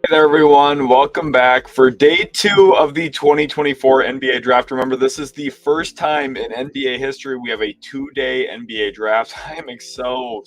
there, everyone. Welcome back for day 2 of the 2024 NBA draft. Remember, this is the first time in NBA history we have a 2-day NBA draft. I am so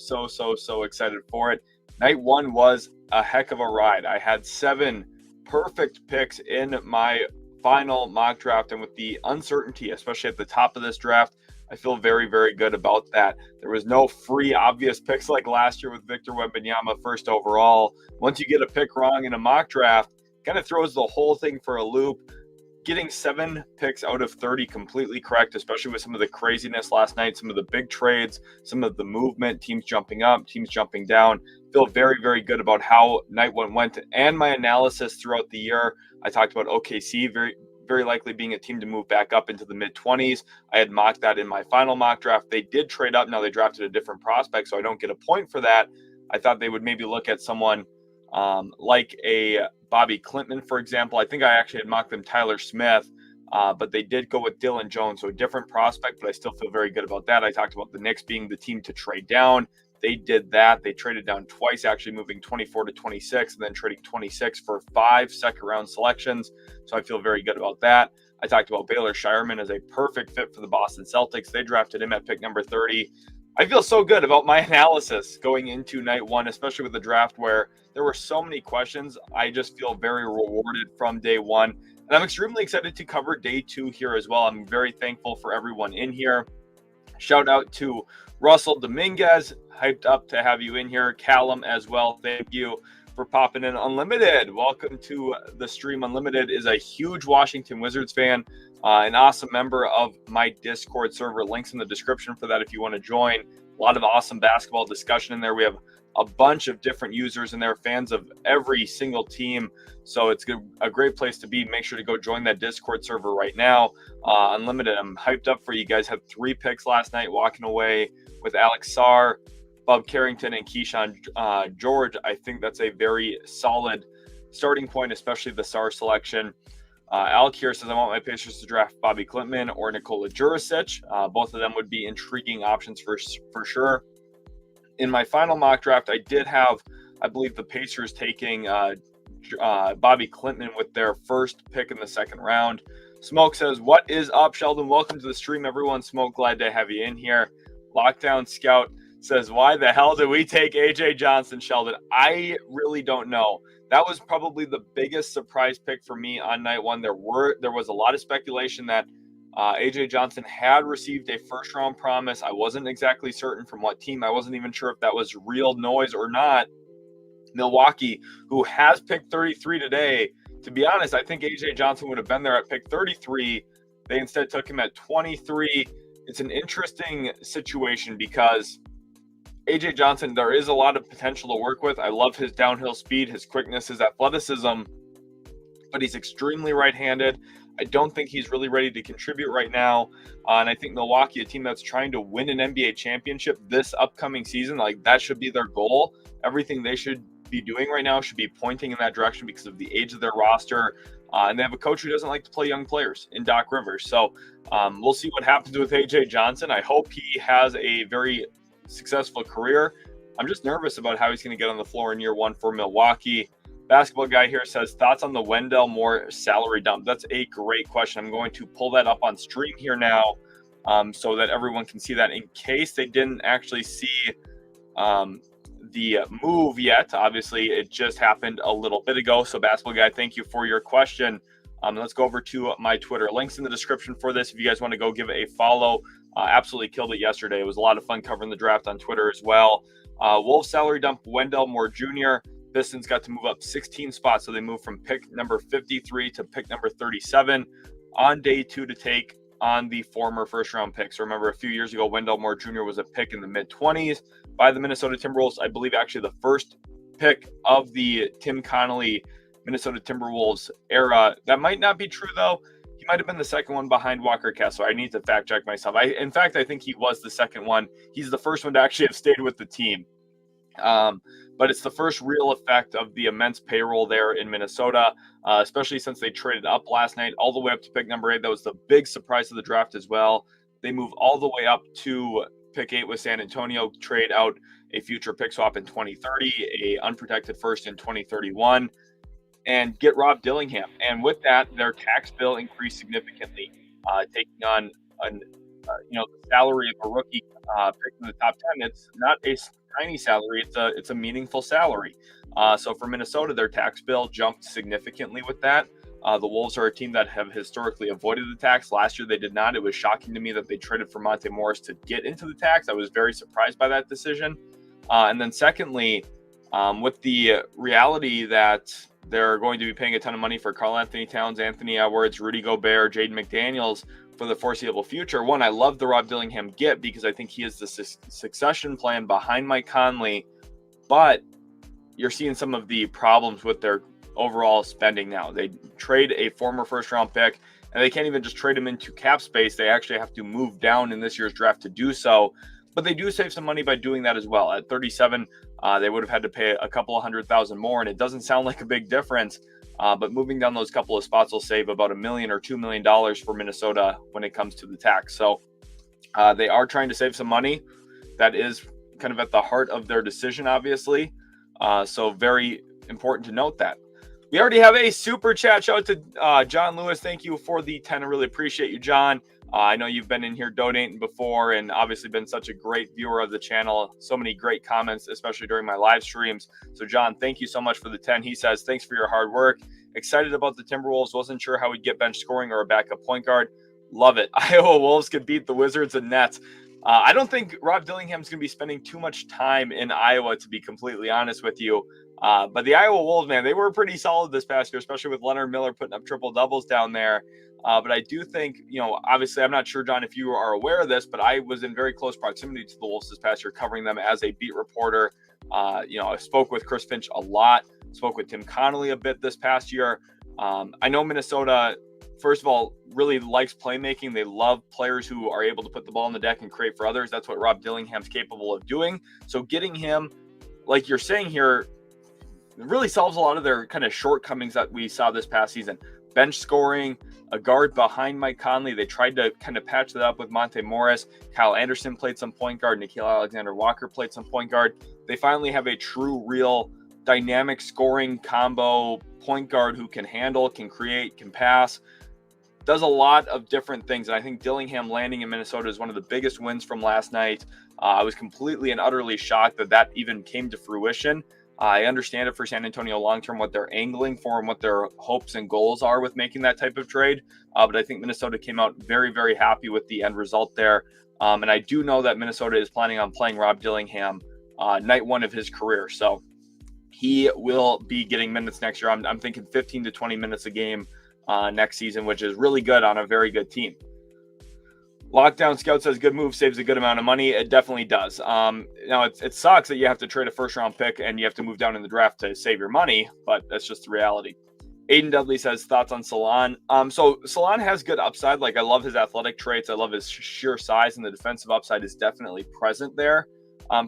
excited for it. Night 1 was a heck of a ride. I had 7 perfect picks in my final mock draft, and with the uncertainty, especially at the top of this draft, I feel very good about that. There was no free obvious picks like last year with Victor Wembanyama first overall. Once you get a pick wrong in a mock draft, kind of throws the whole thing for a loop. Getting 7 picks out of 30 completely correct, especially with some of the craziness last night, some of the big trades, some of the movement, teams jumping up, teams jumping down. Feel very good about how night 1 went and my analysis throughout the year. I talked about OKC very likely being a team to move back up into the mid-20s. I had mocked that in my final mock draft. They did trade up. Now they drafted a different prospect, so I don't get a point for that. I thought they would maybe look at someone like a Bobby Clinton, for example. I think I actually had mocked them Tyler Smith, but they did go with Dylan Jones, so a different prospect, but I still feel very good about that. I talked about the Knicks being the team to trade down. They did that. They traded down twice, actually moving 24 to 26 and then trading 26 for 5 second-round selections. So I feel very good about that. I talked about Baylor Shireman as a perfect fit for the Boston Celtics. They drafted him at pick number 30. I feel so good about my analysis going into night 1, especially with the draft where there were so many questions. I just feel very rewarded from day 1. And I'm extremely excited to cover day 2 here as well. I'm very thankful for everyone in here. Shout out to Russell Dominguez, hyped up to have you in here. Callum as well, thank you for popping in. Unlimited, welcome to the stream. Unlimited is a huge Washington Wizards fan, an awesome member of my Discord server. Links in the description for that if you want to join. A lot of awesome basketball discussion in there. We have a bunch of different users in there, fans of every single team. So it's a great place to be. Make sure to go join that Discord server right now. Unlimited, I'm hyped up for you guys. Had 3 picks last night, walking away with Alex Sarr, Bob Carrington, and Keyshawn George. I think that's a very solid starting point, especially the Sarr selection. Alec here says, I want my Pacers to draft Bobby Clinton or Nikola Jurisic. Both of them would be intriguing options for sure. In my final mock draft, I did have, I believe, the Pacers taking Bobby Clinton with their first pick in the second round. Smoke says, what is up, Sheldon? Welcome to the stream, everyone. Smoke, glad to have you in here. Lockdown Scout says, why the hell did we take AJ Johnson, Sheldon? I really don't know. That was probably the biggest surprise pick for me on night 1. There was a lot of speculation that AJ Johnson had received a first-round promise. I wasn't exactly certain from what team. I wasn't even sure if that was real noise or not. Milwaukee, who has picked 33 today, to be honest, I think AJ Johnson would have been there at pick 33. They instead took him at 23. It's an interesting situation because AJ Johnson, there is a lot of potential to work with. I love his downhill speed, his quickness, his athleticism, but he's extremely right-handed. I don't think he's really ready to contribute right now. And I think Milwaukee, a team that's trying to win an NBA championship this upcoming season, like that should be their goal. Everything they should be doing right now should be pointing in that direction because of the age of their roster. And they have a coach who doesn't like to play young players in Doc Rivers. So we'll see what happens with AJ Johnson. I hope he has a very successful career. I'm just nervous about how he's going to get on the floor in year 1 for Milwaukee. Basketball guy here says, thoughts on the Wendell Moore salary dump? That's a great question. I'm going to pull that up on stream here now so that everyone can see that in case they didn't actually see the move yet. Obviously, it just happened a little bit ago. So basketball guy, thank you for your question. Let's go over to my Twitter. Links in the description for this if you guys want to go give it a follow. Absolutely killed it yesterday. It was a lot of fun covering the draft on Twitter as well. Wolves salary dump Wendell Moore Jr. Pistons got to move up 16 spots, so they moved from pick number 53 to pick number 37 on day 2 to take on the former first-round pick. So remember, a few years ago, Wendell Moore Jr. was a pick in the mid-20s by the Minnesota Timberwolves. I believe actually the first pick of the Tim Connolly Minnesota Timberwolves era. That might not be true, though. He might have been the second one behind Walker Kessler. I need to fact-check myself. In fact, I think he was the second one. He's the first one to actually have stayed with the team. But it's the first real effect of the immense payroll there in Minnesota, especially since they traded up last night all the way up to pick number 8. That was the big surprise of the draft as well. They move all the way up to pick 8 with San Antonio, trade out a future pick swap in 2030, a unprotected first in 2031. and get Rob Dillingham. And with that, their tax bill increased significantly, taking on the salary of a rookie picked in the top 10. It's not a tiny salary; it's a meaningful salary. So for Minnesota, their tax bill jumped significantly with that. The Wolves are a team that have historically avoided the tax. Last year, they did not. It was shocking to me that they traded for Monte Morris to get into the tax. I was very surprised by that decision. And then secondly, with the reality that they're going to be paying a ton of money for Karl-Anthony Towns, Anthony Edwards, Rudy Gobert, Jaden McDaniels for the foreseeable future. One, I love the Rob Dillingham get because I think he is the succession plan behind Mike Conley, but you're seeing some of the problems with their overall spending now. They trade a former first-round pick, and they can't even just trade him into cap space. They actually have to move down in this year's draft to do so. But they do save some money by doing that as well. At 37, they would have had to pay a couple of $100,000 more, and it doesn't sound like a big difference. But moving down those couple of spots will save about $1 million or $2 million for Minnesota when it comes to the tax. So they are trying to save some money. That is kind of at the heart of their decision, obviously. So very important to note that. We already have a super chat. Shout out to John Lewis. Thank you for the 10. I really appreciate you, John. I know you've been in here donating before and obviously been such a great viewer of the channel. So many great comments, especially during my live streams. So, John, thank you so much for the 10. He says, thanks for your hard work. Excited about the Timberwolves. Wasn't sure how we'd get bench scoring or a backup point guard. Love it. Iowa Wolves could beat the Wizards and Nets. I don't think Rob Dillingham's going to be spending too much time in Iowa, to be completely honest with you. But the Iowa Wolves, man, they were pretty solid this past year, especially with Leonard Miller putting up triple doubles down there. But I do think, obviously, I'm not sure, John, if you are aware of this, but I was in very close proximity to the Wolves this past year, covering them as a beat reporter. I spoke with Chris Finch a lot, spoke with Tim Connolly a bit this past year. I know Minnesota, first of all, really likes playmaking. They love players who are able to put the ball on the deck and create for others. That's what Rob Dillingham's capable of doing. So getting him, like you're saying here, really solves a lot of their kind of shortcomings that we saw this past season. Bench scoring, a guard behind Mike Conley. They tried to kind of patch that up with Monte Morris. Kyle Anderson played some point guard. Nickeil Alexander-Walker played some point guard. They finally have a true, real, dynamic scoring combo point guard who can handle, can create, can pass, does a lot of different things. And I think Dillingham landing in Minnesota is one of the biggest wins from last night. I was completely and utterly shocked that even came to fruition. I understand it for San Antonio long-term, what they're angling for and what their hopes and goals are with making that type of trade. But I think Minnesota came out very, very happy with the end result there. And I do know that Minnesota is planning on playing Rob Dillingham night one of his career. So he will be getting minutes next year. I'm thinking 15 to 20 minutes a game next season, which is really good on a very good team. Lockdown Scout says good move saves a good amount of money. It definitely does. It sucks that you have to trade a first-round pick and you have to move down in the draft to save your money, but that's just the reality. Aiden Dudley says thoughts on Salaun. So Salaun has good upside. Like, I love his athletic traits. I love his sheer size, and the defensive upside is definitely present there.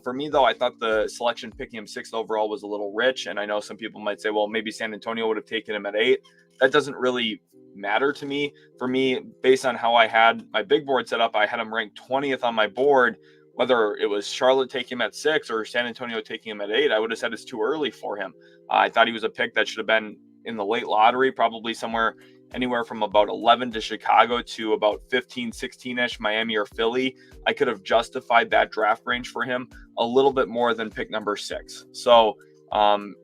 For me, though, I thought the selection picking him 6th overall was a little rich, and I know some people might say, well, maybe San Antonio would have taken him at 8. That doesn't really matter to me. For me, based on how I had my big board set up, I had him ranked 20th on my board. Whether it was Charlotte taking him at 6 or San Antonio taking him at 8, I would have said it's too early for him. I thought he was a pick that should have been in the late lottery, probably anywhere from about 11 to Chicago to about 15, 16-ish, Miami or Philly. I could have justified that draft range for him a little bit more than pick number 6. So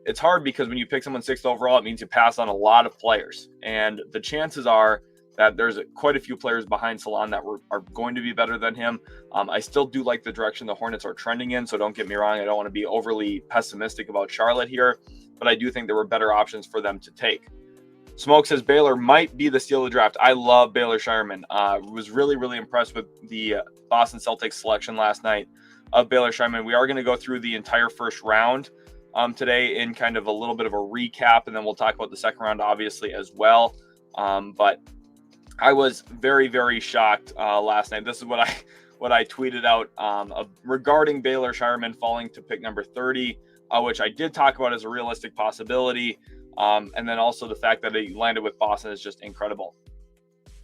it's hard because when you pick someone 6th overall, it means you pass on a lot of players. And the chances are that there's quite a few players behind Salaun that are going to be better than him. I still do like the direction the Hornets are trending in, so don't get me wrong. I don't want to be overly pessimistic about Charlotte here, but I do think there were better options for them to take. Smoke says Baylor might be the steal of the draft. I love Baylor Shireman. Was really, really impressed with the Boston Celtics selection last night of Baylor Shireman. We are going to go through the entire first round today in kind of a little bit of a recap, and then we'll talk about the second round, obviously, as well. But I was very, very shocked last night. This is what I tweeted out regarding Baylor Shireman falling to pick number 30, which I did talk about as a realistic possibility. And then also the fact that he landed with Boston is just incredible.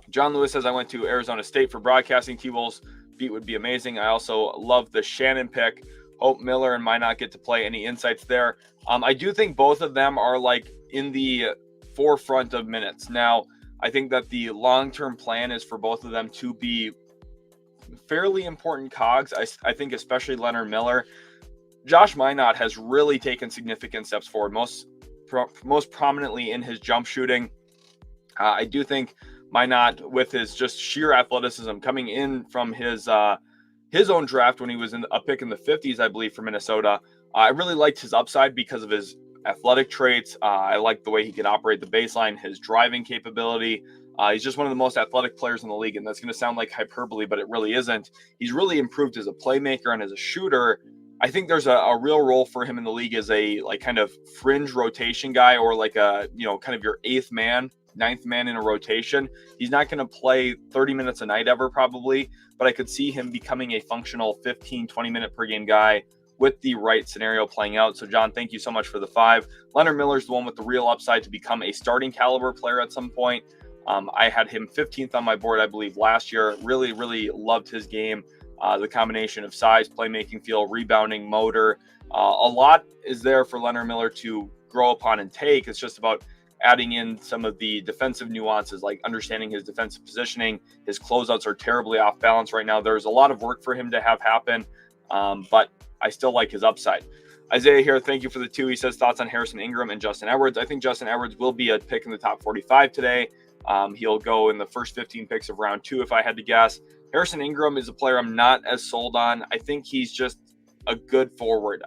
John Lewis says, I went to Arizona State for broadcasting. T-Wolves beat would be amazing. I also love the Shannon pick. Hope Miller and might not get to play. Any insights there? I do think both of them are like in the forefront of minutes. Now, I think that the long-term plan is for both of them to be fairly important cogs. I think especially Leonard Miller. Josh Minott has really taken significant steps forward, most prominently in his jump shooting. I do think Minott, with his just sheer athleticism coming in from his own draft when he was a pick in the 50s, I believe, for Minnesota, I really liked his upside because of his athletic traits. I like the way he can operate the baseline, his driving capability. He's just one of the most athletic players in the league, and that's going to sound like hyperbole, but it really isn't. He's really improved as a playmaker and as a shooter. I think there's a real role for him in the league as a kind of fringe rotation guy, or like a kind of your ninth man in a rotation. He's not going to play 30 minutes a night ever probably, but I could see him becoming a functional 15, 20 minute per game guy with the right scenario playing out. So John, thank you so much for the 5. Leonard Miller's the one with the real upside to become a starting caliber player at some point. I had him 15th on my board, I believe, last year. Really, really loved his game. The combination of size, playmaking, feel, rebounding, motor. A lot is there for Leonard Miller to grow upon and take. It's just about adding in some of the defensive nuances, like understanding his defensive positioning. His closeouts are terribly off balance right now. There's a lot of work for him to have happen, but I still like his upside. Isaiah here, thank you for the 2. He says, thoughts on Harrison Ingram and Justin Edwards. I think Justin Edwards will be a pick in the top 45 today. He'll go in the first 15 picks of round 2, if I had to guess. Harrison Ingram is a player I'm not as sold on. I think he's just a good forward.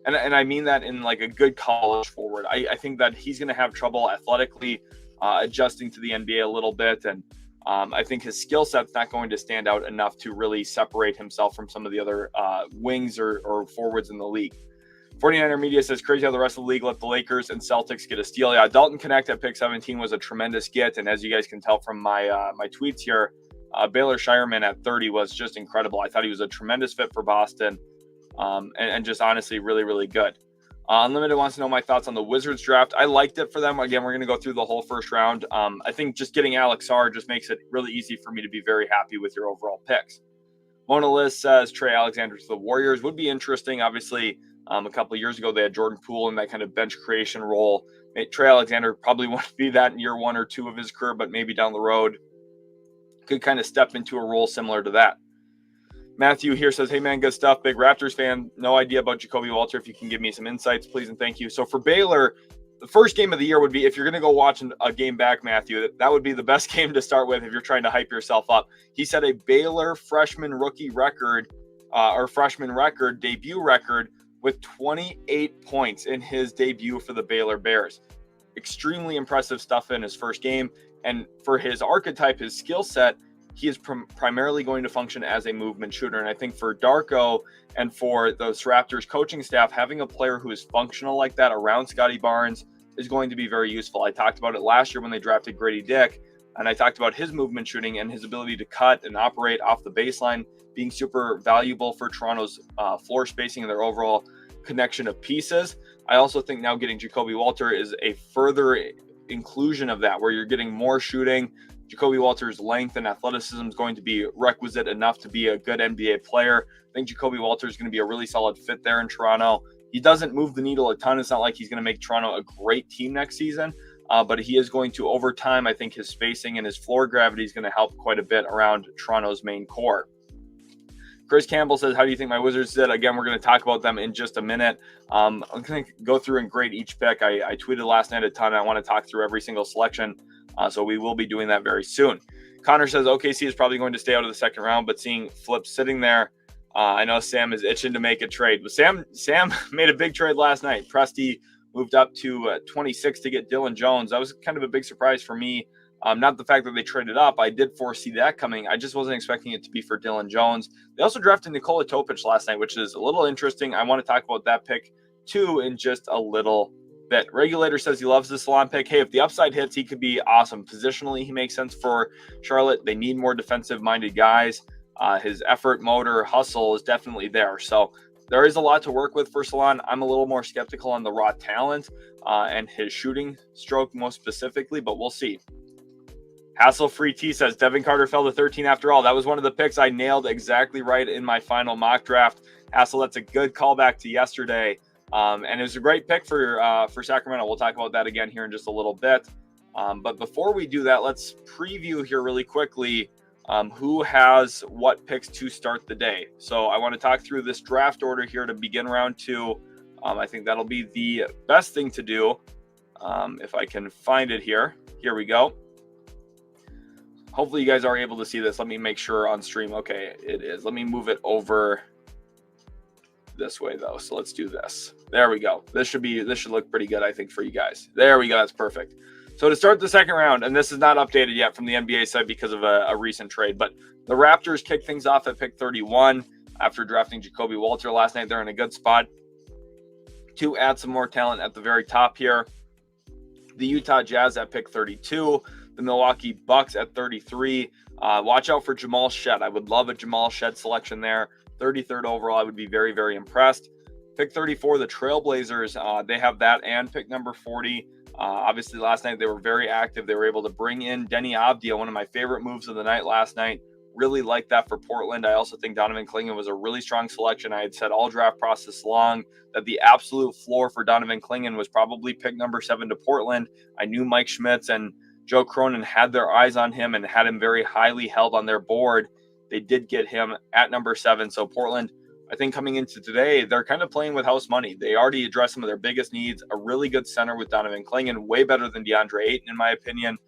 And I mean that in like a good college forward. I think that he's going to have trouble athletically adjusting to the NBA a little bit. And I think his skill set's not going to stand out enough to really separate himself from some of the other wings or forwards in the league. 49er Media says, crazy how the rest of the league let the Lakers and Celtics get a steal. Yeah, Dalton Knecht at pick 17 was a tremendous get. And as you guys can tell from my tweets here, Baylor Shireman at 30 was just incredible. I thought he was a tremendous fit for Boston and just honestly really, really good. Unlimited wants to know my thoughts on the Wizards draft. I liked it for them. Again, we're going to go through the whole first round. I think just getting Alex Sarr just makes it really easy for me to be very happy with your overall picks. Mona Liz says Trey Alexander to the Warriors would be interesting. Obviously, a couple of years ago, they had Jordan Poole in that kind of bench creation role. Trey Alexander probably won't be that in year 1 or 2 of his career, but maybe down the road could kind of step into a role similar to that. Matthew here says, hey man, good stuff. Big Raptors fan. No idea about Jacoby Walter. If you can give me some insights, please and thank you. So for Baylor, the first game of the year would be, if you're going to go watch a game back, Matthew, that would be the best game to start with if you're trying to hype yourself up. He set a Baylor freshman rookie record or freshman record, debut record, with 28 points in his debut for the Baylor Bears. Extremely impressive stuff in his first game. And for his archetype, his skill set, he is primarily going to function as a movement shooter. And I think for Darko and for those Raptors coaching staff, having a player who is functional like that around Scotty Barnes is going to be very useful. I talked about it last year when they drafted Grady Dick, and I talked about his movement shooting and his ability to cut and operate off the baseline being super valuable for Toronto's floor spacing and their overall connection of pieces. I also think now getting Jacoby Walter is a further inclusion of that, where you're getting more shooting. Jacoby Walter's length and athleticism is going to be requisite enough to be a good NBA player. I think Jacoby Walter is going to be a really solid fit there in Toronto. He doesn't move the needle a ton. It's not like he's going to make Toronto a great team next season, but he is going to, over time, I think his spacing and his floor gravity is going to help quite a bit around Toronto's main core. Chris Campbell says, how do you think my Wizards did? Again, we're going to talk about them in just a minute. I'm going to go through and grade each pick. I tweeted last night a ton. I want to talk through every single selection, so we will be doing that very soon. Connor says, OKC is probably going to stay out of the second round, but seeing Flip sitting there, I know Sam is itching to make a trade. But Sam made a big trade last night. Presti moved up to 26 to get Dylan Jones. That was kind of a big surprise for me. Not the fact that they traded up. I did foresee that coming. I just wasn't expecting it to be for Dylan Jones. They also drafted Nikola Topic last night, which is a little interesting. I want to talk about that pick too in just a little bit. Regulator says he loves the Salaun pick. Hey, if the upside hits, he could be awesome. Positionally, he makes sense for Charlotte. They need more defensive-minded guys. His effort, motor, hustle is definitely there. So there is a lot to work with for Salaun. I'm a little more skeptical on the raw talent and his shooting stroke most specifically, but we'll see. Hassle-Free T says, Devin Carter fell to 13 after all. That was one of the picks I nailed exactly right in my final mock draft. Hassel, that's a good callback to yesterday. And it was a great pick for Sacramento. We'll talk about that again here in just a little bit. But before we do that, let's preview here really quickly who has what picks to start the day. So I want to talk through this draft order here to begin round 2. I think that'll be the best thing to do. If I can find it here. Here we go. Hopefully you guys are able to see this. Let me make sure on stream. Okay, it is. Let me move it over this way though. So let's do this. There we go. This should look pretty good, I think, for you guys. There we go. That's perfect. So to start the second round, and this is not updated yet from the NBA side because of a recent trade, but the Raptors kicked things off at pick 31 after drafting Jacoby Walter last night. They're in a good spot to add some more talent at the very top here. The Utah Jazz at pick 32, the Milwaukee Bucks at 33. Watch out for Jamal Sheppard. I would love a Jamal Sheppard selection there. 33rd overall, I would be very, very impressed. Pick 34, the Trailblazers, they have that and pick number 40. Obviously, last night they were very active. They were able to bring in Deni Avdija, one of my favorite moves of the night last night. Really like that for Portland. I also think Donovan Clingan was a really strong selection. I had said all draft process long that the absolute floor for Donovan Clingan was probably pick number 7 to Portland. I knew Mike Schmitz and Joe Cronin had their eyes on him and had him very highly held on their board. They did get him at number 7. So Portland, I think coming into today, they're kind of playing with house money. They already addressed some of their biggest needs. A really good center with Donovan Clingan, way better than DeAndre Ayton, in my opinion.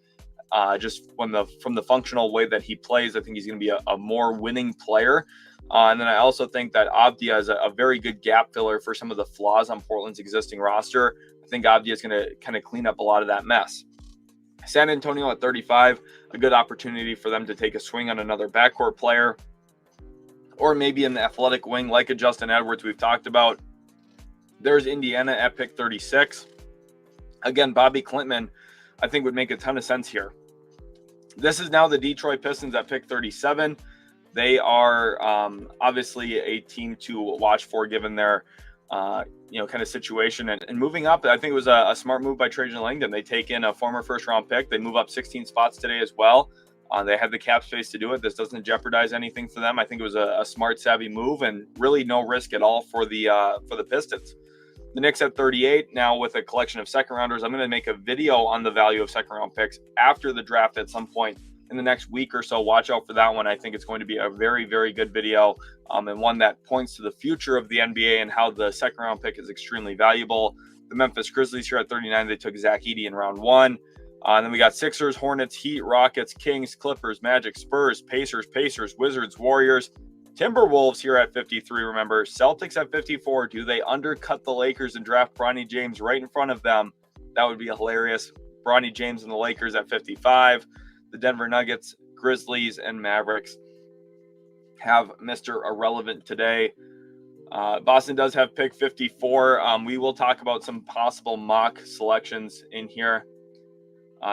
Just from the functional way that he plays, I think he's going to be a more winning player. And then I also think that Avdija is a very good gap filler for some of the flaws on Portland's existing roster. I think Avdija is going to kind of clean up a lot of that mess. San Antonio at 35, a good opportunity for them to take a swing on another backcourt player, or maybe in the athletic wing like a Justin Edwards we've talked about. There's Indiana at pick 36. Again, Bobby Klintman, I think, would make a ton of sense here. This is now the Detroit Pistons at pick 37. They are obviously a team to watch for given their kind of situation. And moving up, I think it was a smart move by Trajan Langdon. They take in a former first-round pick. They move up 16 spots today as well. They had the cap space to do it. This doesn't jeopardize anything for them. I think it was a smart, savvy move and really no risk at all for the Pistons. The Knicks at 38, now with a collection of second-rounders. I'm going to make a video on the value of second-round picks after the draft at some point in the next week or so. Watch out for that one. I think it's going to be a very, very good video and one that points to the future of the NBA and how the second-round pick is extremely valuable. The Memphis Grizzlies here at 39, they took Zaccharie in round 1. And then we got Sixers, Hornets, Heat, Rockets, Kings, Clippers, Magic, Spurs, Pacers, Wizards, Warriors, Timberwolves here at 53. Remember, Celtics at 54. Do they undercut the Lakers and draft Bronny James right in front of them? That would be hilarious. Bronny James and the Lakers at 55. The Denver Nuggets, Grizzlies, and Mavericks have Mr. Irrelevant today. Boston does have pick 54. We will talk about some possible mock selections in here.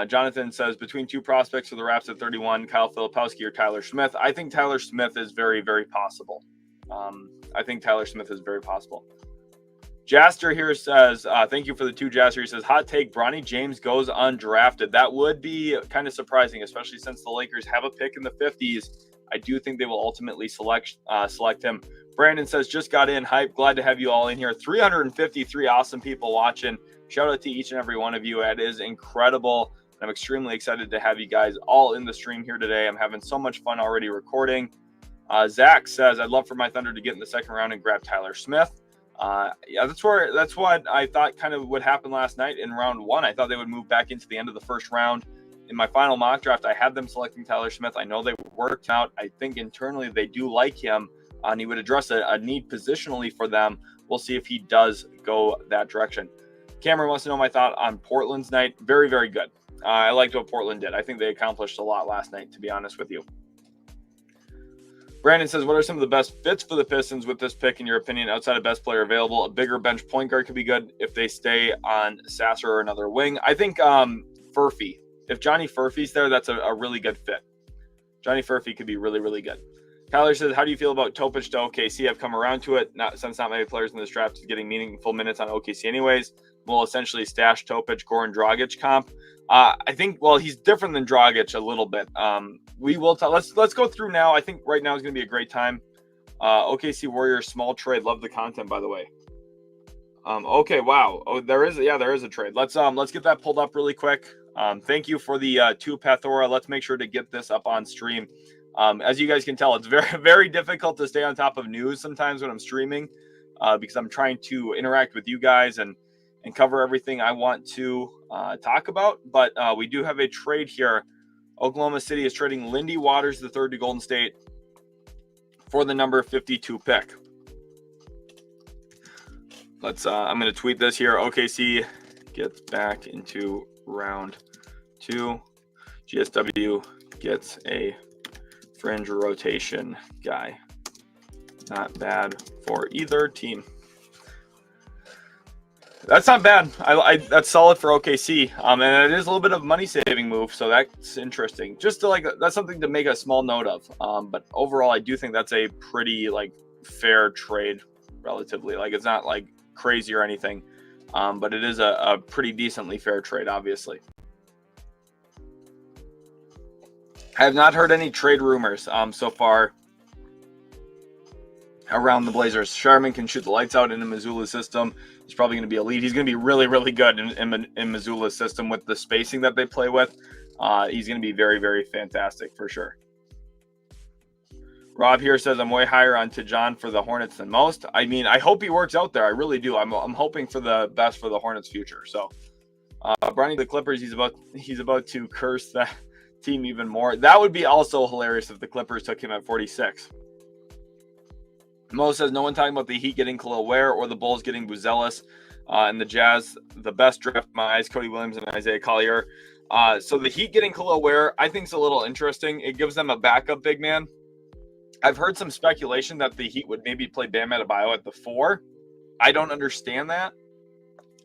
Jonathan says, between two prospects for the Raps at 31, Kyle Filipowski or Tyler Smith. I think Tyler Smith is very, very possible. Jaster here says, thank you for the 2, Jaster. He says, hot take, Bronny James goes undrafted. That would be kind of surprising, especially since the Lakers have a pick in the 50s. I do think they will ultimately select him. Brandon says, just got in, hype. Glad to have you all in here. 353 awesome people watching. Shout out to each and every one of you. It is incredible. I'm extremely excited to have you guys all in the stream here today. I'm having so much fun already recording. Zach says, I'd love for my Thunder to get in the second round and grab Tyler Smith. That's what I thought kind of would happen last night in round 1. I thought they would move back into the end of the first round. In my final mock draft, I had them selecting Tyler Smith. I know they worked out. I think internally they do like him, and he would address a need positionally for them. We'll see if he does go that direction. Cameron wants to know my thought on Portland's night. Very, very good. I liked what Portland did. I think they accomplished a lot last night, to be honest with you. Brandon says, what are some of the best fits for the Pistons with this pick, in your opinion, outside of best player available? A bigger bench point guard could be good if they stay on Sasser or another wing. I think Furphy. If Johnny Furphy's there, that's a really good fit. Johnny Furphy could be really, really good. Tyler says, how do you feel about Topic to OKC? I've come around to it. Since not many players in this draft is getting meaningful minutes on OKC anyways. We'll essentially stash Topic, Goran Dragic comp. I think, well, he's different than Dragic a little bit. We will let's go through now. I think right now is going to be a great time. OKC Warriors small trade. Love the content, by the way. Okay, wow. Oh, there is a trade. Let's get that pulled up really quick. Thank you for the 2 Pathora. Let's make sure to get this up on stream. As you guys can tell, it's very, very difficult to stay on top of news sometimes when I'm streaming, because I'm trying to interact with you guys and cover everything I want to talk about. But we do have a trade here. Oklahoma City is trading Lindy Waters III to Golden State for the number 52 pick. I'm going to tweet this here. OKC gets back into round 2. GSW gets a fringe rotation guy. Not bad for either team. That's not bad. That's solid for OKC. And it is a little bit of a money saving move, so that's interesting. Just to that's something to make a small note of. But overall, I do think that's a pretty fair trade, relatively. It's not crazy or anything, but it is a pretty decently fair trade, obviously. I have not heard any trade rumors so far around the Blazers. Sharman can shoot the lights out in Mazzulla's system. He's probably going to be elite. He's going to be really, really good in Mazzulla's system with the spacing that they play with. He's going to be very, very fantastic for sure. Rob here says, I'm way higher on Tidjane for the Hornets than most. I mean, I hope he works out there. I really do. I'm hoping for the best for the Hornets' future. So, Bronny the Clippers, he's about to curse that team even more. That would be also hilarious if the Clippers took him at 46. Mo says, no one talking about the Heat getting Kel'el Ware or the Bulls getting Buzelis, and the Jazz, the best draft in my eyes, Cody Williams and Isaiah Collier. So the Heat getting Kel'el Ware, I think is a little interesting. It gives them a backup big man. I've heard some speculation that the Heat would maybe play Bam Adebayo at the 4. I don't understand that.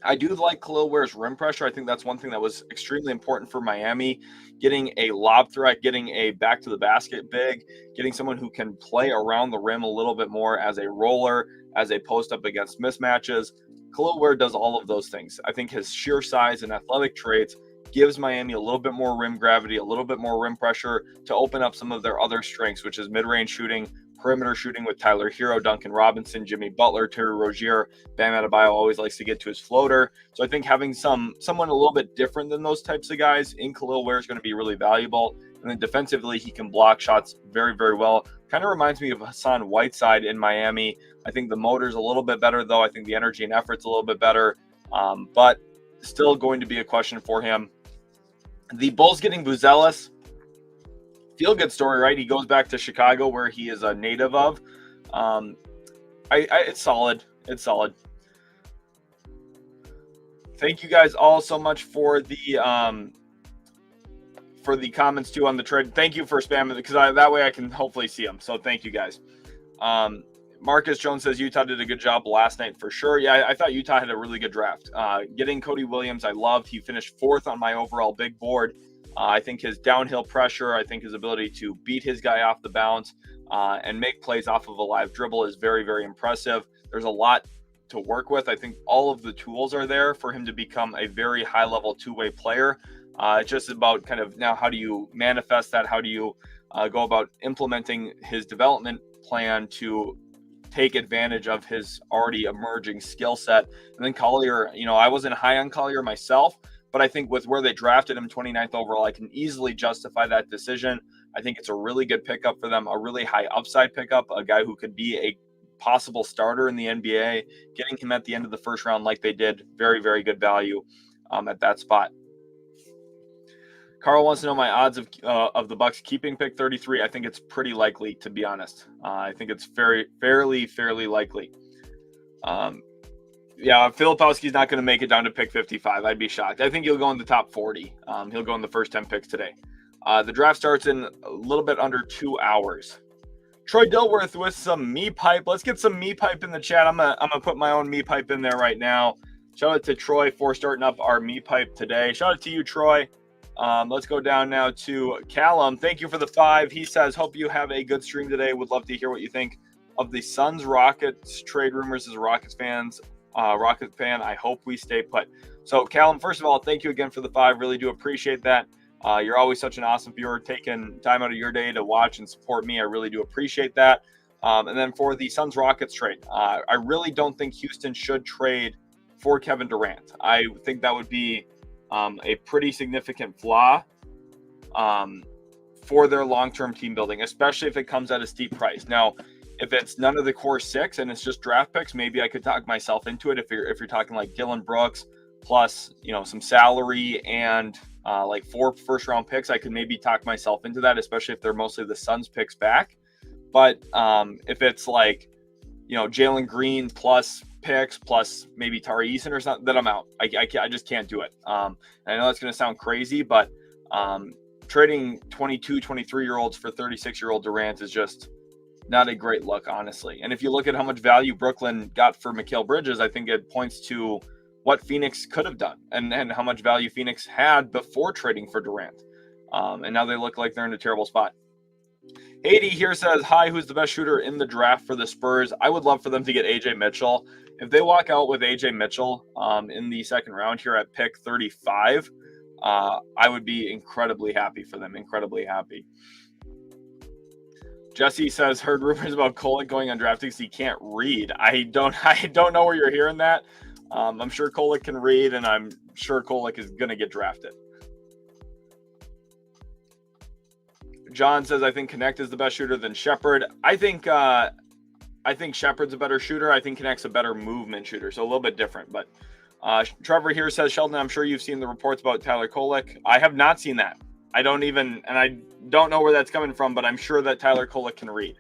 I do like Kel'el Ware's rim pressure. I think that's one thing that was extremely important for Miami. Getting a lob threat, getting a back-to-the-basket big, getting someone who can play around the rim a little bit more as a roller, as a post-up against mismatches. Kel'el Ware does all of those things. I think his sheer size and athletic traits gives Miami a little bit more rim gravity, a little bit more rim pressure to open up some of their other strengths, which is mid-range shooting, perimeter shooting with Tyler Hero, Duncan Robinson, Jimmy Butler, Terry Rozier. Bam Adebayo always likes to get to his floater. So I think having someone a little bit different than those types of guys in Kel'el Ware is going to be really valuable. And then defensively, he can block shots very, very well. Kind of reminds me of Hassan Whiteside in Miami. I think the motor's a little bit better, though. I think the energy and effort's a little bit better, but still going to be a question for him. The Bulls getting Buzelis, feel good story, right? He goes back to Chicago, where he is a native of. It's solid. It's solid. Thank you guys all so much for the comments too on the trade. Thank you for spamming, because that way I can hopefully see them. So thank you guys. Marcus Jones says Utah did a good job last night for sure. Yeah, I thought Utah had a really good draft. Getting Cody Williams, I loved. He finished 4th on my overall big board. I think his downhill pressure, I think his ability to beat his guy off the bounce and make plays off of a live dribble is very, very impressive. There's a lot to work with. I think all of the tools are there for him to become a very high-level two-way player. It's just about kind of now, how do you manifest that? How do you go about implementing his development plan to take advantage of his already emerging skill set? And then Collier, I wasn't high on Collier myself, but I think with where they drafted him 29th overall, I can easily justify that decision. I think it's a really good pickup for them, a really high upside pickup, a guy who could be a possible starter in the NBA. Getting him at the end of the first round like they did, very, very good value at that spot. Carl wants to know my odds of the Bucks keeping pick 33. I think it's pretty likely, to be honest. I think it's fairly likely. Yeah, Filipowski's not going to make it down to pick 55. I'd be shocked. I think he'll go in the top 40. He'll go in the first 10 picks today. The draft starts in a little bit under 2 hours. Troy Dilworth with some me pipe. Let's get some me pipe in the chat. I'm gonna put my own me pipe in there right now. Shout out to Troy for starting up our me pipe today. Shout out to you, Troy. Let's go down now to Callum. Thank you for the 5. He says, hope you have a good stream today. Would love to hear what you think of the Suns Rockets trade rumors. As a Rockets fan, I hope we stay put. So Callum, first of all, thank you again for the 5. Really do appreciate that. You're always such an awesome viewer, taking time out of your day to watch and support me. I really do appreciate that. And then for the Suns Rockets trade, I really don't think Houston should trade for Kevin Durant. I think that would be a pretty significant flaw for their long-term team building, especially if it comes at a steep price. Now, if it's none of the core 6 and it's just draft picks, maybe I could talk myself into it. If you're talking like Dylan Brooks plus, some salary and like 4 first-round picks, I could maybe talk myself into that, especially if they're mostly the Suns picks back. But if it's like, Jalen Green plus picks plus maybe Tari Eason or something, then I'm out. I just can't do it. I know that's going to sound crazy, but trading 22, 23-year-olds for 36-year-old Durant is just not a great look, honestly. And if you look at how much value Brooklyn got for Mikal Bridges, I think it points to what Phoenix could have done and how much value Phoenix had before trading for Durant. And now they look like they're in a terrible spot. Edey here says, hi, who's the best shooter in the draft for the Spurs? I would love for them to get AJ Mitchell. If they walk out with AJ Mitchell in the second round here at pick 35, I would be incredibly happy for them, incredibly happy. Jesse says, heard rumors about Kolek going undrafted because he can't read. I don't know where you're hearing that. I'm sure Kolek can read, and I'm sure Kolek is going to get drafted. John says, I think Knecht is the best shooter than Sheppard. I think Sheppard's a better shooter. I think Knecht's a better movement shooter, so a little bit different. But Trevor here says, Sheldon, I'm sure you've seen the reports about Tyler Kolek. I have not seen that. I don't know where that's coming from, but I'm sure that Tyler Kolek can read.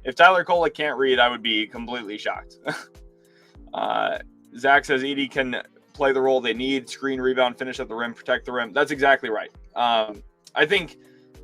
If Tyler Kolek can't read, I would be completely shocked. Zach says Edey can play the role they need, screen, rebound, finish at the rim, protect the rim. That's exactly right. I think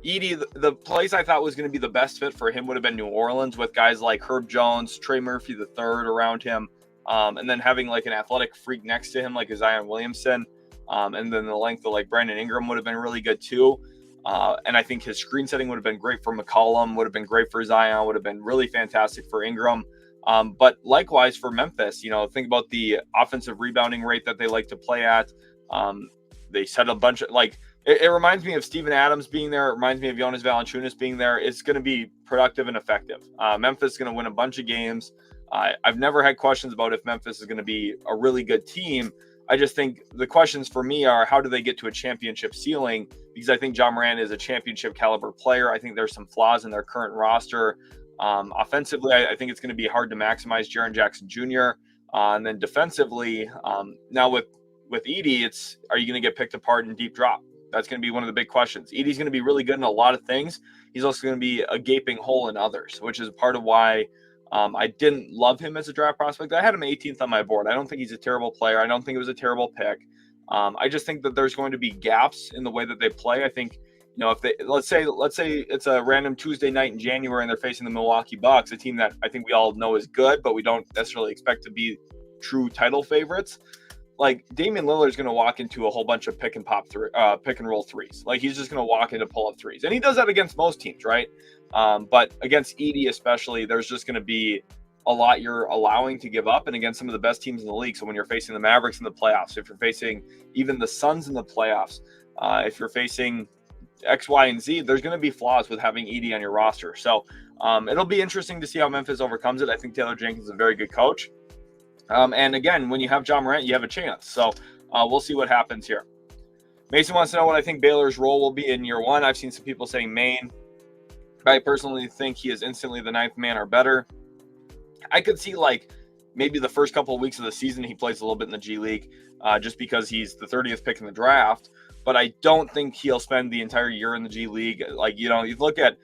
Edey, the place I thought was going to be the best fit for him would have been New Orleans with guys like Herb Jones, Trey Murphy III around him, and then having like an athletic freak next to him like a Zion Williamson, and then the length of like Brandon Ingram would have been really good too. And I think his screen setting would have been great for McCollum, would have been great for Zion, would have been really fantastic for Ingram. But likewise for Memphis, think about the offensive rebounding rate that they like to play at. They set a bunch of it reminds me of Steven Adams being there. It reminds me of Jonas Valanciunas being there. It's going to be productive and effective. Memphis is going to win a bunch of games. I've never had questions about if Memphis is going to be a really good team. I just think the questions for me are, how do they get to a championship ceiling? Because I think Ja Morant is a championship caliber player. I think there's some flaws in their current roster. Offensively, I think it's going to be hard to maximize Jaren Jackson Jr. And then defensively, now with Edey, are you going to get picked apart in deep drop? That's going to be one of the big questions. Edey's going to be really good in a lot of things. He's also going to be a gaping hole in others, which is part of why I didn't love him as a draft prospect. I had him 18th on my board. I don't think he's a terrible player. I don't think it was a terrible pick. I just think that there's going to be gaps in the way that they play. I think, if they let's say it's a random Tuesday night in January and they're facing the Milwaukee Bucks, a team that I think we all know is good, but we don't necessarily expect to be true title favorites. Like Damian Lillard is going to walk into a whole bunch of pick and roll threes. Like he's just going to walk into pull up threes, and he does that against most teams, right? But against Edey especially, there's just going to be a lot you're allowing to give up, and against some of the best teams in the league. So when you're facing the Mavericks in the playoffs, if you're facing even the Suns in the playoffs, if you're facing X, Y, and Z, there's going to be flaws with having Edey on your roster. So it'll be interesting to see how Memphis overcomes it. I think Taylor Jenkins is a very good coach. And again, when you have Ja Morant, you have a chance. So we'll see what happens here. Mason wants to know what I think Baylor's role will be in year one. I've seen some people saying Maine. I personally think he is instantly the ninth man or better. I could see maybe the first couple of weeks of the season he plays a little bit in the G League just because he's the 30th pick in the draft. But I don't think he'll spend the entire year in the G League. You look at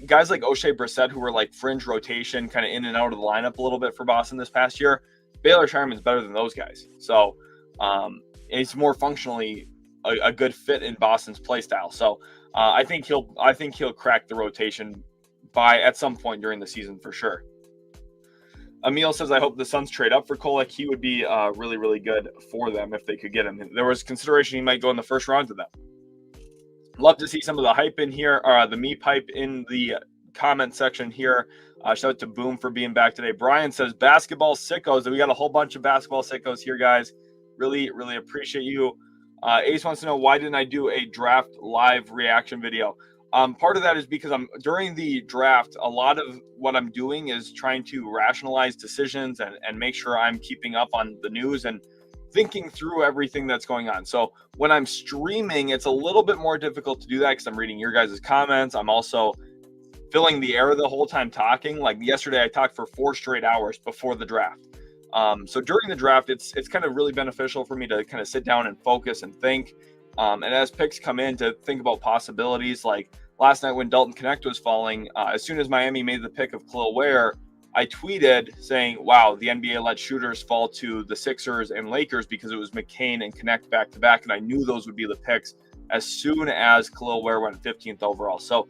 guys like O'Shea Brissett who were fringe rotation, kind of in and out of the lineup a little bit for Boston this past year. Baylor Sherman's better than those guys. So it's more functionally a good fit in Boston's play style. So I think he'll crack the rotation at some point during the season for sure. Emil says, I hope the Suns trade up for Kolek. He would be really, really good for them if they could get him. There was consideration he might go in the first round to them. Love to see some of the hype in here, or the me pipe in the comment section here. Shout out to Boom for being back today. Brian says, basketball sickos. We got a whole bunch of basketball sickos here, guys. Really, really appreciate you. Ace wants to know, why didn't I do a draft live reaction video? Part of that is because during the draft, a lot of what I'm doing is trying to rationalize decisions and make sure I'm keeping up on the news. And thinking through everything that's going on. So when I'm streaming, it's a little bit more difficult to do that because I'm reading your guys' comments. I'm also filling the air the whole time talking. Like yesterday, I talked for 4 straight hours before the draft. So during the draft, it's kind of really beneficial for me to kind of sit down and focus and think. And as picks come in, to think about possibilities. Like last night when Dalton Knecht was falling, as soon as Miami made the pick of Kel'el Ware, I tweeted saying, wow, the NBA let shooters fall to the Sixers and Lakers because it was McCain and Knecht back-to-back, and I knew those would be the picks as soon as Kel'el Ware went 15th overall. So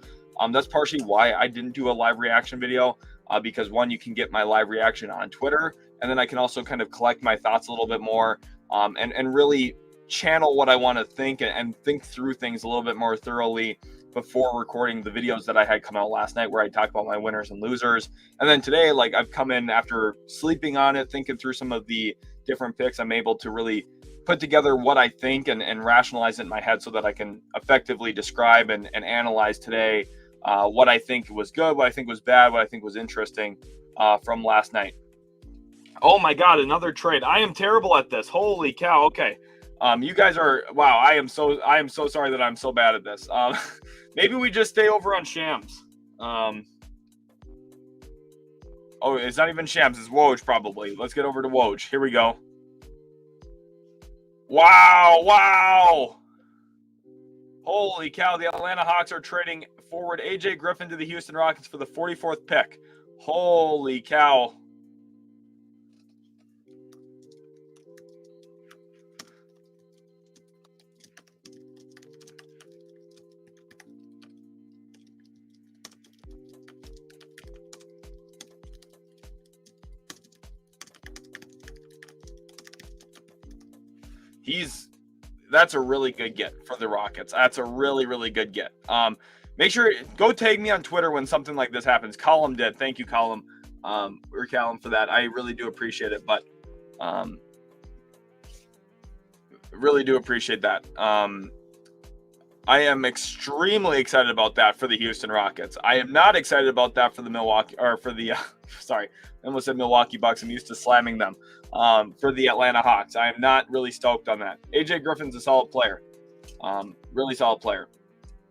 that's partially why I didn't do a live reaction video, because one, you can get my live reaction on Twitter, and then I can also kind of collect my thoughts a little bit more, and really channel what I want to think and think through things a little bit more thoroughly before recording the videos that I had come out last night where I talk about my winners and losers. And then today, like I've come in after sleeping on it, thinking through some of the different picks, I'm able to really put together what I think and rationalize it in my head so that I can effectively describe and analyze today what I think was good, what I think was bad, what I think was interesting from last night. Oh my God, another trade. I am terrible at this. Holy cow. Okay. You guys are, wow. I am so sorry that I'm so bad at this. Maybe we just stay over on Shams. Oh, it's not even Shams. It's Woj probably. Let's get over to Woj. Here we go. Wow. Holy cow. The Atlanta Hawks are trading forward AJ Griffin to the Houston Rockets for the 44th pick. Holy cow. That's a really good get for the Rockets. That's a really, really good get. Make sure, go tag me on Twitter when something like this happens. Column did. Thank you, Column, or Callum, for that. I really do appreciate it, but really do appreciate that. I am extremely excited about that for the Houston Rockets. I am not excited about that for the sorry, I almost said Milwaukee Bucks. I'm used to slamming them. For the Atlanta Hawks, I am not really stoked on that. AJ Griffin's a solid player. Really solid player.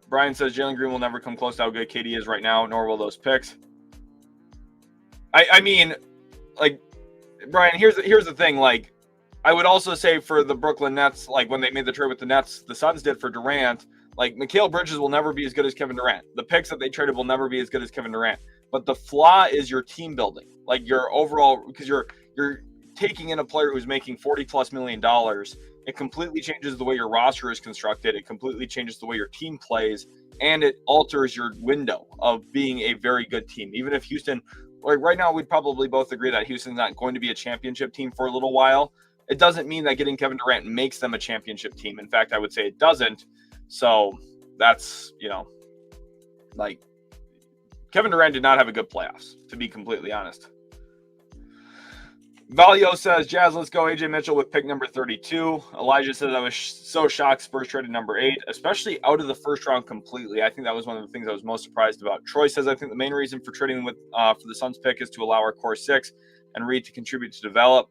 Brian says Jalen Green will never come close to how good KD is right now, nor will those picks. I mean, like, Brian, here's the thing. Like, I would also say for the Brooklyn Nets, like when they made the trade with the Nets, the Suns did for Durant, like Mikal Bridges will never be as good as Kevin Durant. The picks that they traded will never be as good as Kevin Durant. But the flaw is your team building, like your overall, because you're taking in a player who's making $40+ million. It completely changes the way your roster is constructed. It completely changes the way your team plays, and it alters your window of being a very good team. Even if Houston, like right now, we'd probably both agree that Houston's not going to be a championship team for a little while. It doesn't mean that getting Kevin Durant makes them a championship team. In fact, I would say it doesn't. So that's, like Kevin Durant did not have a good playoffs, to be completely honest. Valio says, Jazz, let's go AJ Mitchell with pick number 32. Elijah says, I was so shocked Spurs traded number 8, especially out of the first round completely. I think that was one of the things I was most surprised about. Troy says, I think the main reason for trading with for the Suns pick is to allow our core 6 and Reed to contribute to develop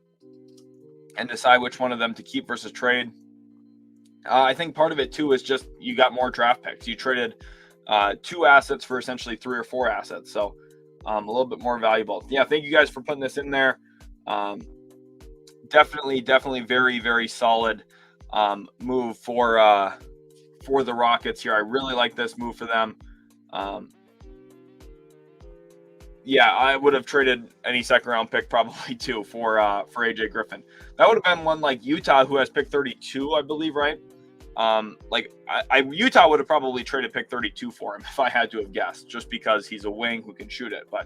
and decide which one of them to keep versus trade. I think part of it, too, is just you got more draft picks. You traded 2 assets for essentially 3 or 4 assets. So a little bit more valuable. Yeah, thank you guys for putting this in there. Definitely very, very solid move for the Rockets here. I really like this move for them. Yeah, I would have traded any second round pick probably too for AJ Griffin. That would have been one like Utah, who has pick 32, I believe, right? Utah would have probably traded pick 32 for him if I had to have guessed, just because he's a wing who can shoot it. But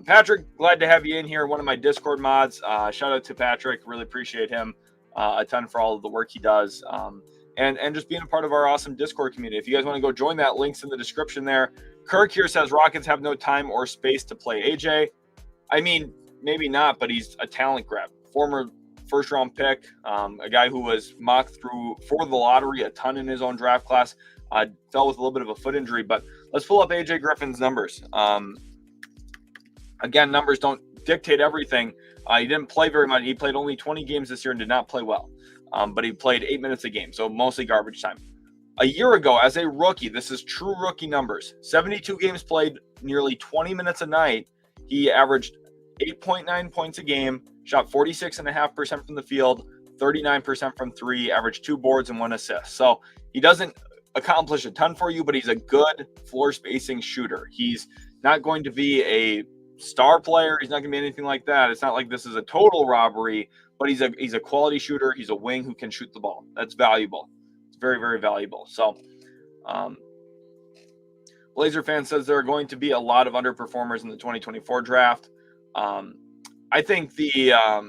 Patrick, glad to have you in here. One of my Discord mods. Shout out to Patrick. Really appreciate him a ton for all of the work he does. And just being a part of our awesome Discord community. If you guys want to go join that, link's in the description there. Kirk here says Rockets have no time or space to play AJ. I mean, maybe not, but he's a talent grab. Former first-round pick, a guy who was mocked through for the lottery a ton in his own draft class. Fell with a little bit of a foot injury, but let's pull up AJ Griffin's numbers. Again, numbers don't dictate everything, He didn't play very much. He played only 20 games this year and did not play well. But he played 8 minutes a game, so mostly garbage time. A year ago, as a rookie, this is true rookie numbers, 72 games played, nearly 20 minutes a night. He averaged 8.9 points a game, shot 46.5% from the field, 39% from three, averaged 2 boards and 1 assist. So he doesn't accomplish a ton for you, but he's a good floor spacing shooter. He's not going to be a star player. He's not going to be anything like that. It's not like this is a total robbery, but he's a quality shooter. He's a wing who can shoot the ball. That's valuable. It's very, very valuable. So Blazer fan says there are going to be a lot of underperformers in the 2024 draft. I think I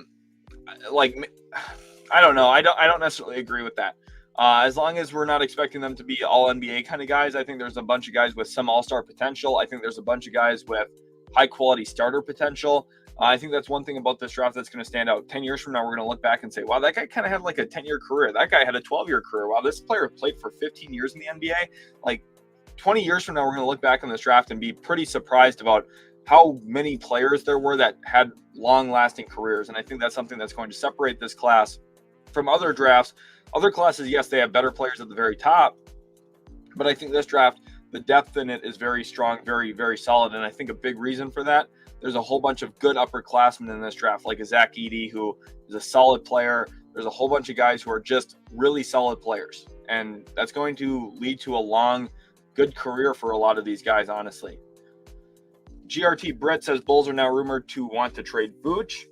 don't know. I don't necessarily agree with that. As long as we're not expecting them to be all NBA kind of guys, I think there's a bunch of guys with some all-star potential. I think there's a bunch of guys with high-quality starter potential. I think that's one thing about this draft that's going to stand out. 10 years from now, we're going to look back and say, wow, that guy kind of had like a 10-year career. That guy had a 12-year career. Wow, this player played for 15 years in the NBA. Like 20 years from now, we're going to look back on this draft and be pretty surprised about how many players there were that had long-lasting careers. And I think that's something that's going to separate this class from other drafts. Other classes, yes, they have better players at the very top, but I think this draft, the depth in it is very strong, very, very solid. And I think a big reason for that, there's a whole bunch of good upperclassmen in this draft, like a Zach Edey, who is a solid player. There's a whole bunch of guys who are just really solid players. And that's going to lead to a long, good career for a lot of these guys, honestly. GRT Brett says Bulls are now rumored to want to trade Vooch.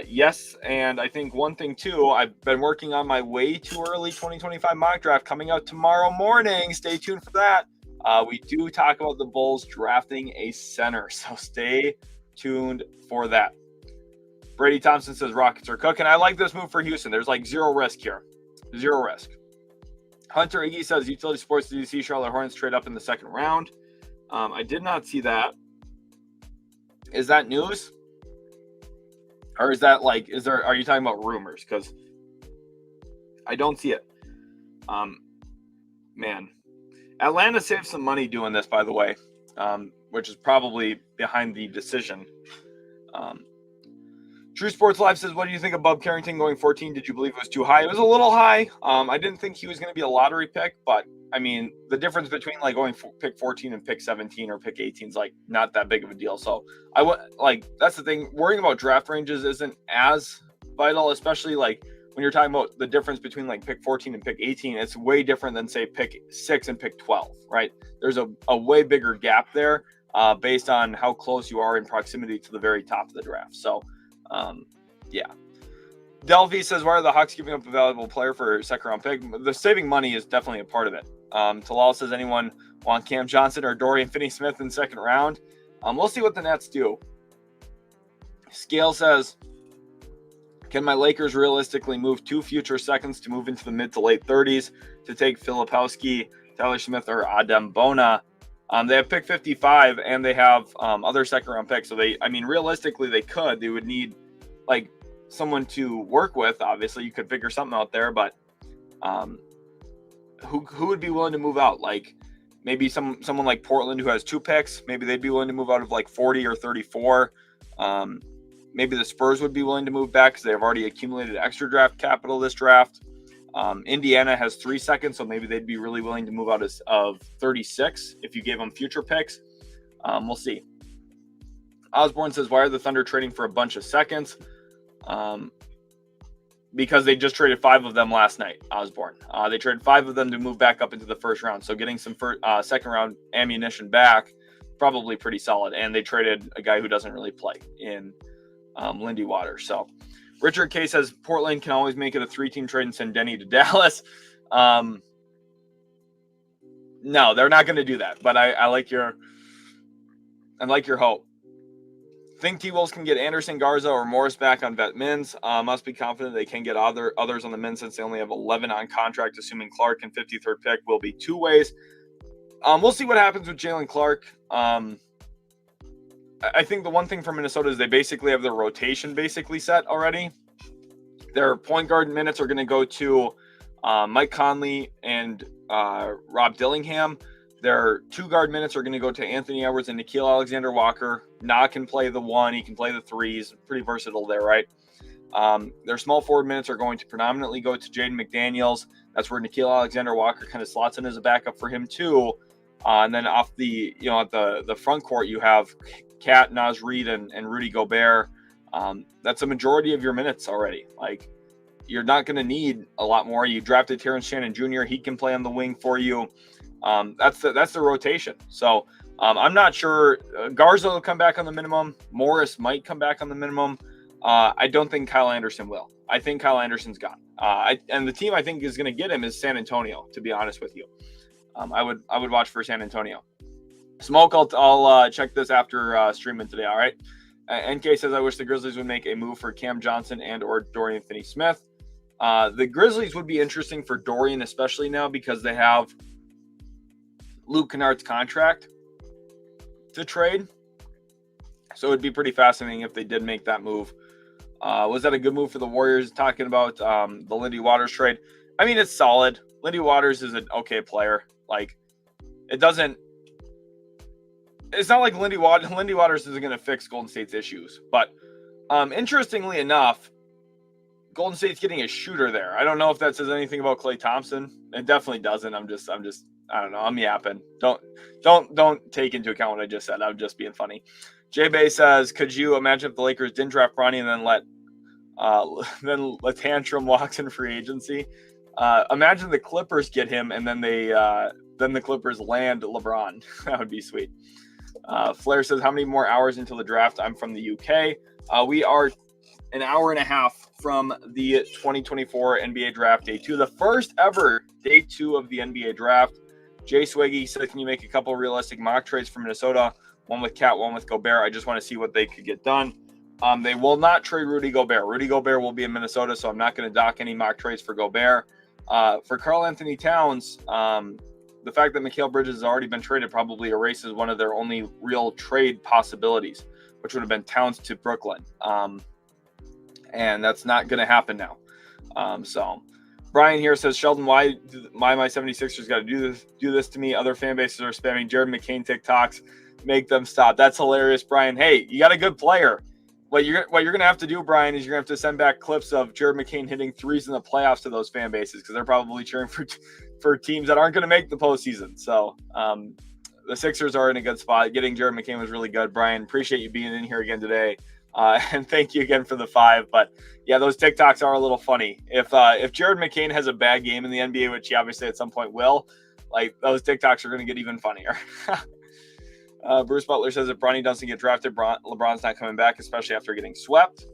Yes, and I think one thing too, I've been working on my way too early 2025 mock draft coming out tomorrow morning. Stay tuned for that. We do talk about the Bulls drafting a center, so stay tuned for that. Brady Thompson says Rockets are cooking. I like this move for Houston. There's like zero risk here. Zero risk. Hunter Iggy says Utility Sports, did you see Charlotte Hornets trade up in the second round? I did not see that. Is that news? Or is that like, are you talking about rumors? Because I don't see it. Man. Atlanta saved some money doing this, by the way, which is probably behind the decision. True Sports Live says, what do you think of Bub Carrington going 14? Did you believe it was too high? It was a little high. I didn't think he was going to be a lottery pick, but I mean, the difference between like going pick 14 and pick 17 or pick 18 is like not that big of a deal. So that's the thing. Worrying about draft ranges isn't as vital, especially like when you're talking about the difference between like pick 14 and pick 18. It's way different than say pick 6 and pick 12, right? There's a way bigger gap there based on how close you are in proximity to the very top of the draft. So, yeah. Delphi says, why are the Hawks giving up a valuable player for a second-round pick? The saving money is definitely a part of it. Talal says, anyone want Cam Johnson or Dorian Finney-Smith in the second round? We'll see what the Nets do. Scale says, can my Lakers realistically move 2 future seconds to move into the mid to late 30s to take Filipowski, Tyler Smith, or Adem Bona? They have pick 55, and they have other second-round picks. So, realistically, they could. They would need, like, someone to work with. Obviously, you could figure something out there, but who would be willing to move out? Like, maybe someone like Portland who has 2 picks. Maybe they'd be willing to move out of, like, 40 or 34. Maybe the Spurs would be willing to move back because they have already accumulated extra draft capital this draft. Indiana has 3 seconds, so maybe they'd be really willing to move out of 36 if you gave them future picks. We'll see. Osborne says, why are the Thunder trading for a bunch of seconds? Because they just traded 5 of them last night, Osborne. They traded 5 of them to move back up into the first round. So getting some second round ammunition back, probably pretty solid. And they traded a guy who doesn't really play in Lindy Waters. So Richard K says Portland can always make it a 3-team trade and send Denny to Dallas. No, they're not going to do that. But I like your hope. Think T-Wolves can get Anderson, Garza, or Morris back on vet mins. Must be confident they can get others on the min since they only have 11 on contract, assuming Clark and 53rd pick will be 2 ways. We'll see what happens with Jalen Clark. I think the one thing for Minnesota is they basically have their rotation basically set already. Their point guard minutes are going to go to Mike Conley and Rob Dillingham. Their 2-guard minutes are going to go to Anthony Edwards and Nickeil Alexander-Walker. Na can play the 1. He can play the 3. He's pretty versatile there, right? Their small forward minutes are going to predominantly go to Jaden McDaniels. That's where Nickeil Alexander-Walker kind of slots in as a backup for him too. And then off the, at the front court, you have Cat, Naz Reid, and Rudy Gobert. That's a majority of your minutes already. Like, you're not going to need a lot more. You drafted Terrence Shannon Jr. He can play on the wing for you. That's the rotation. So I'm not sure. Garza will come back on the minimum. Morris might come back on the minimum. I don't think Kyle Anderson will. I think Kyle Anderson's gone. And the team I think is going to get him is San Antonio, to be honest with you. I would watch for San Antonio. Smoke, I'll check this after streaming today, all right? NK says, I wish the Grizzlies would make a move for Cam Johnson and or Dorian Finney-Smith. The Grizzlies would be interesting for Dorian, especially now because they have Luke Kennard's contract to trade. So it'd be pretty fascinating if they did make that move. Was that a good move for the Warriors? Talking about the Lindy Waters trade. I mean, it's solid. Lindy Waters is an okay player. Like, it's not like Lindy Waters isn't going to fix Golden State's issues. But interestingly enough, Golden State's getting a shooter there. I don't know if that says anything about Klay Thompson. It definitely doesn't. I'm just I don't know. I'm yapping. Don't take into account what I just said. I'm just being funny. Jay Bay says, could you imagine if the Lakers didn't draft Bronny and then let Tantrum walks in free agency? Imagine the Clippers get him and then the Clippers land LeBron. That would be sweet. Flair says, how many more hours until the draft? I'm from the UK. We are an hour and a half from the 2024 NBA draft day 2, the first ever day 2 of the NBA draft. Jay Swaggy said, can you make a couple realistic mock trades for Minnesota? One with Cat, one with Gobert. I just want to see what they could get done. They will not trade Rudy Gobert. Rudy Gobert will be in Minnesota, so I'm not going to dock any mock trades for Gobert. For Karl Anthony Towns, the fact that Mikal Bridges has already been traded probably erases one of their only real trade possibilities, which would have been Towns to Brooklyn. And that's not going to happen now. So Brian here says, Sheldon, why my 76ers got to do this to me? Other fan bases are spamming Jared McCain TikToks. Make them stop. That's hilarious, Brian. Hey, you got a good player. What you're going to have to do, Brian, is you're going to have to send back clips of Jared McCain hitting threes in the playoffs to those fan bases because they're probably cheering for teams that aren't going to make the postseason. So the Sixers are in a good spot. Getting Jared McCain was really good. Brian, appreciate you being in here again today. And thank you again for the 5. But yeah, those TikToks are a little funny. If Jared McCain has a bad game in the NBA, which he obviously at some point will, like those TikToks are going to get even funnier. Bruce Butler says if Bronny doesn't get drafted, LeBron's not coming back, especially after getting swept.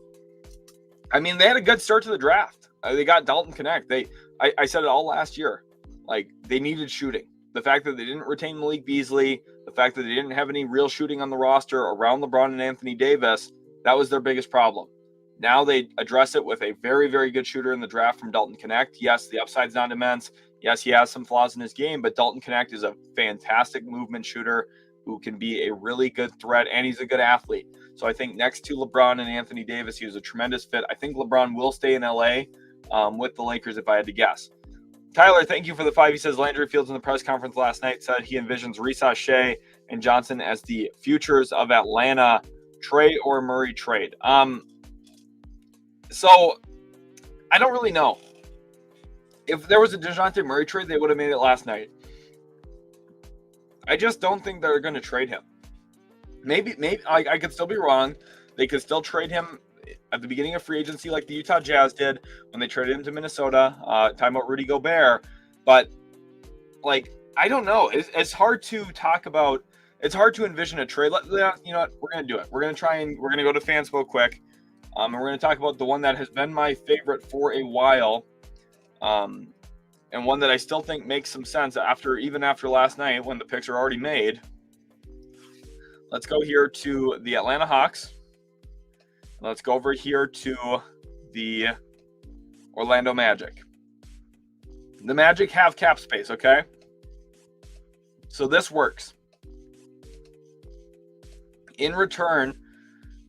I mean, they had a good start to the draft. They got Dalton Knecht. I said it all last year. Like, they needed shooting. The fact that they didn't retain Malik Beasley, the fact that they didn't have any real shooting on the roster around LeBron and Anthony Davis, that was their biggest problem. Now they address it with a very, very good shooter in the draft from Dalton Knecht. Yes, the upside's not immense. Yes, he has some flaws in his game, but Dalton Knecht is a fantastic movement shooter who can be a really good threat, and he's a good athlete. So I think next to LeBron and Anthony Davis, he was a tremendous fit. I think LeBron will stay in LA with the Lakers if I had to guess. Tyler, thank you for the 5. He says Landry Fields in the press conference last night said he envisions Risacher and Johnson as the futures of Atlanta. Trey or Murray trade. So I don't really know. If there was a DeJounte Murray trade, they would have made it last night. I just don't think they're going to trade him. Maybe I could still be wrong. They could still trade him at the beginning of free agency like the Utah Jazz did when they traded him to Minnesota, talking about Rudy Gobert. But, like, I don't know. It's hard to talk about. It's hard to envision a trade. You know what? We're going to do it. We're going to go to Fanspo quick. And we're going to talk about the one that has been my favorite for a while. And one that I still think makes some sense even after last night when the picks are already made. Let's go here to the Atlanta Hawks. Let's go over here to the Orlando Magic. The Magic have cap space, okay? So this works. In return,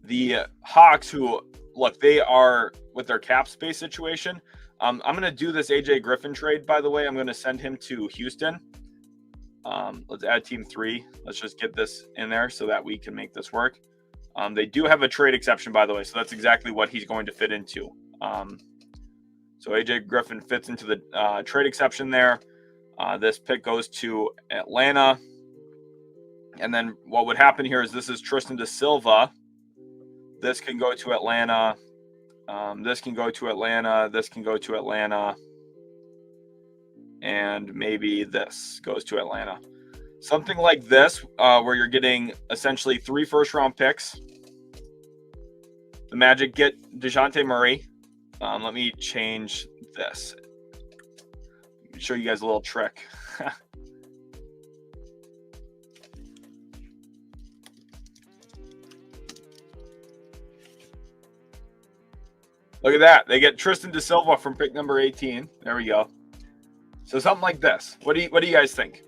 the Hawks, who, look, they are with their cap space situation. I'm going to do this AJ Griffin trade, by the way. I'm going to send him to Houston. Let's add team 3. Let's just get this in there so that we can make this work. They do have a trade exception, by the way, so that's exactly what he's going to fit into. So AJ Griffin fits into the trade exception there. This pick goes to Atlanta. And then what would happen here is this is Tristan da Silva. This can go to Atlanta. This can go to Atlanta. This can go to Atlanta. And maybe this goes to Atlanta. Something like this, where you're getting essentially 3 first-round picks. The Magic get DeJounte Murray. Let me change this. Let me show you guys a little trick. Look at that. They get Tristan da Silva from pick number 18. There we go. So something like this. What do you guys think?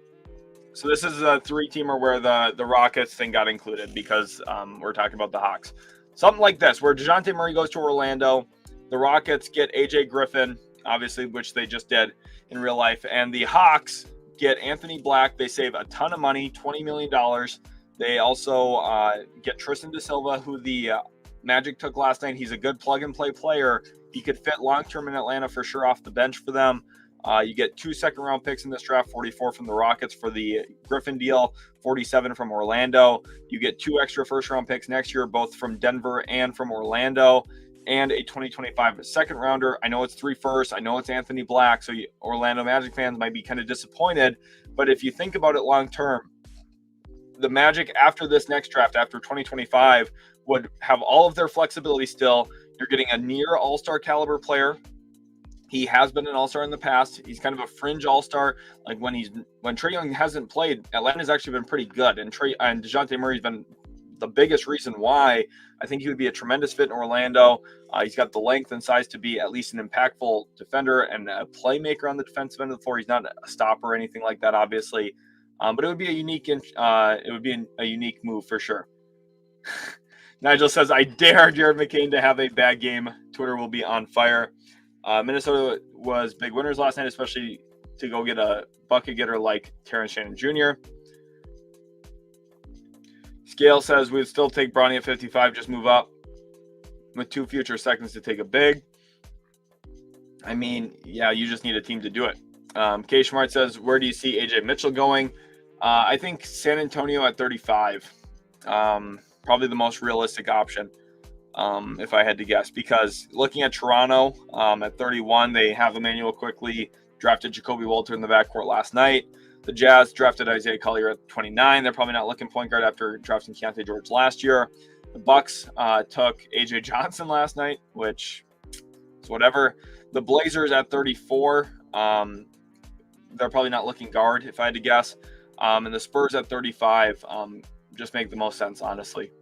So this is a 3-teamer where the Rockets thing got included because we're talking about the Hawks. Something like this, where DeJounte Murray goes to Orlando. The Rockets get AJ Griffin, obviously, which they just did in real life. And the Hawks get Anthony Black. They save a ton of money, $20 million. They also get Tristan da Silva, who the Magic took last night. He's a good plug-and-play player. He could fit long-term in Atlanta for sure off the bench for them. You get 2 second-round picks in this draft, 44 from the Rockets for the Griffin deal, 47 from Orlando. You get 2 extra first-round picks next year, both from Denver and from Orlando, and a 2025 second-rounder. I know it's 3 firsts. I know it's Anthony Black, so Orlando Magic fans might be kind of disappointed. But if you think about it long-term, the Magic after this next draft, after 2025, would have all of their flexibility still. You're getting a near all-star caliber player. He has been an all-star in the past. He's kind of a fringe all-star. Like when Trae Young hasn't played, Atlanta's actually been pretty good. And DeJounte Murray's been the biggest reason why I think he would be a tremendous fit in Orlando. He's got the length and size to be at least an impactful defender and a playmaker on the defensive end of the floor. He's not a stopper or anything like that, obviously. But it would be a unique move for sure. Nigel says, I dare Jared McCain to have a bad game. Twitter will be on fire. Minnesota was big winners last night, especially to go get a bucket getter like Terrence Shannon Jr. Scale says, we'd still take Bronny at 55, just move up with 2 future seconds to take a big. I mean, yeah, you just need a team to do it. K. Smart says, where do you see AJ Mitchell going? I think San Antonio at 35. Probably the most realistic option, if I had to guess, because looking at Toronto at 31, they have Emmanuel Quickly, drafted Jacoby Walter in the backcourt last night. The Jazz drafted Isaiah Collier at 29. They're probably not looking point guard after drafting Keontae George last year. The Bucks took AJ Johnson last night, which is whatever. The Blazers at 34. They're probably not looking guard, if I had to guess. And the Spurs at 35 just make the most sense, honestly.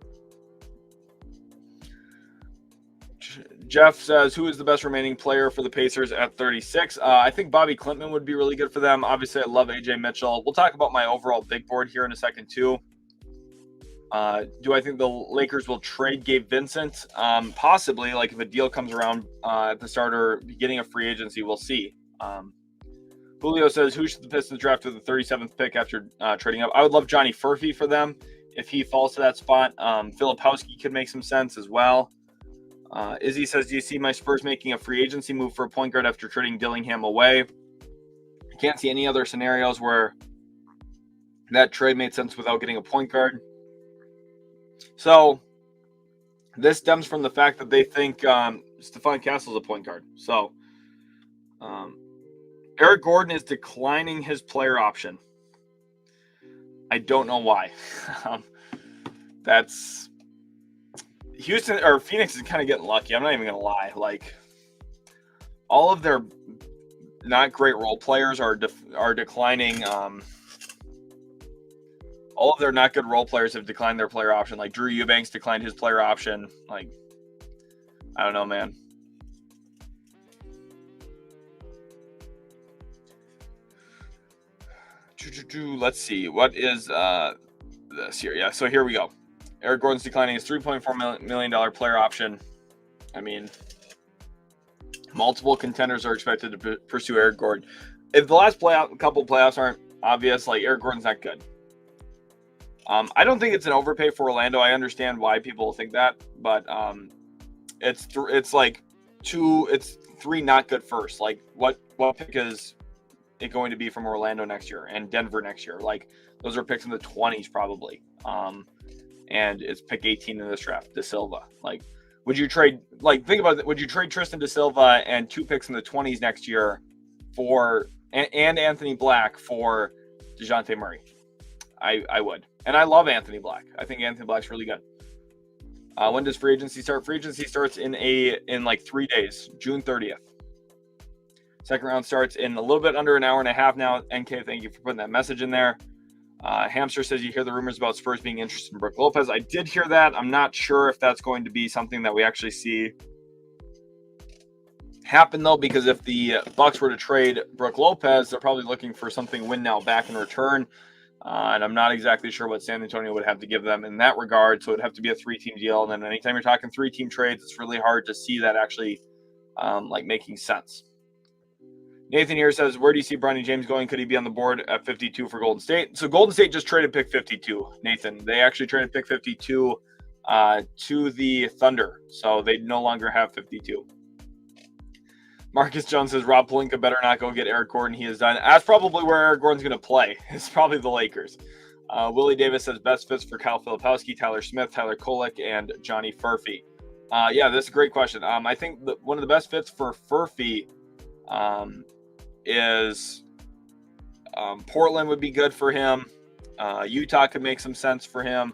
Jeff says, who is the best remaining player for the Pacers at 36? I think Bobby Klintman would be really good for them. Obviously, I love AJ Mitchell. We'll talk about my overall big board here in a second, too. Do I think the Lakers will trade Gabe Vincent? Possibly. Like, if a deal comes around at the start or beginning of free agency, we'll see. Julio says, who should the Pistons draft with the 37th pick after trading up? I would love Johnny Furphy for them if he falls to that spot. Filipowski could make some sense as well. Izzy says, do you see my Spurs making a free agency move for a point guard after trading Dillingham away? I can't see any other scenarios where that trade made sense without getting a point guard. So this stems from the fact that they think Stephon Castle's a point guard. So Eric Gordon is declining his player option. I don't know why. That's Houston or Phoenix is kind of getting lucky. I'm not even going to lie. Like, all of their not great role players are declining. All of their not good role players have declined their player option. Like Drew Eubanks declined his player option. Like, I don't know, man. Let's see. What is this here? Yeah, so here we go. Eric Gordon's declining his $3.4 million player option. I mean, multiple contenders are expected to pursue Eric Gordon. If the last couple playoffs aren't obvious. Like, Eric Gordon's not good. I don't think it's an overpay for Orlando. I understand why people think that, but it's like it's 3 not good first. Like, what pick is it going to be from Orlando next year and Denver next year? Like, those are picks in the 20s probably. And it's pick 18 in this draft, De Silva. Like, would you trade, like, think about it, would you trade Tristan De Silva and 2 picks in the 20s next year for and Anthony Black for DeJounte Murray? I would. And I love Anthony Black. I think Anthony Black's really good. When does free agency start? Free agency starts in like 3 days, June 30th. Second round starts in a little bit under an hour and a half now. NK, thank you for putting that message in there. Hamster says you hear the rumors about Spurs being interested in Brook Lopez. I did hear that. I'm not sure if that's going to be something that we actually see happen, though, because if the Bucks were to trade Brook Lopez, they're probably looking for something win now back in return. And I'm not exactly sure what San Antonio would have to give them in that regard. So it'd have to be a 3-team deal. And then anytime you're talking 3-team trades, it's really hard to see that actually like making sense. Nathan here says, where do you see Bronny James going? Could he be on the board at 52 for Golden State? So Golden State just traded pick 52, Nathan. They actually traded pick 52 to the Thunder. So they no longer have 52. Marcus Jones says, Rob Pelinka better not go get Eric Gordon. He is done. That's probably where Eric Gordon's going to play. It's probably the Lakers. Willie Davis says, best fits for Kyle Filipowski, Tyler Smith, Tyler Kolek, and Johnny Furphy. Yeah, that's a great question. I think one of the best fits for Furphy is Portland would be good for him. Utah could make some sense for him.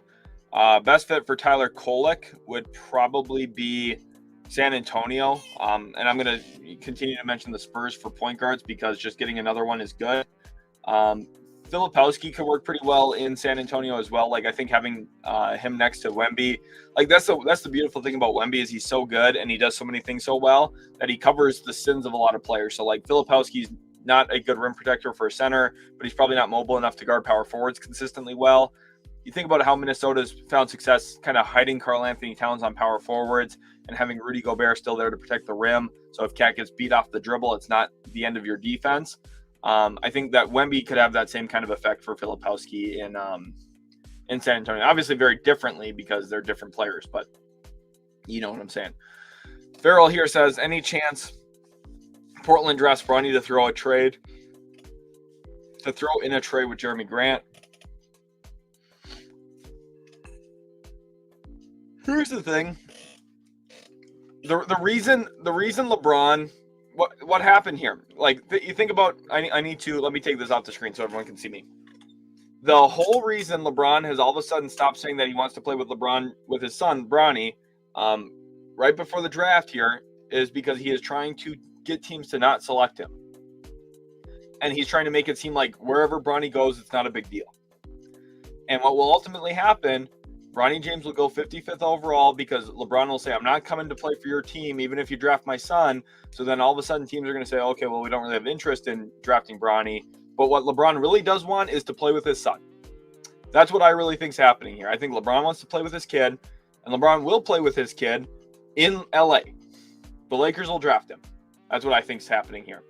Best fit for Tyler Kolek would probably be San Antonio. And I'm going to continue to mention the Spurs for point guards because just getting another one is good. Filipowski could work pretty well in San Antonio as well. Like, I think having him next to Wemby, like that's the beautiful thing about Wemby is he's so good and he does so many things so well that he covers the sins of a lot of players. So like Filipowski's not a good rim protector for a center, but he's probably not mobile enough to guard power forwards consistently well. You think about how Minnesota's found success kind of hiding Karl Anthony Towns on power forwards and having Rudy Gobert still there to protect the rim. So if Cat gets beat off the dribble, it's not the end of your defense. I think that Wemby could have that same kind of effect for Filipowski in San Antonio. Obviously very differently because they're different players, but you know what I'm saying. Farrell here says, any chance Portland drafts Bronny to throw in a trade with Jeremy Grant? Here's the thing. The reason LeBron, what happened here? Like, you think about, I need to, let me take this off the screen so everyone can see me. The whole reason LeBron has all of a sudden stopped saying that he wants to play with his son, Bronny, right before the draft here, is because he is trying to get teams to not select him. And he's trying to make it seem like wherever Bronny goes, it's not a big deal. And what will ultimately happen, Bronny James will go 55th overall because LeBron will say, I'm not coming to play for your team, even if you draft my son. So then all of a sudden teams are going to say, okay, well, we don't really have interest in drafting Bronny. But what LeBron really does want is to play with his son. That's what I really think is happening here. I think LeBron wants to play with his kid, and LeBron will play with his kid in LA. The Lakers will draft him. That's what I think is happening here.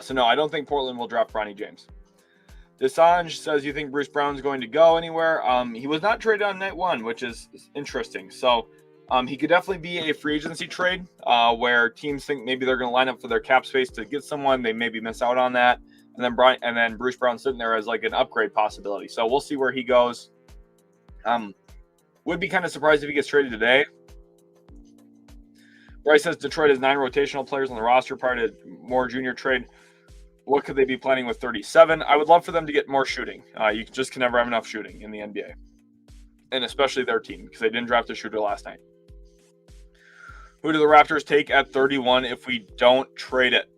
So no, I don't think Portland will draft Bronny James. Desange says, you think Bruce Brown's going to go anywhere? He was not traded on night one, which is interesting. So he could definitely be a free agency trade where teams think maybe they're going to line up for their cap space to get someone. They maybe miss out on that. And then Bruce Brown sitting there as like an upgrade possibility. So we'll see where he goes. Would be kind of surprised if he gets traded today. Bryce says Detroit has 9 rotational players on the roster prior to more junior trade. What could they be planning with 37? I would love for them to get more shooting. You just can never have enough shooting in the NBA. And especially their team, because they didn't draft a shooter last night. Who do the Raptors take at 31 if we don't trade it?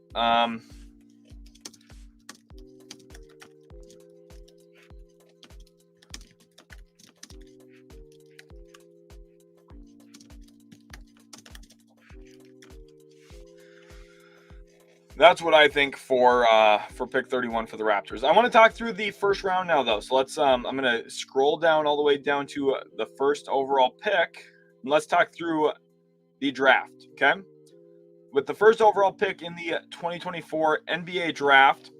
That's what I think for pick 31 for the Raptors. I want to talk through the first round now, though. So let's. I'm going to scroll down all the way down to the first overall pick, and let's talk through the draft. Okay, with the first overall pick in the 2024 NBA draft,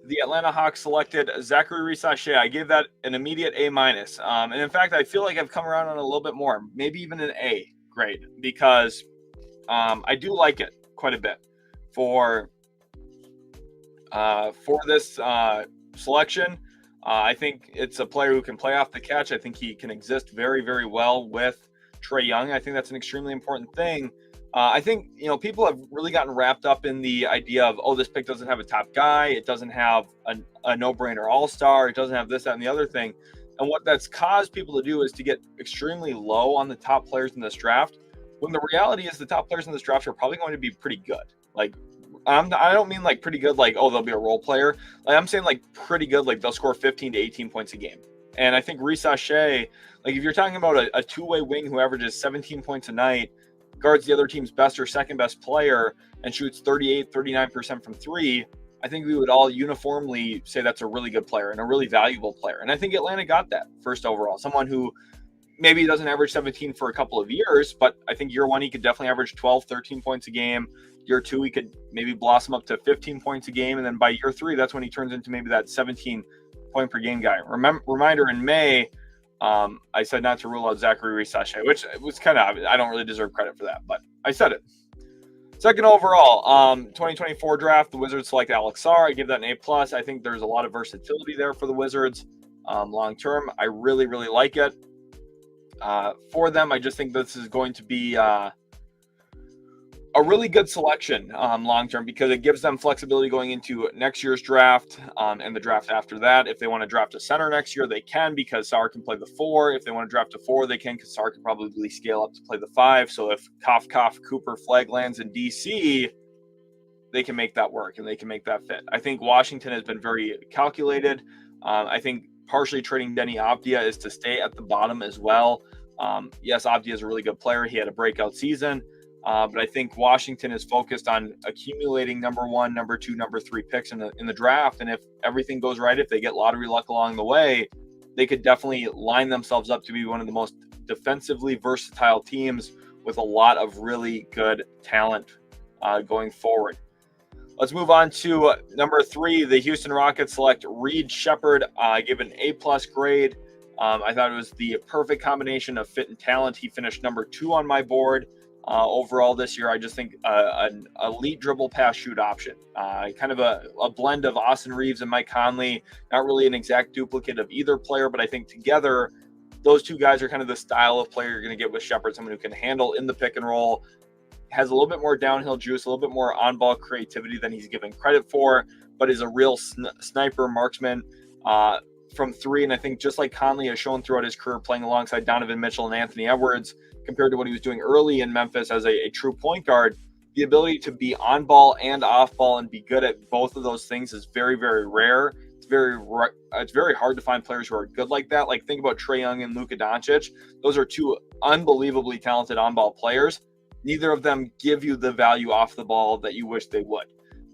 the Atlanta Hawks selected Zaccharie Risacher. I gave that an immediate A-. And in fact, I feel like I've come around on it a little bit more, maybe even an A grade, because I do like it quite a bit for this selection. I think it's a player who can play off the catch. I think he can exist very, very well with Trae Young. I think that's an extremely important thing. I think, people have really gotten wrapped up in the idea of, oh, this pick doesn't have a top guy. It doesn't have a no-brainer all-star. It doesn't have this, that, and the other thing. And what that's caused people to do is to get extremely low on the top players in this draft, when the reality is the top players in this draft are probably going to be pretty good. Like, I don't mean like pretty good, like, oh, they'll be a role player. Like, I'm saying like pretty good, like they'll score 15 to 18 points a game. And I think Risacher, like if you're talking about a two-way wing who averages 17 points a night, guards the other team's best or second best player, and shoots 39% from three, I think we would all uniformly say that's a really good player and a really valuable player. And I think Atlanta got that first overall. Someone who maybe doesn't average 17 for a couple of years, but I think year one he could definitely average 12, 13 points a game. Year two, he could maybe blossom up to 15 points a game. And then by year three, that's when he turns into maybe that 17 point per game guy. Reminder, in May, I said not to rule out Zaccharie Risacher, which was kind of, I don't really deserve credit for that, but I said it. Second overall, 2024 draft, the Wizards select Alex Sarr. I give that an A+. I think there's a lot of versatility there for the Wizards long term. I really, really like it. For them, I just think this is going to be a really good selection long term, because it gives them flexibility going into next year's draft and the draft after that. If they want to draft a center next year, they can, because Sarr can play the 4. If they want to draft a 4, they can, because Sarr can probably scale up to play the 5. So if Cooper Flag lands in DC, they can make that work and they can make that fit. I think Washington has been very calculated. I think partially trading Deni Avdija is to stay at the bottom as well. Yes, Avdija is a really good player. He had a breakout season. But I think Washington is focused on accumulating number 1, number 2, number 3 picks in the draft. And if everything goes right, if they get lottery luck along the way, they could definitely line themselves up to be one of the most defensively versatile teams with a lot of really good talent going forward. Let's move on to number 3. The Houston Rockets select Reed Sheppard. I give an A+ grade. I thought it was the perfect combination of fit and talent. He finished number 2 on my board. Overall this year, I just think an elite dribble pass shoot option, kind of a blend of Austin Reeves and Mike Conley. Not really an exact duplicate of either player, but I think together those two guys are kind of the style of player you're going to get with Sheppard. Someone who can handle in the pick and roll, has a little bit more downhill juice, a little bit more on-ball creativity than he's given credit for, but is a real sniper marksman from 3. And I think just like Conley has shown throughout his career playing alongside Donovan Mitchell and Anthony Edwards, compared to what he was doing early in Memphis as a true point guard, the ability to be on ball and off ball and be good at both of those things is very, very rare. It's very hard to find players who are good like that. Like, think about Trae Young and Luka Doncic. Those are two unbelievably talented on-ball players. Neither of them give you the value off the ball that you wish they would.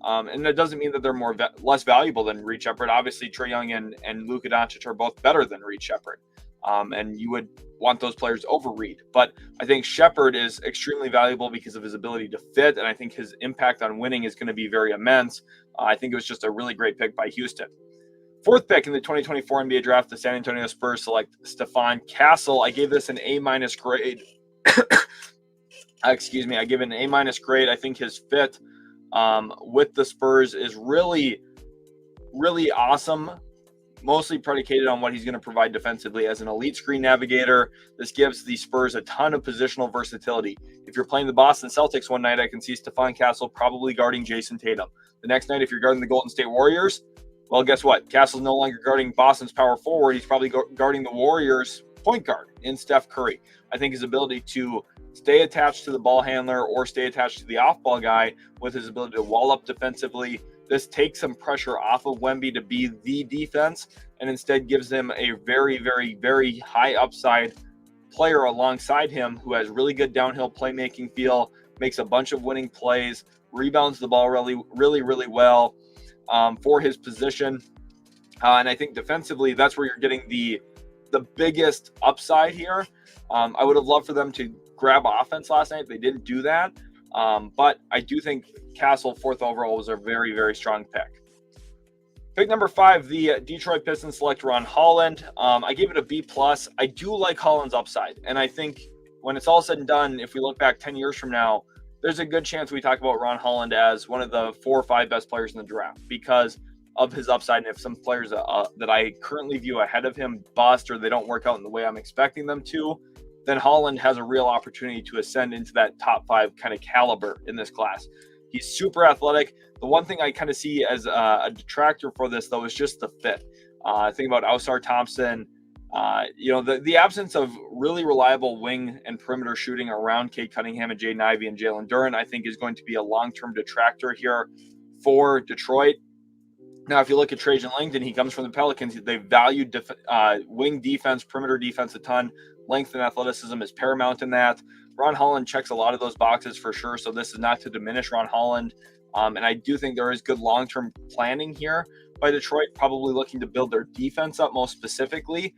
And that doesn't mean that they're less valuable than Reed Sheppard. Obviously, Trae Young and Luka Doncic are both better than Reed Sheppard. And you would want those players over Reed. But I think Sheppard is extremely valuable because of his ability to fit, and I think his impact on winning is going to be very immense. I think it was just a really great pick by Houston. 4th pick in the 2024 NBA draft, the San Antonio Spurs select Stephon Castle. I gave this an A- grade. Excuse me. I give it an A- grade. I think his fit with the Spurs is really, really awesome. Mostly predicated on what he's going to provide defensively as an elite screen navigator. This gives the Spurs a ton of positional versatility. If you're playing the Boston Celtics one night, I can see Stephon Castle probably guarding Jason Tatum. The next night, if you're guarding the Golden State Warriors, well, guess what? Castle's no longer guarding Boston's power forward. He's probably guarding the Warriors' point guard in Steph Curry. I think his ability to stay attached to the ball handler or stay attached to the off-ball guy with his ability to wall up defensively, this takes some pressure off of Wemby to be the defense and instead gives them a very, very, very high upside player alongside him who has really good downhill playmaking feel, makes a bunch of winning plays, rebounds the ball really, really, really well for his position. And I think defensively, that's where you're getting the biggest upside here. I would have loved for them to grab offense last night. They didn't do that. But I do think Castle, 4th overall, was a very, very strong pick. Pick number 5, the Detroit Pistons select Ron Holland. I gave it a B+. I do like Holland's upside, and I think when it's all said and done, if we look back 10 years from now, there's a good chance we talk about Ron Holland as one of the 4 or 5 best players in the draft because of his upside. And if some players that I currently view ahead of him bust or they don't work out in the way I'm expecting them to, then Holland has a real opportunity to ascend into that top 5 kind of caliber in this class. He's super athletic. The one thing I kind of see as a detractor for this, though, is just the fit. Think about Ausar Thompson. The absence of really reliable wing and perimeter shooting around Cade Cunningham and Jaden Ivey and Jalen Duren, I think, is going to be a long-term detractor here for Detroit. Now, if you look at Trajan Langdon, he comes from the Pelicans. They valued wing defense, perimeter defense a ton. Length and athleticism is paramount in that. Ron Holland checks a lot of those boxes for sure, so this is not to diminish Ron Holland. And I do think there is good long-term planning here by Detroit, probably looking to build their defense up most specifically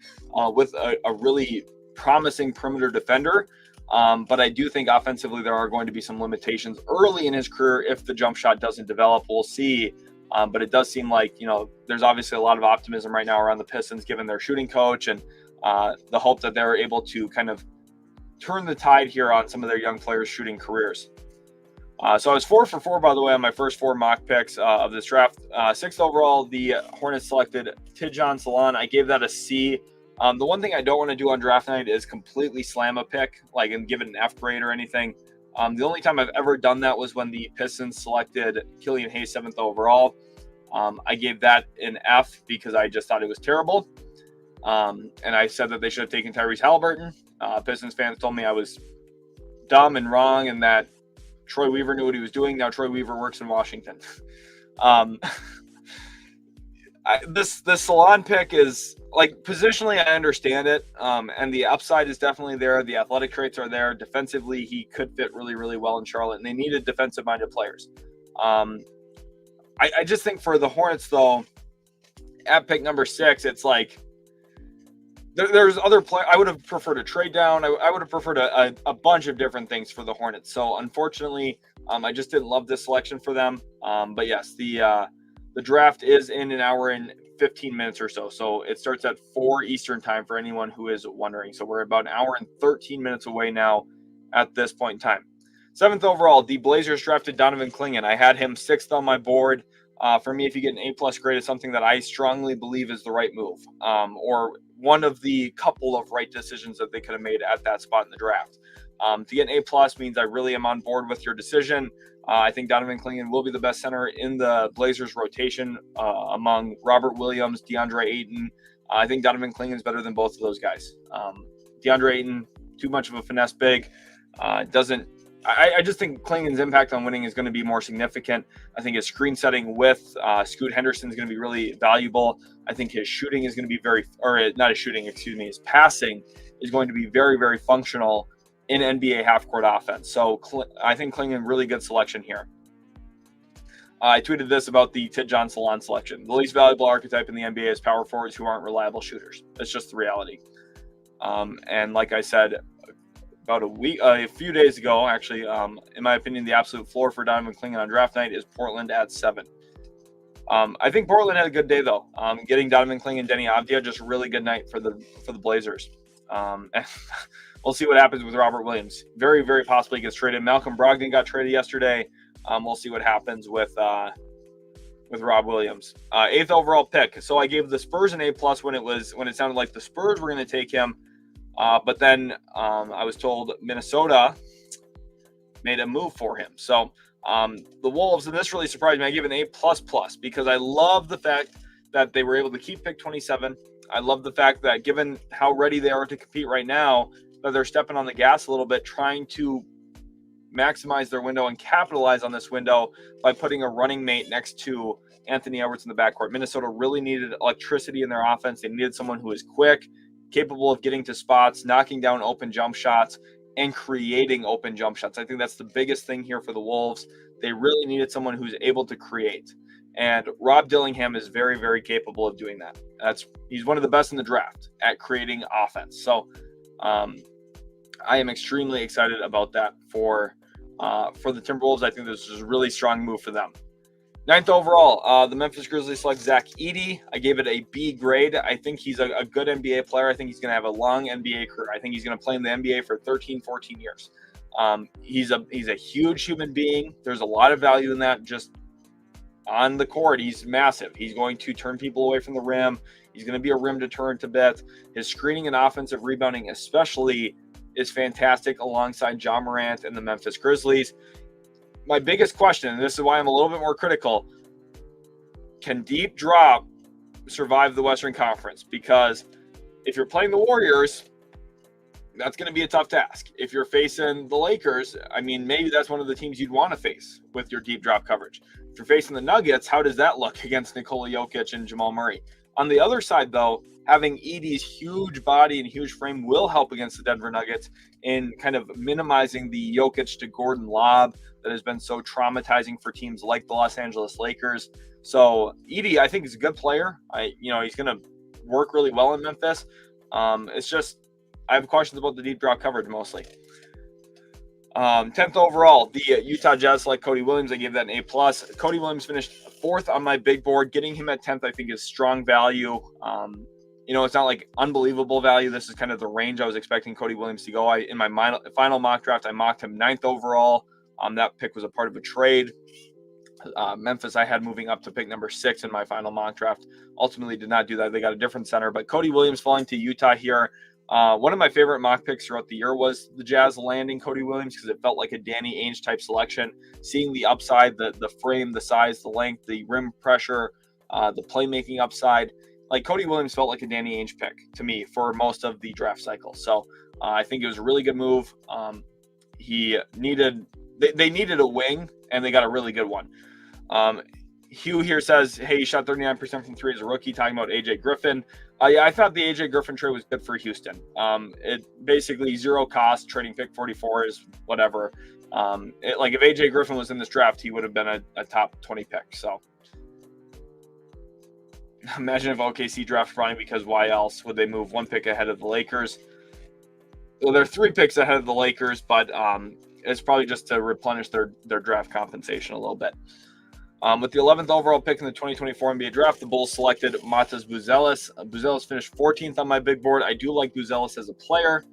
with a really promising perimeter defender. But I do think offensively there are going to be some limitations early in his career if the jump shot doesn't develop. We'll see. But it does seem like, there's obviously a lot of optimism right now around the Pistons given their shooting coach and the hope that they're able to kind of turn the tide here on some of their young players' shooting careers. So I was 4 for 4, by the way, on my first 4 mock picks of this draft. 6th overall, the Hornets selected Tidjane Salaun. I gave that a C. The one thing I don't want to do on draft night is completely slam a pick, and give it an F grade or anything. The only time I've ever done that was when the Pistons selected Killian Hayes 7th overall. I gave that an F because I just thought it was terrible. And I said that they should have taken Tyrese Halliburton. Pistons fans told me I was dumb and wrong and that Troy Weaver knew what he was doing. Now Troy Weaver works in Washington. This Salaun pick is, positionally, I understand it. And the upside is definitely there. The athletic traits are there. Defensively, he could fit really, really well in Charlotte, and they needed defensive-minded players. I just think for the Hornets, though, at pick number 6, it's there's other players. I would have preferred a trade down. I would have preferred a bunch of different things for the Hornets. So unfortunately, I just didn't love this selection for them. But yes, the draft is in an hour and 15 minutes or so. So it starts at 4 Eastern time for anyone who is wondering. So we're about an hour and 13 minutes away now at this point in time. 7th overall, the Blazers drafted Donovan Clingan. I had him 6th on my board. For me, if you get an A+ grade, it's something that I strongly believe is the right move, or one of the couple of right decisions that they could have made at that spot in the draft. To get an A+ means I really am on board with your decision. I think Donovan Clingan will be the best center in the Blazers rotation among Robert Williams, DeAndre Ayton. I think Donovan Clingan is better than both of those guys. DeAndre Ayton, too much of a finesse big, I just think Clingan's impact on winning is going to be more significant. I think his screen setting with Scoot Henderson is going to be really valuable. I think his shooting is going to be his passing is going to be very, very functional in NBA half-court offense. So I think Clingan, really good selection here. I tweeted this about the Tidjane Salaun selection. The least valuable archetype in the NBA is power forwards who aren't reliable shooters. That's just the reality. And like I said, about a few days ago, actually, in my opinion, the absolute floor for Donovan Clingan on draft night is Portland at 7. I think Portland had a good day, though. Getting Donovan Clingan, Denny Avdia, just a really good night for the Blazers. And we'll see what happens with Robert Williams. Very, very possibly gets traded. Malcolm Brogdon got traded yesterday. We'll see what happens with Rob Williams. 8th overall pick. So I gave the Spurs an A+ when it sounded like the Spurs were going to take him. But then I was told Minnesota made a move for him. So the Wolves, and this really surprised me, I gave an A++ because I love the fact that they were able to keep pick 27. I love the fact that given how ready they are to compete right now, that they're stepping on the gas a little bit, trying to maximize their window and capitalize on this window by putting a running mate next to Anthony Edwards in the backcourt. Minnesota really needed electricity in their offense. They needed someone who is quick, capable of getting to spots, knocking down open jump shots, and creating open jump shots. I think that's the biggest thing here for the Wolves. They really needed someone who's able to create. And Rob Dillingham is very, very capable of doing that. He's one of the best in the draft at creating offense. So I am extremely excited about that for the Timberwolves. I think this is a really strong move for them. Ninth overall, the Memphis Grizzlies select Zaccharie. I gave it a B grade. I think he's a good NBA player. I think he's going to have a long NBA career. I think he's going to play in the NBA for 13, 14 years. He's a huge human being. There's a lot of value in that. Just on the court, he's massive. He's going to turn people away from the rim. He's going to be a rim deterrent a bit. His screening and offensive rebounding especially is fantastic alongside Ja Morant and the Memphis Grizzlies. My biggest question, and this is why I'm a little bit more critical, can deep drop survive the Western Conference? Because if you're playing the Warriors, that's going to be a tough task. If you're facing the Lakers, I mean, maybe that's one of the teams you'd want to face with your deep drop coverage. If you're facing the Nuggets, how does that look against Nikola Jokic and Jamal Murray? On the other side, though, having Edey's huge body and huge frame will help against the Denver Nuggets in kind of minimizing the Jokic to Gordon lob that has been so traumatizing for teams like the Los Angeles Lakers. So Edey, I think, is a good player. He's going to work really well in Memphis. It's just I have questions about the deep drop coverage mostly. 10th overall, the Utah Jazz select Cody Williams. I gave that an A+. Cody Williams finished 4th on my big board. Getting him at 10th, I think, is strong value. It's not like unbelievable value. This is kind of the range I was expecting Cody Williams to go. In my final mock draft, I mocked him 9th overall. That pick was a part of a trade. Memphis I had moving up to pick number 6 in my final mock draft. Ultimately did not do that. They got a different center. But Cody Williams falling to Utah here. One of my favorite mock picks throughout the year was the Jazz landing Cody Williams because it felt like a Danny Ainge type selection. Seeing the upside, the frame, the size, the length, the rim pressure, the playmaking upside. Like Cody Williams felt like a Danny Ainge pick to me for most of the draft cycle. So I think it was a really good move. They needed a wing, and they got a really good one. Hugh here says, hey, he shot 39% from 3 as a rookie, talking about AJ Griffin. I thought the AJ Griffin trade was good for Houston. It basically zero cost, trading pick 44 is whatever. If AJ Griffin was in this draft, he would have been a top 20 pick. So imagine if OKC drafts Bronny, because why else would they move 1 pick ahead of the Lakers? Well, they're 3 picks ahead of the Lakers, but it's probably just to replenish their draft compensation a little bit. With the 11th overall pick in the 2024 NBA draft, the Bulls selected Matas Buzelis. Buzelis finished 14th on my big board. I do like Buzelis as a player.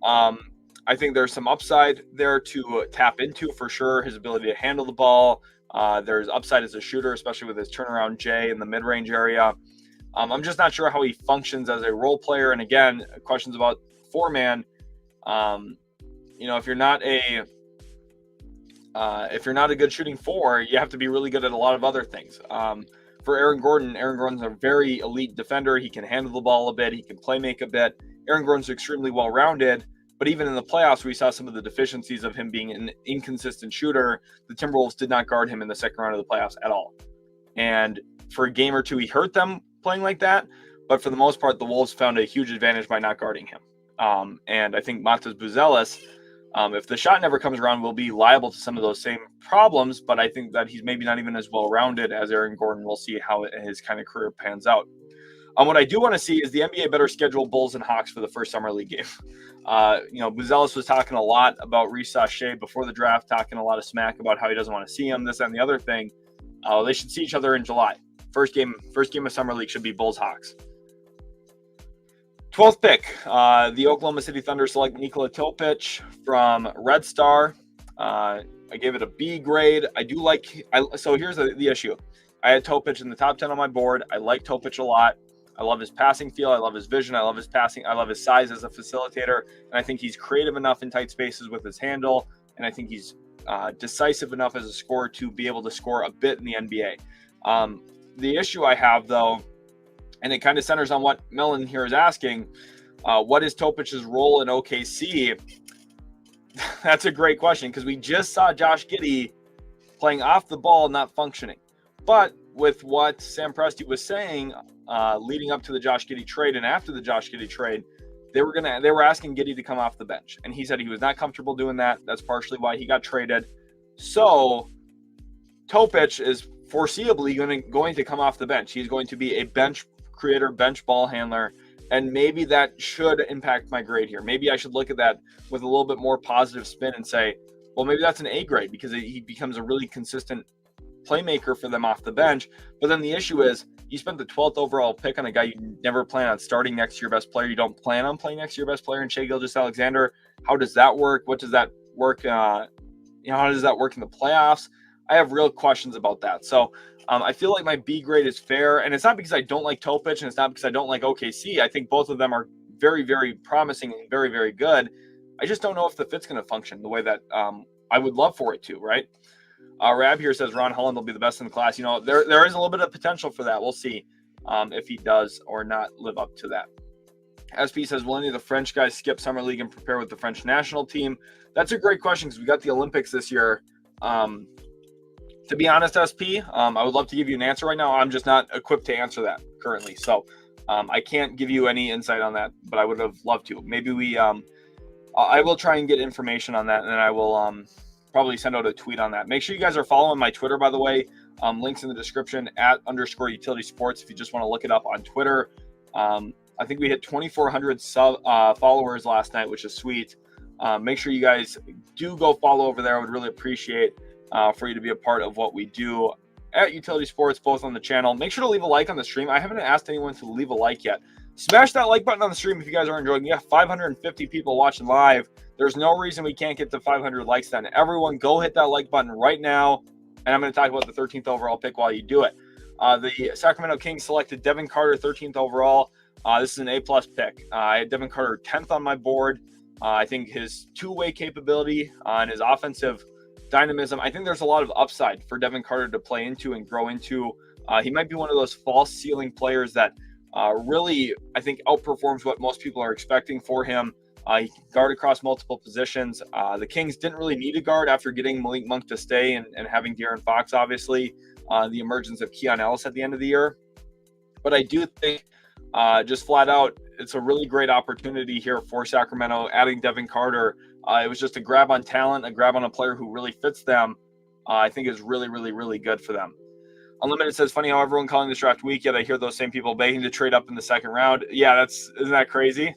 I think there's some upside there to tap into for sure. His ability to handle the ball. There's upside as a shooter, especially with his turnaround J in the mid-range area. I'm just not sure how he functions as a role player. And again, questions about 4-man. If you're not a good shooting 4, you have to be really good at a lot of other things. For Aaron Gordon's a very elite defender. He can handle the ball a bit. He can play make a bit. Aaron Gordon's extremely well-rounded. But even in the playoffs, we saw some of the deficiencies of him being an inconsistent shooter. The Timberwolves did not guard him in the second round of the playoffs at all. And for a game or two, he hurt them playing like that. But for the most part, the Wolves found a huge advantage by not guarding him. And I think Matas Buzelis, if the shot never comes around, will be liable to some of those same problems. But I think that he's maybe not even as well-rounded as Aaron Gordon. We'll see how his kind of career pans out. What I do want to see is the NBA better schedule Bulls and Hawks for the first summer league game. Buzelis was talking a lot about Risacher before the draft, talking a lot of smack about how he doesn't want to see him, this and the other thing. They should see each other in July. First game of summer league should be Bulls Hawks. 12th pick, the Oklahoma City Thunder select Nikola from Red Star. I gave it a B grade. So here's the issue. I had Topic in the top 10 on my board. I like Topic a lot. I love his passing feel. I love his vision. I love his passing. I love his size as a facilitator. And I think he's creative enough in tight spaces with his handle. And I think he's decisive enough as a scorer to be able to score a bit in the NBA. The issue I have, though, and it kind of centers on what Millen here is asking, what is Topic's role in OKC? That's a great question, because we just saw Josh Giddey playing off the ball, not functioning. But with what Sam Presti was saying leading up to the Josh Giddey trade and after the Josh Giddey trade, they were asking Giddey to come off the bench. And he said he was not comfortable doing that. That's partially why he got traded. So Topic is foreseeably going to come off the bench. He's going to be a bench creator, bench ball handler, and maybe that should impact my grade here. Maybe I should look at that with a little bit more positive spin and say, well, maybe that's an A grade because he becomes a really consistent playmaker for them off the bench. But then the issue is you spent the 12th overall pick on a guy you never plan on starting next to your best player. You don't plan on playing next to your best player in Shai Gilgeous-Alexander. How does that work? What does that work? How does that work in the playoffs? I have real questions about that. So I feel like my B grade is fair. And it's not because I don't like Topic, and it's not because I don't like OKC. I think both of them are very, very promising and very, very good. I just don't know if the fit's going to function the way that I would love for it to, right? Rab here says Ron Holland will be the best in the class. There is a little bit of potential for that. We'll see if he does or not live up to that. SP says, will any of the French guys skip summer league and prepare with the French national team? That's a great question because we got the Olympics this year. To be honest, SP, I would love to give you an answer right now. I'm just not equipped to answer that currently. So I can't give you any insight on that, but I would have loved to. Maybe I will try and get information on that, and then I will probably send out a tweet on that. Make sure you guys are following my Twitter, by the way. Links in the description @_utility sports if you just want to look it up on Twitter. I think we hit 2,400 followers last night, which is sweet. Make sure you guys do go follow over there. I would really appreciate for you to be a part of what we do at Utility Sports, both on the channel. Make sure to leave a like on the stream. I haven't asked anyone to leave a like yet. Smash that like button on the stream if you guys are enjoying. We have 550 people watching live. There's no reason we can't get to 500 likes then. Everyone, go hit that like button right now. And I'm going to talk about the 13th overall pick while you do it. The Sacramento Kings selected Devin Carter, 13th overall. This is an A-plus pick. I had Devin Carter 10th on my board. I think his two-way capability and his offensive dynamism, I think there's a lot of upside for Devin Carter to play into and grow into. He might be one of those false ceiling players that really, I think, outperforms what most people are expecting for him. He can guard across multiple positions. The Kings didn't really need a guard after getting Malik Monk to stay and having De'Aaron Fox, obviously, the emergence of Keon Ellis at the end of the year. But I do think just flat out, it's a really great opportunity here for Sacramento, adding Devin Carter. It was just a grab on talent, a grab on a player who really fits them. I think is really, really, really good for them. Unlimited says, funny how everyone calling this draft weak, yet I hear those same people begging to trade up in the second round. Yeah, isn't that crazy?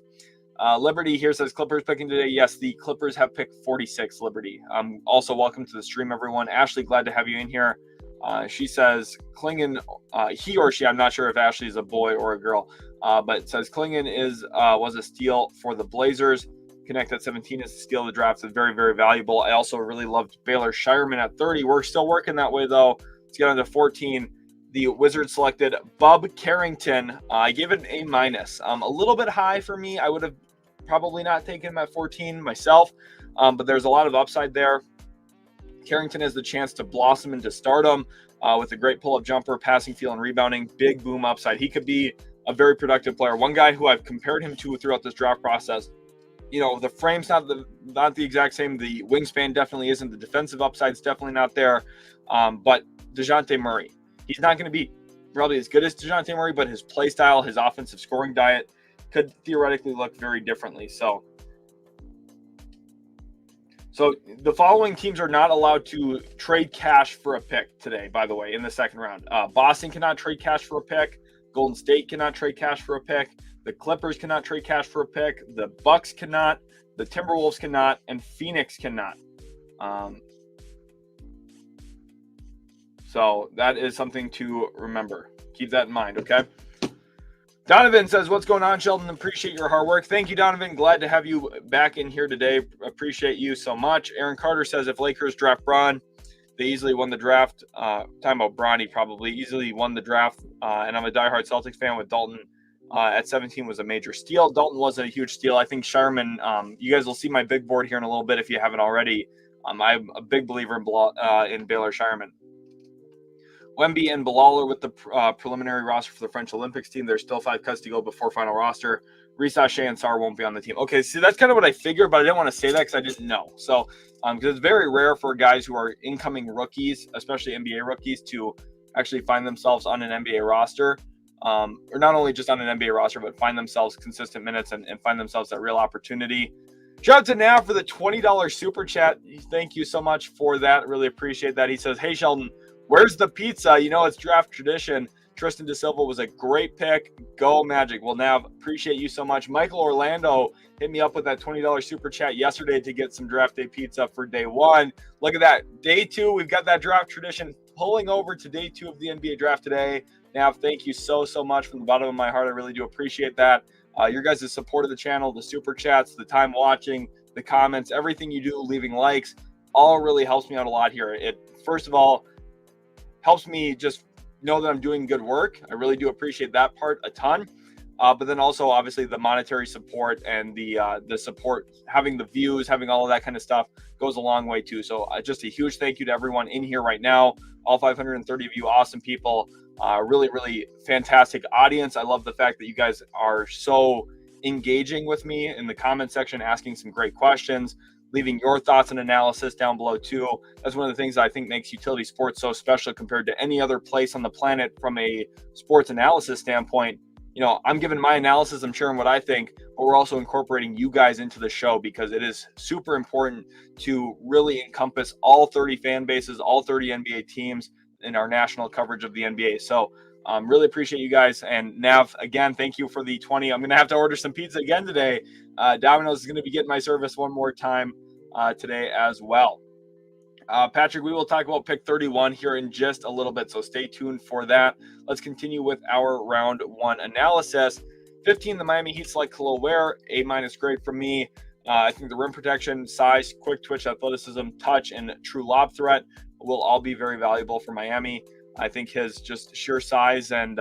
Liberty here says, Clippers picking today. Yes, the Clippers have picked 46, Liberty. Also, welcome to the stream, everyone. Ashley, glad to have you in here. She says, Clingan, he or she, I'm not sure if Ashley is a boy or a girl, but it says Clingan was a steal for the Blazers. Knecht at 17 is a steal of the draft. It's very, very valuable. I also really loved Baylor Shireman at 30. We're still working that way, though. Let's get on to 14. The Wizards selected Bub Carrington. I gave it an A-. A little bit high for me. I would have probably not taken him at 14 myself, but there's a lot of upside there. Carrington has the chance to blossom into stardom with a great pull-up jumper, passing, feel, and rebounding. Big boom upside. He could be a very productive player. One guy who I've compared him to throughout this draft process, the frame's not the exact same. The wingspan definitely isn't. The defensive upside's definitely not there. But DeJounte Murray, he's not going to be probably as good as DeJounte Murray, but his play style, his offensive scoring diet could theoretically look very differently. So the following teams are not allowed to trade cash for a pick today, by the way, in the second round. Boston cannot trade cash for a pick. Golden State cannot trade cash for a pick. The Clippers cannot trade cash for a pick. The Bucks cannot. The Timberwolves cannot. And Phoenix cannot. So that is something to remember. Keep that in mind, okay? Donovan says, what's going on, Sheldon? Appreciate your hard work. Thank you, Donovan. Glad to have you back in here today. Appreciate you so much. Aaron Carter says, if Lakers draft Bron, they easily won the draft. Talking about Bronny, probably easily won the draft. And I'm a diehard Celtics fan with Dalton. At 17 was a major steal. Dalton wasn't a huge steal. I think Shireman, you guys will see my big board here in a little bit if you haven't already. I'm a big believer in Baylor Shireman. Wemby and Bilal are with the preliminary roster for the French Olympics team. There's still 5 cuts to go before final roster. Risacher and Sarr won't be on the team. Okay, see, that's kind of what I figured, but I didn't want to say that because I didn't know. So, because it's very rare for guys who are incoming rookies, especially NBA rookies, to actually find themselves on an NBA roster. Or not only just on an NBA roster, but find themselves consistent minutes and find themselves that real opportunity. Shout out to Nav for the $20 super chat. Thank you so much for that. Really appreciate that. He says, hey, Sheldon, where's the pizza? It's draft tradition. Tristan De Silva was a great pick. Go Magic. Well, Nav, appreciate you so much. Michael Orlando hit me up with that $20 super chat yesterday to get some draft day pizza for day 1. Look at that. Day 2, we've got that draft tradition pulling over to day 2 of the NBA draft today. Nav, thank you so much from the bottom of my heart. I really do appreciate that. Your guys' support of the channel, the super chats, the time watching, the comments, everything you do, leaving likes, all really helps me out a lot here. It, first of all, helps me just know that I'm doing good work. I really do appreciate that part a ton. But then also, obviously, the monetary support and the support, having the views, having all of that kind of stuff goes a long way too. So just a huge thank you to everyone in here right now, all 530 of you awesome people. Really fantastic audience. I love the fact that you guys are so engaging with me in the comment section, asking some great questions, leaving your thoughts and analysis down below too. That's one of the things that I think makes utility sports so special compared to any other place on the planet from a sports analysis standpoint. You know, I'm giving my analysis, I'm sharing what I think, but we're also incorporating you guys into the show because it is super important to really encompass all 30 fan bases, all 30 NBA teams in our national coverage of the NBA. So really appreciate you guys. And Nav, again, thank you for the 20. I'm going to have to order some pizza again today. Domino's is going to be getting my service one more time today as well. Patrick, we will talk about pick 31 here in just a little bit, so stay tuned for that. Let's continue with our round 1 analysis. 15, the Miami Heat select Kel'el Ware, A- grade from me. I think the rim protection, size, quick twitch, athleticism, touch, and true lob threat will all be very valuable for Miami. I think his just sheer size and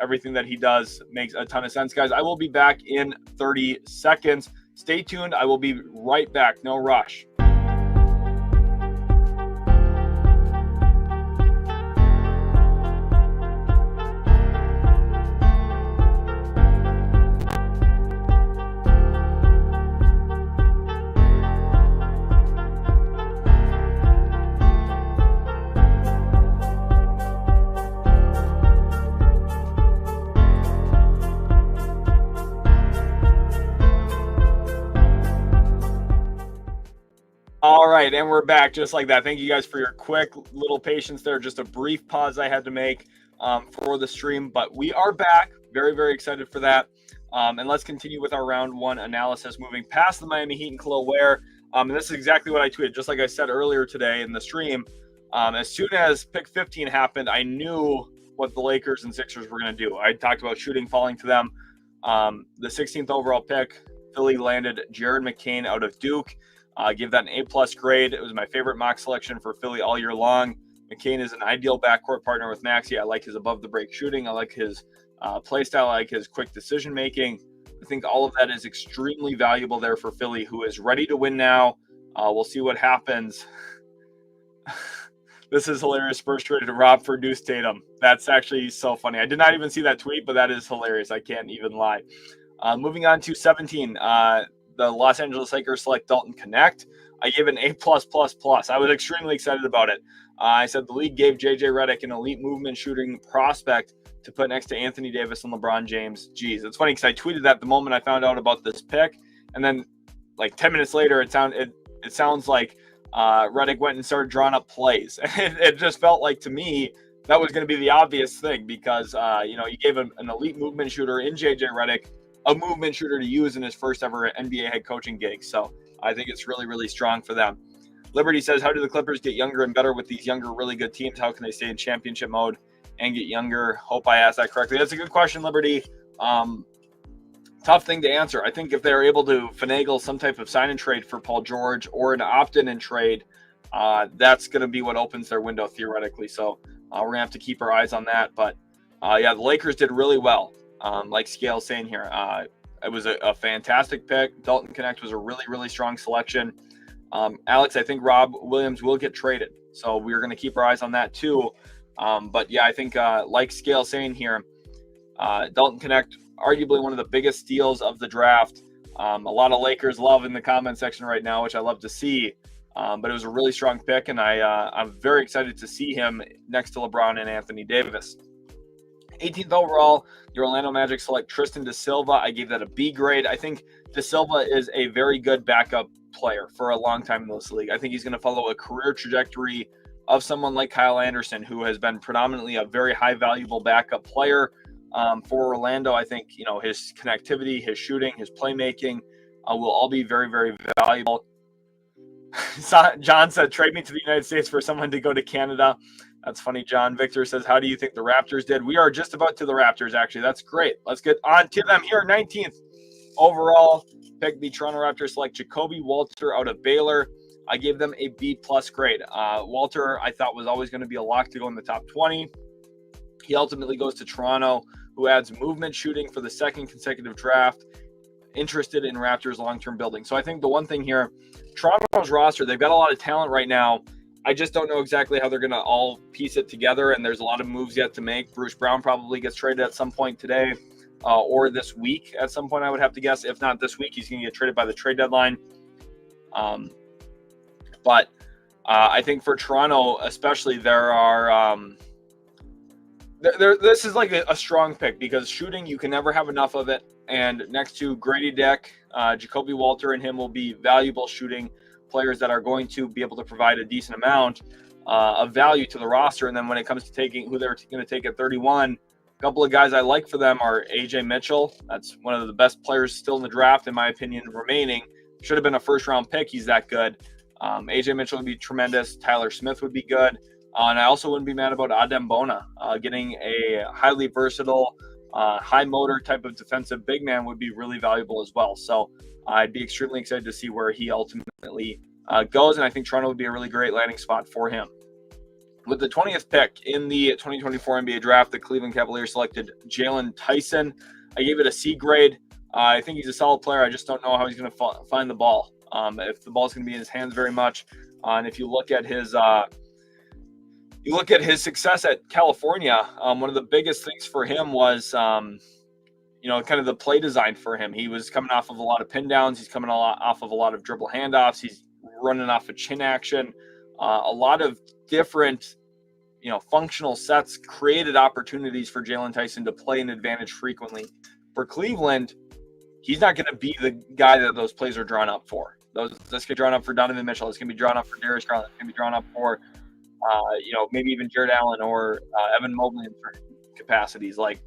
everything that he does makes a ton of sense. Guys, I will be back in 30 seconds. Stay tuned. I will be right back. No rush. All right, and we're back just like that. Thank you guys for your quick little patience there. Just a brief pause I had to make for the stream, but we are back. Very excited for that. And let's continue with our round 1 analysis, moving past the Miami Heat and Kel'el Ware. And this is exactly what I tweeted, just like I said earlier today in the stream. As soon as pick 15 happened, I knew what the Lakers and Sixers were going to do. I talked about shooting falling to them. The 16th overall pick, Philly landed Jared McCain out of Duke. Give that an A+ grade. It was my favorite mock selection for Philly all year long. McCain is an ideal backcourt partner with Maxey. I like his above the break shooting. I like his play style. I like his quick decision making. I think all of that is extremely valuable there for Philly, who is ready to win now. We'll see what happens. This is hilarious. Spurs traded to Rob for Deuce Tatum. That's actually so funny. I did not even see that tweet, but that is hilarious. I can't even lie. Moving on to 17. The Los Angeles Lakers select Dalton Knecht. I gave it an A+++. I was extremely excited about it. I said the league gave JJ Redick an elite movement shooting prospect to put next to Anthony Davis and LeBron James. Geez, it's funny because I tweeted that the moment I found out about this pick, and then like 10 minutes later, it sounds like Redick went and started drawing up plays. It just felt like to me that was going to be the obvious thing because you gave an elite movement shooter in JJ Redick, a movement shooter to use in his first ever NBA head coaching gig. So I think it's really strong for them. Liberty says, how do the Clippers get younger and better with these younger, really good teams? How can they stay in championship mode and get younger? Hope I asked that correctly. That's a good question, Liberty. Tough thing to answer. I think if they're able to finagle some type of sign and trade for Paul George or an opt-in and trade, that's going to be what opens their window theoretically. So we're going to have to keep our eyes on that. But the Lakers did really well. Like Scale's saying here, it was a fantastic pick. Dalton Knecht was a really strong selection. Alex, I think Rob Williams will get traded. So we're going to keep our eyes on that too. But yeah, I think like Scale saying here, Dalton Knecht, arguably one of the biggest steals of the draft. A lot of Lakers love in the comment section right now, which I love to see. But it was a really strong pick, and I'm very excited to see him next to LeBron and Anthony Davis. 18th overall, the Orlando Magic select Tristan da Silva. I gave that a B grade. I think da Silva is a very good backup player for a long time in this league. I think he's going to follow a career trajectory of someone like Kyle Anderson, who has been predominantly a very high valuable backup player for Orlando. I think his connectivity, his shooting, his playmaking will all be very valuable. John said, trade me to the United States for someone to go to Canada. That's funny. John Victor says, how do you think the Raptors did? We are just about to the Raptors, actually. That's great. Let's get on to them here. 19th overall pick, the Toronto Raptors select Jacoby Walter out of Baylor. I gave them a B-plus grade. Walter, I thought, was always going to be a lock to go in the top 20. He ultimately goes to Toronto, who adds movement shooting for the second consecutive draft, interested in Raptors long-term building. So I think the one thing here, Toronto's roster, they've got a lot of talent right now. I just don't know exactly how they're going to all piece it together, and there's a lot of moves yet to make. Bruce Brown probably gets traded at some point today or this week at some point, I would have to guess. If not this week, he's going to get traded by the trade deadline. But I think for Toronto especially, there are this is like a strong pick because shooting, you can never have enough of it. And next to Grady Dick, Jacoby Walter and him will be valuable shooting players that are going to be able to provide a decent amount of value to the roster. And then when it comes to taking who they're going to take at 31, a couple of guys I like for them are AJ Mitchell. That's one of the best players still in the draft, in my opinion, remaining. Should have been a first-round pick. He's that good. AJ Mitchell would be tremendous. Tyler Smith would be good. And I also wouldn't be mad about Adem Bona. Getting a highly versatile, high-motor type of defensive big man would be really valuable as well. So I'd be extremely excited to see where he ultimately goes, and I think Toronto would be a really great landing spot for him. With the 20th pick in the 2024 NBA draft, the Cleveland Cavaliers selected Jalen Tyson. I gave it a C grade. I think he's a solid player. I just don't know how he's going to find the ball. If the ball's going to be in his hands very much, and if you look at his success at California, one of the biggest things for him was kind of the play design for him. He was coming off of a lot of pin downs. He's coming off of a lot of dribble handoffs. He's running off of chin action. A lot of different, functional sets created opportunities for Jalen Tyson to play an advantage frequently. For Cleveland, he's not going to be the guy that those plays are drawn up for. That's get drawn up for Donovan Mitchell. It's going to be drawn up for Darius Garland. It's going to be drawn up for, maybe even Jared Allen or Evan Mobley in certain capacities. Like,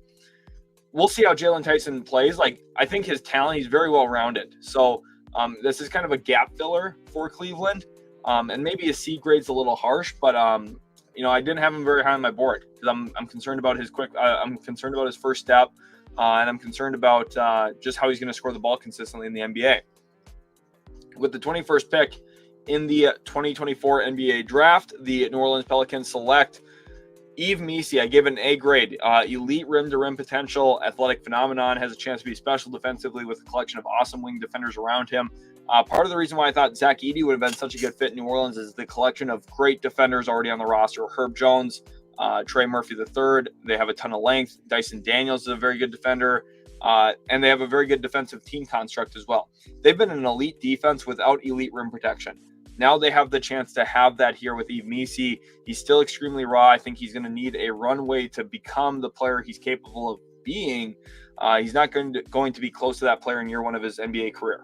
we'll see how Jalen Tyson plays. Like, I think his talent, he's very well-rounded. So this is kind of a gap filler for Cleveland. And maybe a C grade's a little harsh, but I didn't have him very high on my board because I'm concerned about his I'm concerned about his first step, and I'm concerned about just how he's going to score the ball consistently in the NBA. With the 21st pick in the 2024 NBA draft, the New Orleans Pelicans select Yves Missi. I give it an A grade. Elite rim-to-rim potential, athletic phenomenon, has a chance to be special defensively with a collection of awesome wing defenders around him. Part of the reason why I thought Zach Edey would have been such a good fit in New Orleans is the collection of great defenders already on the roster. Herb Jones, Trey Murphy III. They have a ton of length. Dyson Daniels is a very good defender. And they have a very good defensive team construct as well. They've been an elite defense without elite rim protection. Now they have the chance to have that here with Yves Missi. He's still extremely raw. I think he's going to need a runway to become the player he's capable of being. He's not going to be close to that player in year one of his NBA career.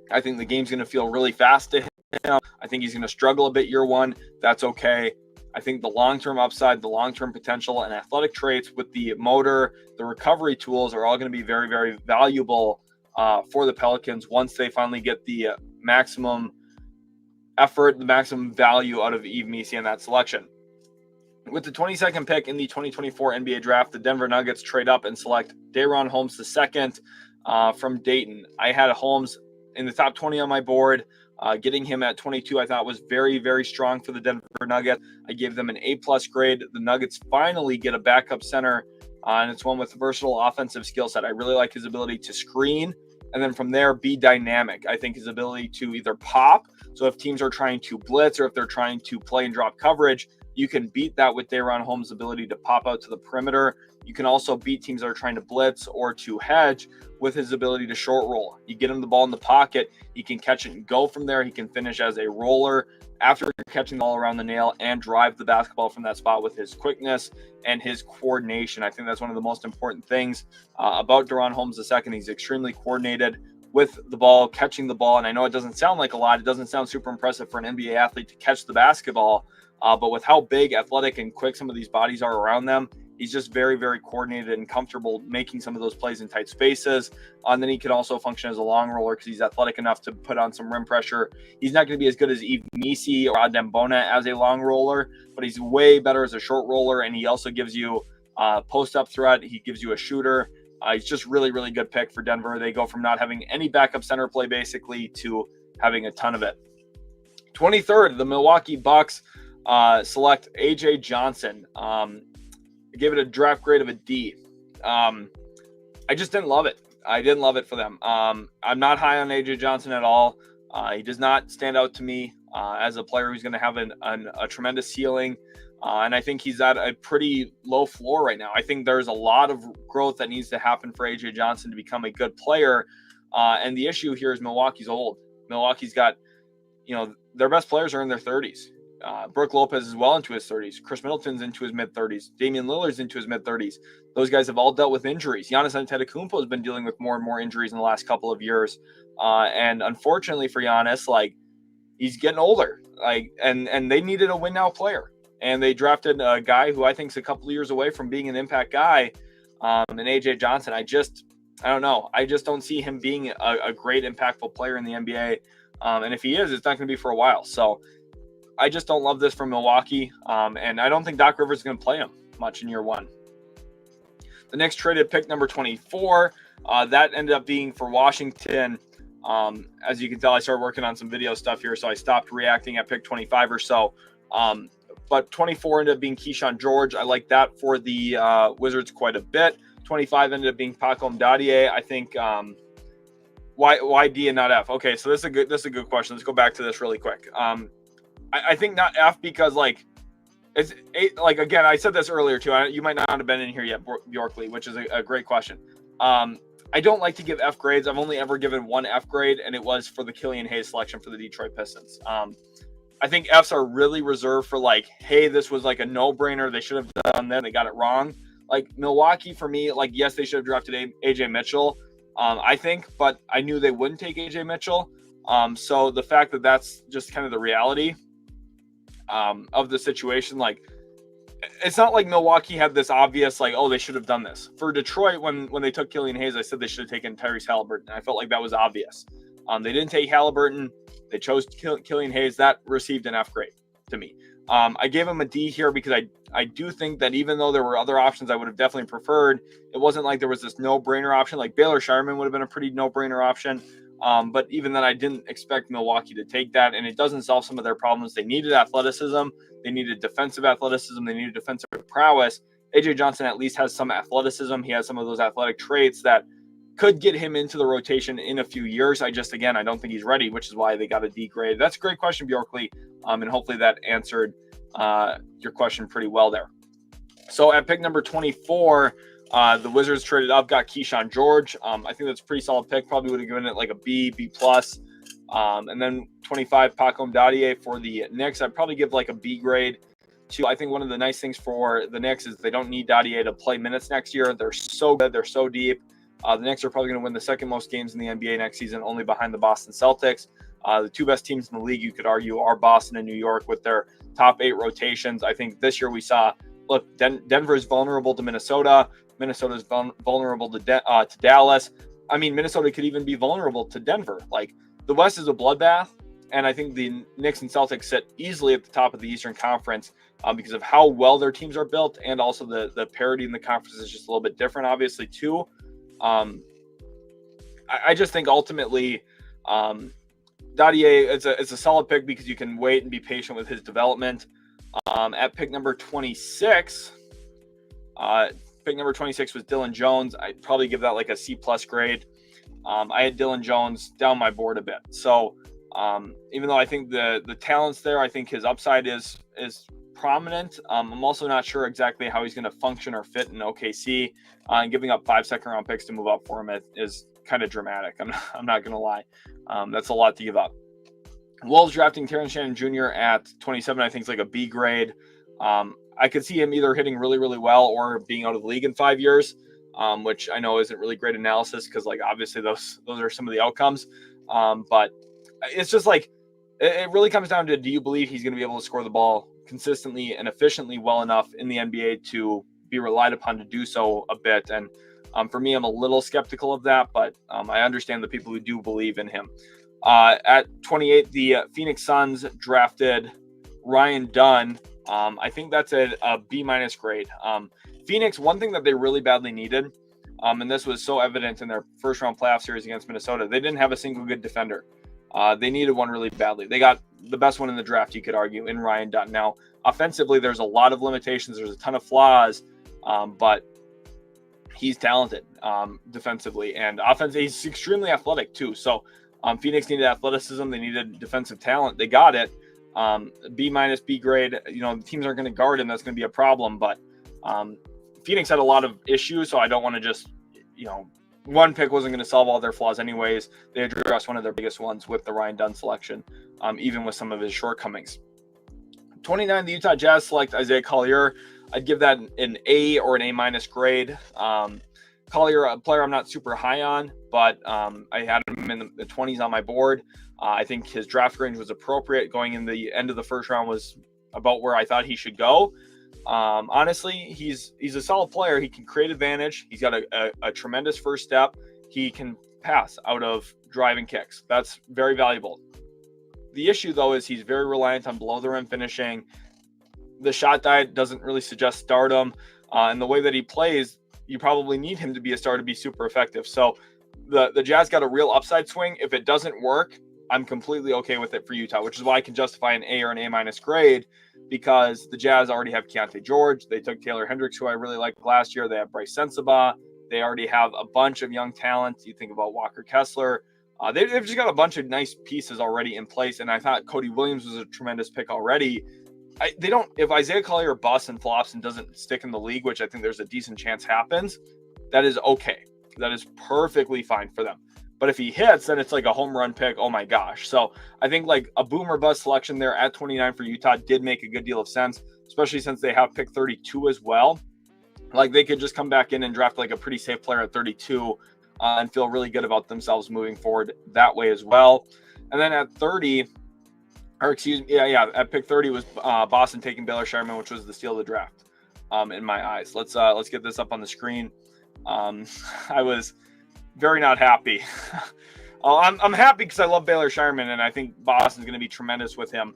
I think the game's going to feel really fast to him. I think he's going to struggle a bit year one. That's okay. I think the long-term upside, the long-term potential, and athletic traits with the motor, the recovery tools are all going to be very, very valuable for the Pelicans once they finally get the maximum effort, the maximum value out of Yves Missi in that selection. With the 22nd pick in the 2024 NBA draft, the Denver Nuggets trade up and select Daron Holmes II from Dayton. I had Holmes in the top 20 on my board. Getting him at 22, I thought was very, very strong for the Denver Nuggets. I gave them an A-plus grade. The Nuggets finally get a backup center, and it's one with a versatile offensive skill set. I really like his ability to screen, and then from there, be dynamic. I think his ability to either pop, so if teams are trying to blitz or if they're trying to play and drop coverage, you can beat that with Daron Holmes' ability to pop out to the perimeter. You can also beat teams that are trying to blitz or to hedge with his ability to short roll. You get him the ball in the pocket, he can catch it and go from there. He can finish as a roller after catching the ball around the nail and drive the basketball from that spot with his quickness and his coordination. I think that's one of the most important things about Daron Holmes II. He's extremely coordinated with the ball, catching the ball. And I know it doesn't sound like a lot. It doesn't sound super impressive for an NBA athlete to catch the basketball. But with how big, athletic, and quick some of these bodies are around them, He's just very, very coordinated and comfortable making some of those plays in tight spaces. And then he can also function as a long roller because he's athletic enough to put on some rim pressure. He's not going to be as good as Yves Missi or Adem Bona as a long roller, but he's way better as a short roller. And he also gives you post-up threat. He gives you a shooter. He's just really, really good pick for Denver. They go from not having any backup center play basically to having a ton of it. 23rd, the Milwaukee Bucks select AJ Johnson. I gave it a draft grade of a D. I just didn't love it. I didn't love it for them. I'm not high on AJ Johnson at all. He does not stand out to me as a player who's going to have a tremendous ceiling. And I think he's at a pretty low floor right now. I think there's a lot of growth that needs to happen for AJ Johnson to become a good player. And the issue here is Milwaukee's old. Milwaukee's got, their best players are in their 30s. Brook Lopez is well into his 30s. Chris Middleton's into his mid-30s. Damian Lillard's into his mid-30s. Those guys have all dealt with injuries. Giannis Antetokounmpo has been dealing with more and more injuries in the last couple of years. And unfortunately for Giannis, he's getting older. And they needed a win-now player. And they drafted a guy who I think is a couple of years away from being an impact guy, and AJ Johnson. I don't know. I just don't see him being a great impactful player in the NBA. And if he is, it's not going to be for a while. So I just don't love this from Milwaukee. And I don't think Doc Rivers is going to play him much in year one. The next traded pick, number 24, that ended up being for Washington. As you can tell, I started working on some video stuff here, so I stopped reacting at pick 25 or so. But 24 ended up being Keyshawn George. I like that for the Wizards quite a bit. 25 ended up being Paco Mdadier. I think why D and not F? Okay, so this is a good question. Let's go back to this really quick. I think not F because it's again, I said this earlier too. You might not have been in here yet, Bjorkley, which is a great question. I don't like to give F grades. I've only ever given one F grade, and it was for the Killian Hayes selection for the Detroit Pistons. I think Fs are really reserved for hey, this was a no-brainer. They should have done that. They got it wrong. Milwaukee, for me, yes, they should have drafted AJ Mitchell, I think, but I knew they wouldn't take AJ Mitchell. So the fact that that's just kind of the reality of the situation, it's not like Milwaukee had this obvious, oh, they should have done this. For Detroit, when they took Killian Hayes, I said they should have taken Tyrese Halliburton. I felt like that was obvious. They didn't take Halliburton. They chose Killian Hayes. That received an F grade to me. I gave him a D here because I do think that even though there were other options I would have definitely preferred, it wasn't like there was this no-brainer option. Baylor Shireman would have been a pretty no-brainer option. But even then, I didn't expect Milwaukee to take that, and it doesn't solve some of their problems. They needed athleticism. They needed defensive athleticism. They needed defensive prowess. AJ Johnson at least has some athleticism. He has some of those athletic traits that could get him into the rotation in a few years. I don't think he's ready, which is why they got a D grade. That's a great question, Bjorkley, and hopefully that answered your question pretty well there. So at pick number 24, the Wizards traded up, got Keyshawn George. I think that's a pretty solid pick. Probably would have given it a B, B+. And then 25, Paco Mdadier for the Knicks. I'd probably give a B grade. I think one of the nice things for the Knicks is they don't need Dadier to play minutes next year. They're so good. They're so deep. The Knicks are probably going to win the second most games in the NBA next season, only behind the Boston Celtics. The two best teams in the league, you could argue, are Boston and New York with their top 8 rotations. I think this year we saw, Denver is vulnerable to Minnesota. Minnesota is vulnerable to Dallas. I mean, Minnesota could even be vulnerable to Denver. The West is a bloodbath, and I think the Knicks and Celtics sit easily at the top of the Eastern Conference because of how well their teams are built, and also the parity in the conference is just a little bit different, obviously, too. I just think ultimately Dadier, it's a solid pick because you can wait and be patient with his development. At pick number 26, pick number 26 was Dylan Jones. I'd probably give that a C+ grade. I had Dylan Jones down my board a bit. So even though I think the talent's there, I think his upside is prominent. I'm also not sure exactly how he's going to function or fit in OKC. And giving up 5 second-round picks to move up for him is kind of dramatic. I'm not going to lie. That's a lot to give up. Wolves drafting Terrence Shannon Jr. at 27, I think is a B grade. I could see him either hitting really, really well or being out of the league in 5 years, which I know isn't really great analysis because obviously those are some of the outcomes. But it's just it really comes down to, do you believe he's going to be able to score the ball consistently and efficiently well enough in the NBA to be relied upon to do so a bit. And for me, I'm a little skeptical of that, but I understand the people who do believe in him. At 28, the Phoenix Suns drafted Ryan Dunn. I think that's a B- grade. Phoenix, one thing that they really badly needed, and this was so evident in their first round playoff series against Minnesota, they didn't have a single good defender. They needed one really badly. They got the best one in the draft, you could argue, in Ryan Dunn. Now, offensively, there's a lot of limitations. There's a ton of flaws, but he's talented defensively, and offensively, he's extremely athletic too. So Phoenix needed athleticism. They needed defensive talent. They got it. B-, B grade. Teams aren't going to guard him. That's going to be a problem. But Phoenix had a lot of issues, so I don't want to just, one pick wasn't going to solve all their flaws anyways. They addressed one of their biggest ones with the Ryan Dunn selection, even with some of his shortcomings. 29, the Utah Jazz select Isaiah Collier. I'd give that an A or an A- grade. Collier, a player I'm not super high on, but I had him in the 20s on my board. I think his draft range was appropriate. Going in the end of the first round was about where I thought he should go. Honestly, he's a solid player. He can create advantage. He's got a tremendous first step. He can pass out of driving kicks. That's very valuable. The issue, though, is he's very reliant on below the rim finishing. The shot diet doesn't really suggest stardom. And the way that he plays, you probably need him to be a star to be super effective. So the Jazz got a real upside swing. If it doesn't work, I'm completely okay with it for Utah, which is why I can justify an A or an A- grade, because the Jazz already have Keontae George. They took Taylor Hendricks, who I really liked last year. They have Bryce Sensabaugh. They already have a bunch of young talent. You think about Walker Kessler. They've just got a bunch of nice pieces already in place, and I thought Cody Williams was a tremendous pick already. If Isaiah Collier busts and flops and doesn't stick in the league, which I think there's a decent chance happens, that is okay. That is perfectly fine for them. But if he hits, then it's like a home run pick. Oh my gosh. So I think like a boom or bust selection there at 29 for Utah did make a good deal of sense, especially since they have pick 32 as well. Like they could just come back in and draft like a pretty safe player at 32 and feel really good about themselves moving forward that way as well. And then at 30, at pick 30 was Boston taking Baylor Scheierman, which was the steal of the draft in my eyes. Let's get this up on the screen. I was very not happy. I'm happy because I love Baylor Scheierman, and I think Boston's going to be tremendous with him.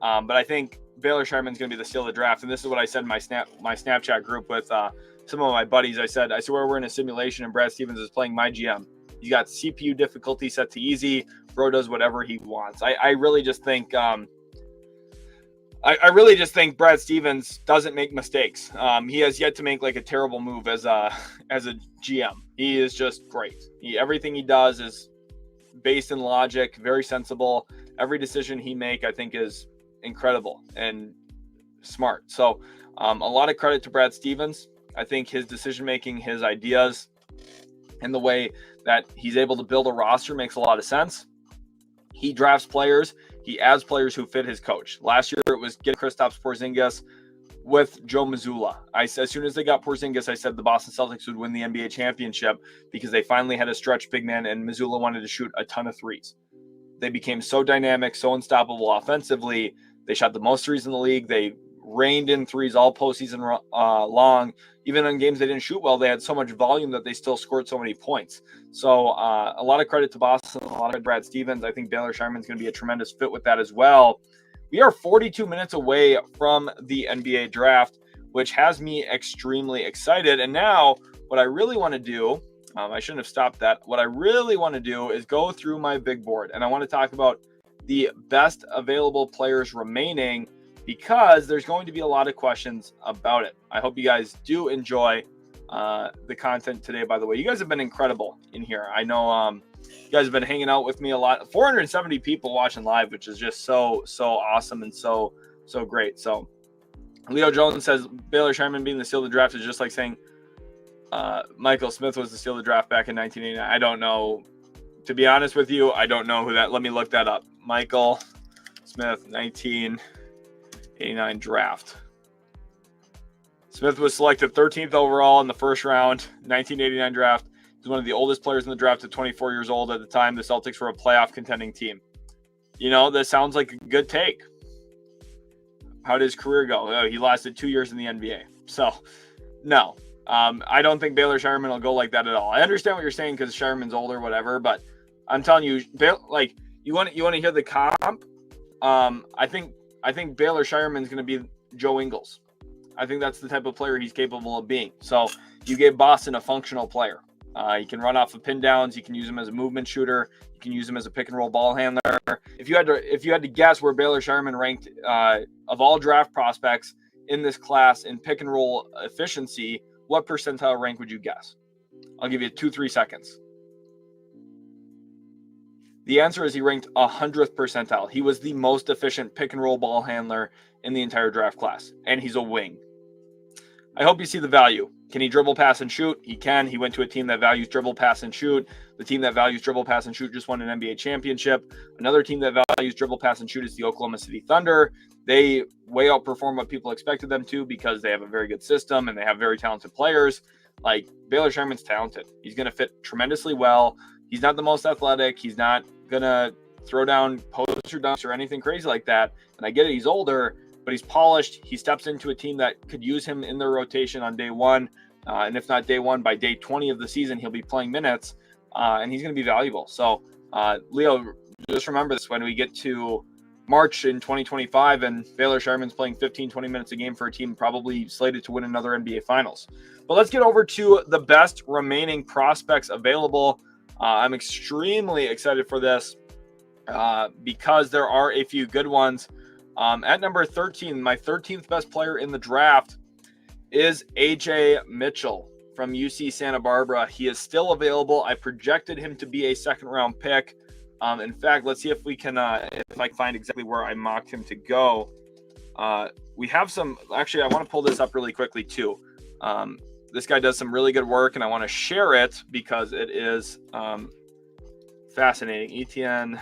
But I think Baylor Scheierman's going to be the steal of the draft, and this is what I said in my Snapchat group with some of my buddies. I said we're in a simulation, and Brad Stevens is playing my GM. He's got CPU difficulty set to easy. Bro does whatever he wants. I really just think I really just think Brad Stevens doesn't make mistakes. He has yet to make like a terrible move as a GM. He is just great. Everything he does is based in logic, very sensible. Every decision he make, I think, is incredible and smart. So a lot of credit to Brad Stevens. I think his decision making, his ideas, and the way that he's able to build a roster makes a lot of sense. He drafts players. He adds players who fit his coach. Last year, it was getting Kristaps Porzingis with Joe Mazzulla. As soon as they got Porzingis, I said the Boston Celtics would win the NBA championship because they finally had a stretch big man, and Mazzulla wanted to shoot a ton of threes. They became so dynamic, so unstoppable offensively. They shot the most threes in the league. They rained in threes all postseason long. Even in games they didn't shoot well, they had so much volume that they still scored so many points. So a lot of credit to Boston, a lot of credit to Brad Stevens. I think Baylor Scheierman's going to be a tremendous fit with that as well. We are 42 minutes away from the NBA draft, which has me extremely excited. And now what I really want to do, I shouldn't have stopped that. What I really want to do is go through my big board, and I want to talk about the best available players remaining, because there's going to be a lot of questions about it. I hope you guys do enjoy the content today, by the way. You guys have been incredible in here. I know you guys have been hanging out with me a lot. 470 people watching live, which is just so awesome and so great. So Leo Jones says Baylor Scheierman being the steal of the draft is just like saying Michael Smith was the steal of the draft back in 1989. I don't know. To be honest with you, I don't know who that. Let me look that up. Michael Smith, 1989 draft. Smith was selected 13th overall in the first round, 1989 draft. He's one of the oldest players in the draft at 24 years old. At the time, the Celtics were a playoff contending team. You know, that sounds like a good take. How did his career go? Oh, he lasted 2 years in the NBA. So No. I don't think Baylor Scheierman will go like that at all. I understand what you're saying because Scheierman's older, whatever, but I'm telling you, like you want to hear the comp. I think Baylor Scheierman's going to be Joe Ingles. I think that's the type of player he's capable of being. So you gave Boston a functional player. He can run off of pin downs. You can use him as a movement shooter. You can use him as a pick and roll ball handler. If you had to guess where Baylor Scheierman ranked of all draft prospects in this class in pick and roll efficiency, what percentile rank would you guess? I'll give you 2-3 seconds. The answer is he ranked 100th percentile. He was the most efficient pick and roll ball handler in the entire draft class, and he's a wing. I hope you see the value. Can he dribble, pass, and shoot? He can. He went to a team that values dribble, pass, and shoot. The team that values dribble, pass, and shoot just won an NBA championship. Another team that values dribble, pass, and shoot is the Oklahoma City Thunder. They way outperform what people expected them to because they have a very good system and they have very talented players. Like, Baylor Scheierman's talented. He's going to fit tremendously well. He's not the most athletic. He's not going to throw down poster dunks or anything crazy like that. And I get it, he's older, but he's polished. He steps into a team that could use him in their rotation on day one. And if not day one, by day 20 of the season, he'll be playing minutes. And he's going to be valuable. So, Leo, just remember this when we get to March in 2025 and Baylor Scheierman's playing 15-20 minutes a game for a team probably slated to win another NBA Finals. But let's get over to the best remaining prospects available. I'm extremely excited for this because there are a few good ones. At number 13, my 13th best player in the draft is AJ Mitchell from UC Santa Barbara. He is still available. I projected him to be a second-round pick. In fact, let's see if we can, if I can find exactly where I mocked him to go. We have some, actually, I want to pull this up really quickly too. This guy does some really good work and I want to share it because it is fascinating. Etienne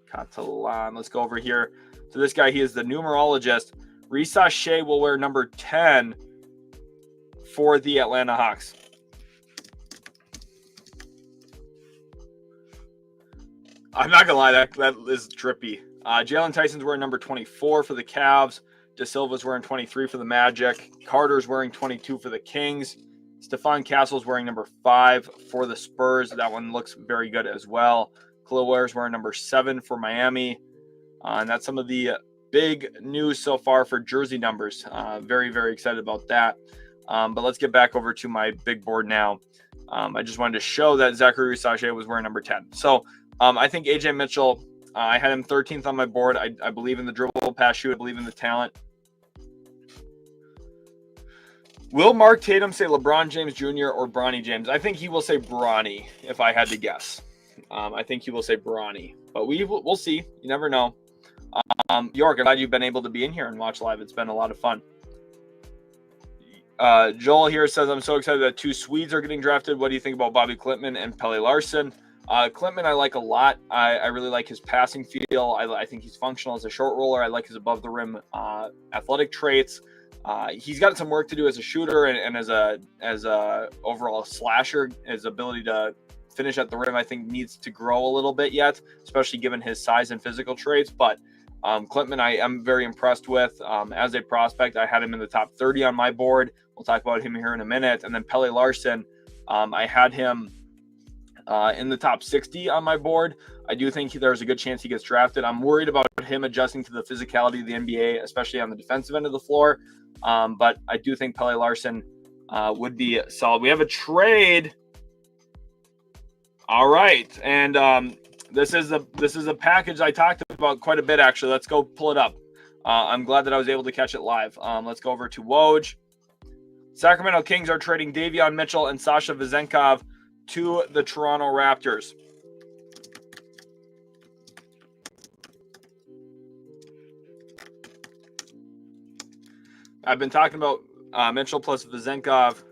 Catalan. Let's go over here to this guy. He is the numerologist. Risacher will wear number 10 for the Atlanta Hawks. I'm not gonna lie, that is trippy. Jalen Tyson's wearing number 24 for the Cavs. De Silva's wearing 23 for the Magic. Carter's wearing 22 for the Kings. Stephon Castle's wearing number 5 for the Spurs. That one looks very good as well. Kel'el Ware's wearing number 7 for Miami. And that's some of the big news so far for jersey numbers. Very, very excited about that. But let's get back over to my big board now. I just wanted to show that Zaccharie Risacher was wearing number 10. So I think AJ Mitchell, I had him 13th on my board. I believe in the dribble, pass, shoot. I believe in the talent. Will Mark Tatum say LeBron James Jr. or Bronny James? I think he will say Bronny if I had to guess. I think he will say Bronny. But we'll see. You never know. York, I'm glad you've been able to be in here and watch live. It's been a lot of fun. Joel here says, I'm so excited that 2 Swedes are getting drafted. What do you think about Bobby Klintman and Pelle Larsson? Klintman I like a lot. I really like his passing feel. I think he's functional as a short roller. I like his above-the-rim athletic traits. He's got some work to do as a shooter and as a overall slasher. His ability to finish at the rim, I think, needs to grow a little bit yet, especially given his size and physical traits. But Klintman I am very impressed with. As a prospect, I had him in the top 30 on my board. We'll talk about him here in a minute. And then Pelle Larsson, I had him in the top 60 on my board. I do think there's a good chance he gets drafted. I'm worried about him adjusting to the physicality of the NBA, especially on the defensive end of the floor. But I do think Pelle Larsson would be solid. We have a trade. All right. And this is a package I talked about quite a bit, actually. Let's go pull it up. I'm glad that I was able to catch it live. Let's go over to Woj. Sacramento Kings are trading Davion Mitchell and Sasha Vezenkov to the Toronto Raptors. I've been talking about Mitchell plus Vezenkov.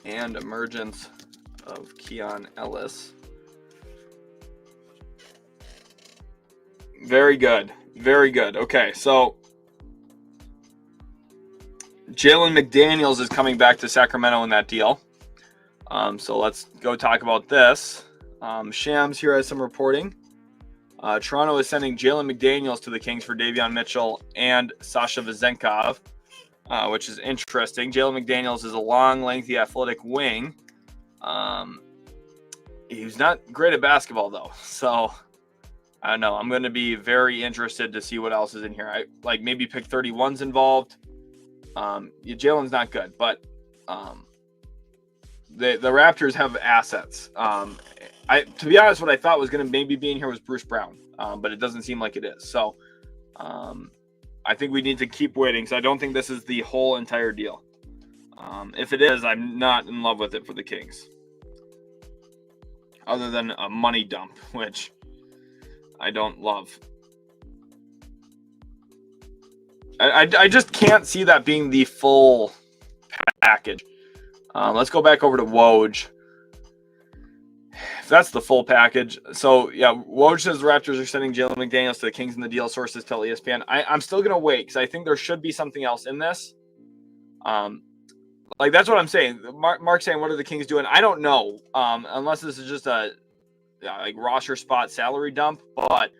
And emergence of Keon Ellis. Very good. Very good. Okay, so Jalen McDaniels is coming back to Sacramento in that deal. So let's go talk about this. Shams here has some reporting. Toronto is sending Jalen McDaniels to the Kings for Davion Mitchell and Sasha Vezenkov, which is interesting. Jalen McDaniels is a long, lengthy, athletic wing. He's not great at basketball, though. So, I don't know. I'm going to be very interested to see what else is in here. I like maybe pick 31's involved. Jalen's not good, but the Raptors have assets. To be honest, what I thought was going to maybe be in here was Bruce Brown, but it doesn't seem like it is. So I think we need to keep waiting. So I don't think this is the whole entire deal. If it is, I'm not in love with it for the Kings. Other than a money dump, which I don't love. I just can't see that being the full package. Let's go back over to Woj. If that's the full package. So, yeah, Woj says the Raptors are sending Jalen McDaniels to the Kings in the deal. Sources tell ESPN. I'm still going to wait because I think there should be something else in this. Like, that's what I'm saying. Mark's saying, what are the Kings doing? I don't know, unless this is just a like roster spot salary dump. But,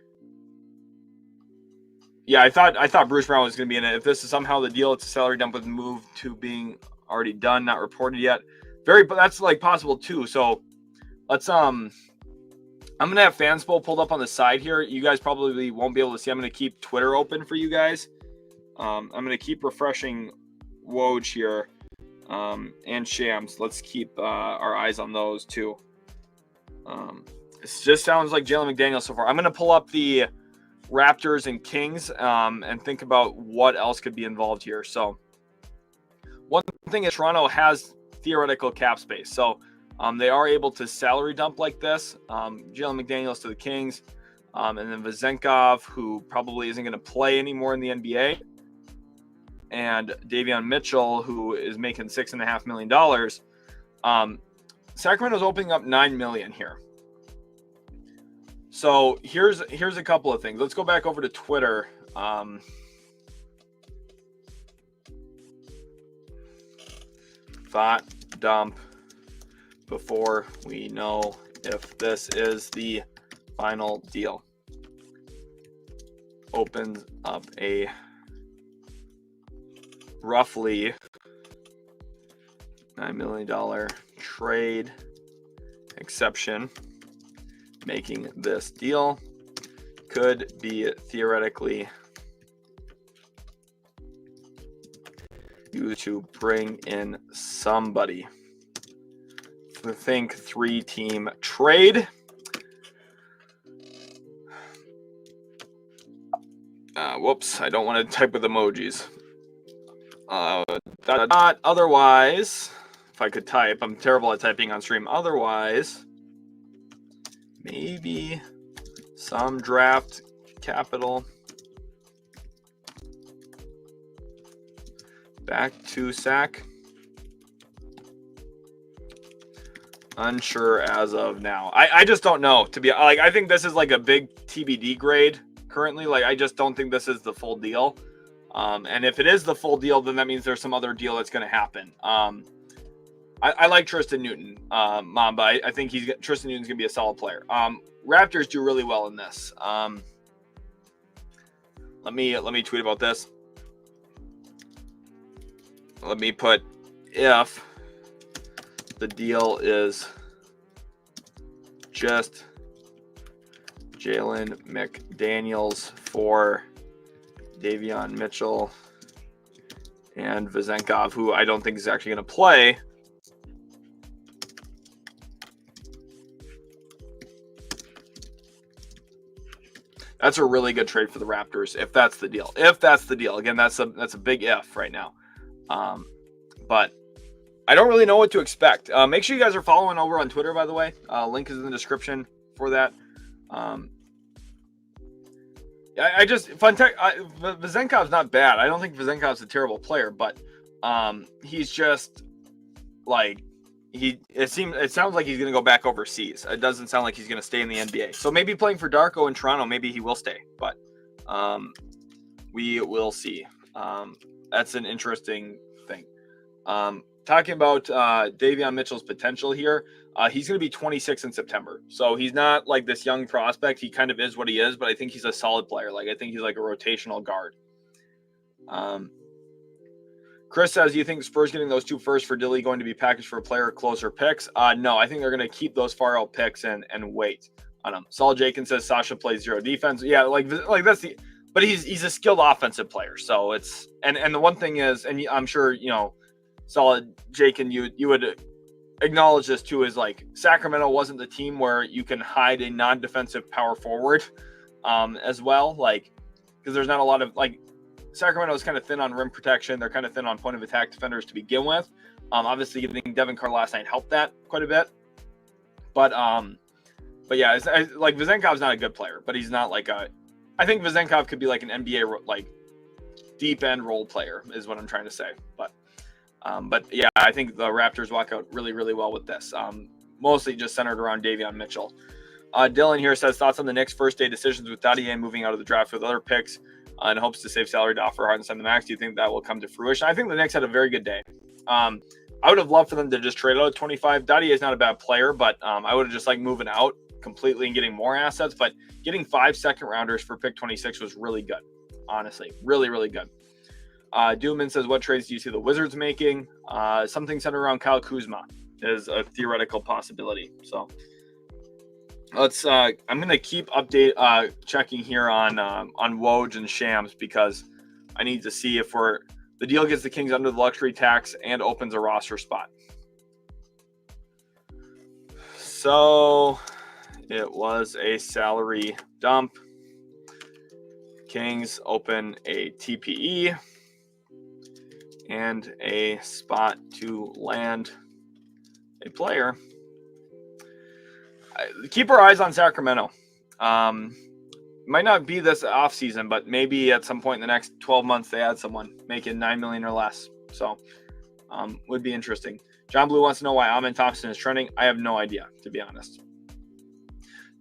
yeah, I thought Bruce Brown was going to be in it. If this is somehow the deal, it's a salary dump with move to being already done, not reported yet. But that's, like, possible, too. So, let's I'm going to have Fanspo pulled up on the side here. You guys probably won't be able to see. I'm going to keep Twitter open for you guys. I'm going to keep refreshing Woj here. And Shams. Let's keep our eyes on those too. It just sounds like Jalen McDaniels so far. I'm going to pull up the Raptors and Kings and think about what else could be involved here. So one thing is Toronto has theoretical cap space. So they are able to salary dump like this. Jalen McDaniels to the Kings. And then Vezenkov, who probably isn't going to play anymore in the NBA. And Davion Mitchell, who is making $6.5 million. Sacramento's opening up $9 million here. So here's a couple of things. Let's go back over to Twitter. Thought dump before we know if this is the final deal. Opens up a roughly $9 million trade exception, making this deal could be theoretically used to bring in somebody. Think 3-team trade. Whoops, I don't want to type with emojis. Otherwise, if I could type, I'm terrible at typing on stream. Otherwise, maybe some draft capital back to Sac. Unsure as of now. I just don't know. To be like, I think this is like a big TBD grade currently. Like, I just don't think this is the full deal. And if it is the full deal, then that means there's some other deal that's going to happen. I like Tristan Newton, Mamba. I think Tristan Newton's going to be a solid player. Raptors do really well in this. Let me tweet about this. Let me put if the deal is just Jalen McDaniels for Davion Mitchell and Vezenkov, who I don't think is actually going to play. That's a really good trade for the Raptors, if that's the deal. If that's the deal. Again, that's a big if right now. But I don't really know what to expect. Make sure you guys are following over on Twitter, by the way. Link is in the description for that. Vezenkov's not bad. I don't think Vezenkov's a terrible player, but he's just like it sounds like he's going to go back overseas. It doesn't sound like he's going to stay in the NBA. So maybe playing for Darko in Toronto, maybe he will stay. But we will see. That's an interesting thing. Talking about Davion Mitchell's potential here, he's going to be 26 in September. So he's not like this young prospect. He kind of is what he is, but I think he's a solid player. Like I think he's like a rotational guard. Chris says, do you think Spurs getting those 2 firsts for Dilly going to be packaged for player closer picks? No, I think they're going to keep those far out picks and wait on them. Saul Jakin says Sasha plays 0 defense. Yeah, like that's the, but he's a skilled offensive player. So it's, and the one thing is, and I'm sure, Solid Jakin, you would acknowledge this too, is like Sacramento wasn't the team where you can hide a non-defensive power forward as well. Like, because there's not a lot of like, Sacramento is kind of thin on rim protection. They're kind of thin on point of attack defenders to begin with. Obviously, getting Devin Carr last night helped that quite a bit. But yeah, it's like Vezenkov's not a good player, but he's not like I think Vezenkov could be like an NBA like deep end role player is what I'm trying to say. But yeah, I think the Raptors walk out really, really well with this. Mostly just centered around Davion Mitchell. Dylan here says thoughts on the Knicks' first day decisions with Tidjane moving out of the draft with other picks. And hopes to save salary to offer Harden the max. Do you think that will come to fruition? I think the Knicks had a very good day. I would have loved for them to just trade out at 25. Tidjane is not a bad player, but I would have just like moving out completely and getting more assets. But getting 5 second-rounders for pick 26 was really good. Honestly, really, really good. Dooman says, what trades do you see the Wizards making? Something centered around Kyle Kuzma is a theoretical possibility. So let's I'm gonna keep checking here on Woj and Shams, because I need to see if the deal gets the Kings under the luxury tax and opens a roster spot. So it was a salary dump. Kings open a TPE and a spot to land a player. Keep our eyes on Sacramento. Might not be this offseason, but maybe at some point in the next 12 months they add someone making $9 million or less. So would be interesting. John Blue wants to know why Amin Thompson is trending. I have no idea, to be honest.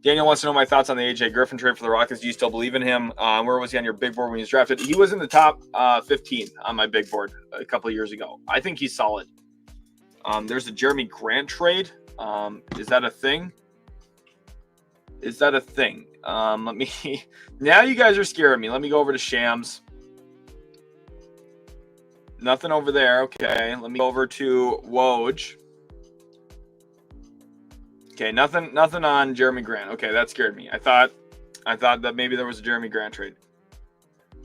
Daniel wants to know my thoughts on the AJ Griffin trade for the Rockets. Do you still believe in him? Where was he on your big board when he was drafted? He was in the top 15 on my big board a couple of years ago. I think he's solid. There's a Jeremy Grant trade. Is that a thing? Let me. Now you guys are scaring me. Let me go over to Shams. Nothing over there. Okay, let me go over to Woj. Okay, nothing on Jeremy Grant. Okay, that scared me. I thought that maybe there was a Jeremy Grant trade.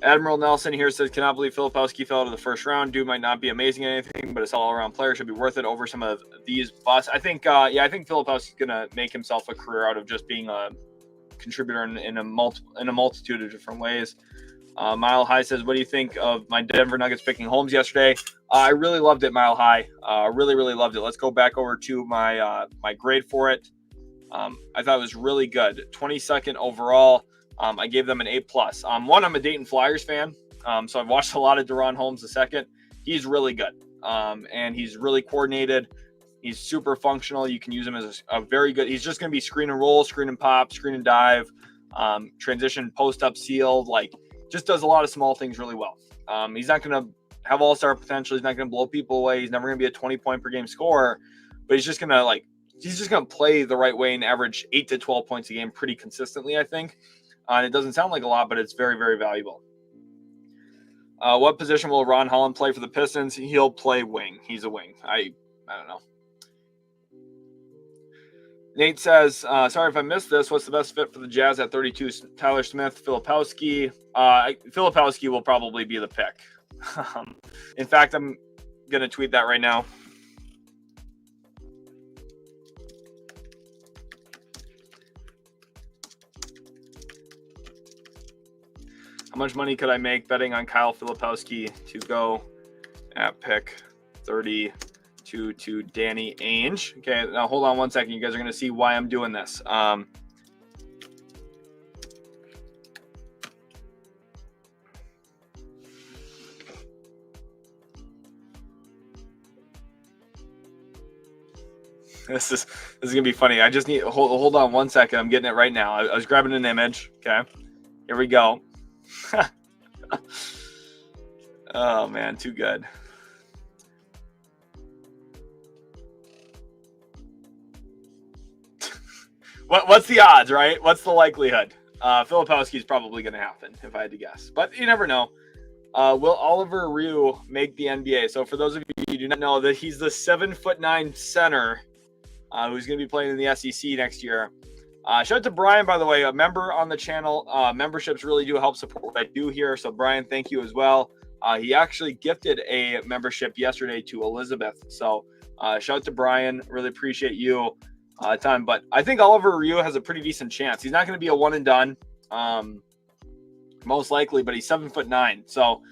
Admiral Nelson here says, cannot believe Filipowski fell out of the first round. Dude might not be amazing at anything, but his all-around player should be worth it over some of these busts. I think Filipowski's gonna make himself a career out of just being a contributor in a multitude of different ways. Mile High says, what do you think of my Denver Nuggets picking Holmes yesterday? I really loved it, Mile High. Really, really loved it. Let's go back over to my grade for it. I thought it was really good. 22nd overall. I gave them an A+. One, I'm a Dayton Flyers fan, so I've watched a lot of Deron Holmes II. He's really good, and he's really coordinated. He's super functional. You can use him as a very good – he's just going to be screen and roll, screen and pop, screen and dive, transition, post-up, seal, like just does a lot of small things really well. He's not going to have all-star potential. He's not going to blow people away. He's never going to be a 20-point-per-game scorer, but he's just going to play the right way and average 8 to 12 points a game pretty consistently, I think. And it doesn't sound like a lot, but it's very, very valuable. What position will Ron Holland play for the Pistons? He'll play wing. He's a wing. I don't know. Nate says, sorry if I missed this. What's the best fit for the Jazz at 32? Tyler Smith, Filipowski. Filipowski will probably be the pick. In fact, I'm going to tweet that right now. How much money could I make betting on Kyle Filipowski to go at pick 32 to Danny Ainge? Okay, now hold on one second. You guys are going to see why I'm doing this. This is gonna be funny. I just need hold on 1 second. I'm getting it right now. I was grabbing an image. Okay, here we go. Oh man, too good. What's the odds, right? What's the likelihood? Filipowski's probably going to happen, if I had to guess. But you never know. Will Oliver Ryu make the NBA? So for those of you who do not know, that he's the 7'9" center who's going to be playing in the SEC next year. Shout out to Brian, by the way, a member on the channel. Memberships really do help support what I do here. So Brian, thank you as well. He actually gifted a membership yesterday to Elizabeth. So shout out to Brian. Really appreciate you. Time, but I think Oliver Ryu has a pretty decent chance. He's not going to be a one and done, most likely, but he's 7'9". So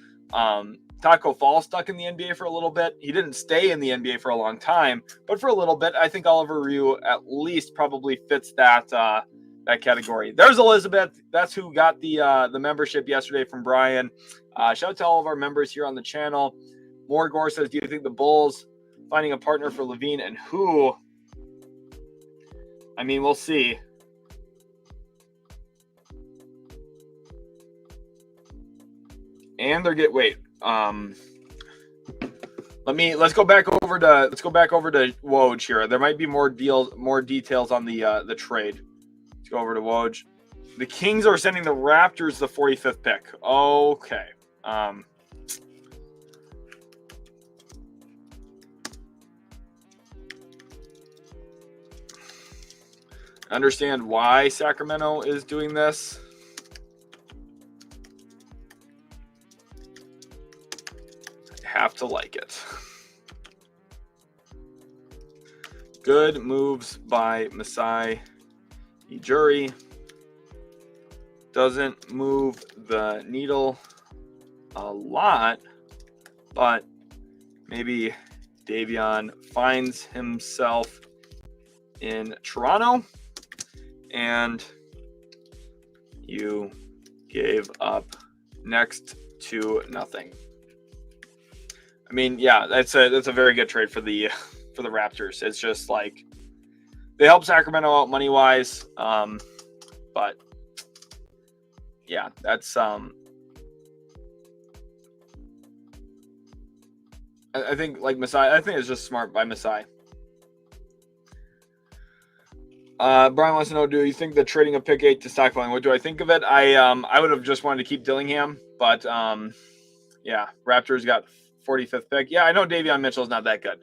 Taco Fall stuck in the NBA for a little bit. He didn't stay in the NBA for a long time, but for a little bit, I think Oliver Ryu at least probably fits that that category. There's Elizabeth. That's who got the membership yesterday from Brian. Shout out to all of our members here on the channel. Morgore says, do you think the Bulls finding a partner for Levine and who? I mean, we'll see. And they're let's go back over to Woj here. There might be more details on the trade. Let's go over to Woj. The Kings are sending the Raptors the 45th pick. Okay. Understand why Sacramento is doing this. I have to like it. Good moves by Masai Ujiri. Doesn't move the needle a lot, but maybe Davion finds himself in Toronto. And you gave up next to nothing. I mean, yeah, that's a very good trade for the Raptors. It's just like they help Sacramento out money wise, but yeah, that's I think like Masai. I think it's just smart by Masai. Brian wants to know, do you think the trading of pick 8 to stockpiling, what do I think of it? I would have just wanted to keep Dillingham, but yeah, Raptors got 45th pick. Yeah, I know Davion Mitchell's not that good,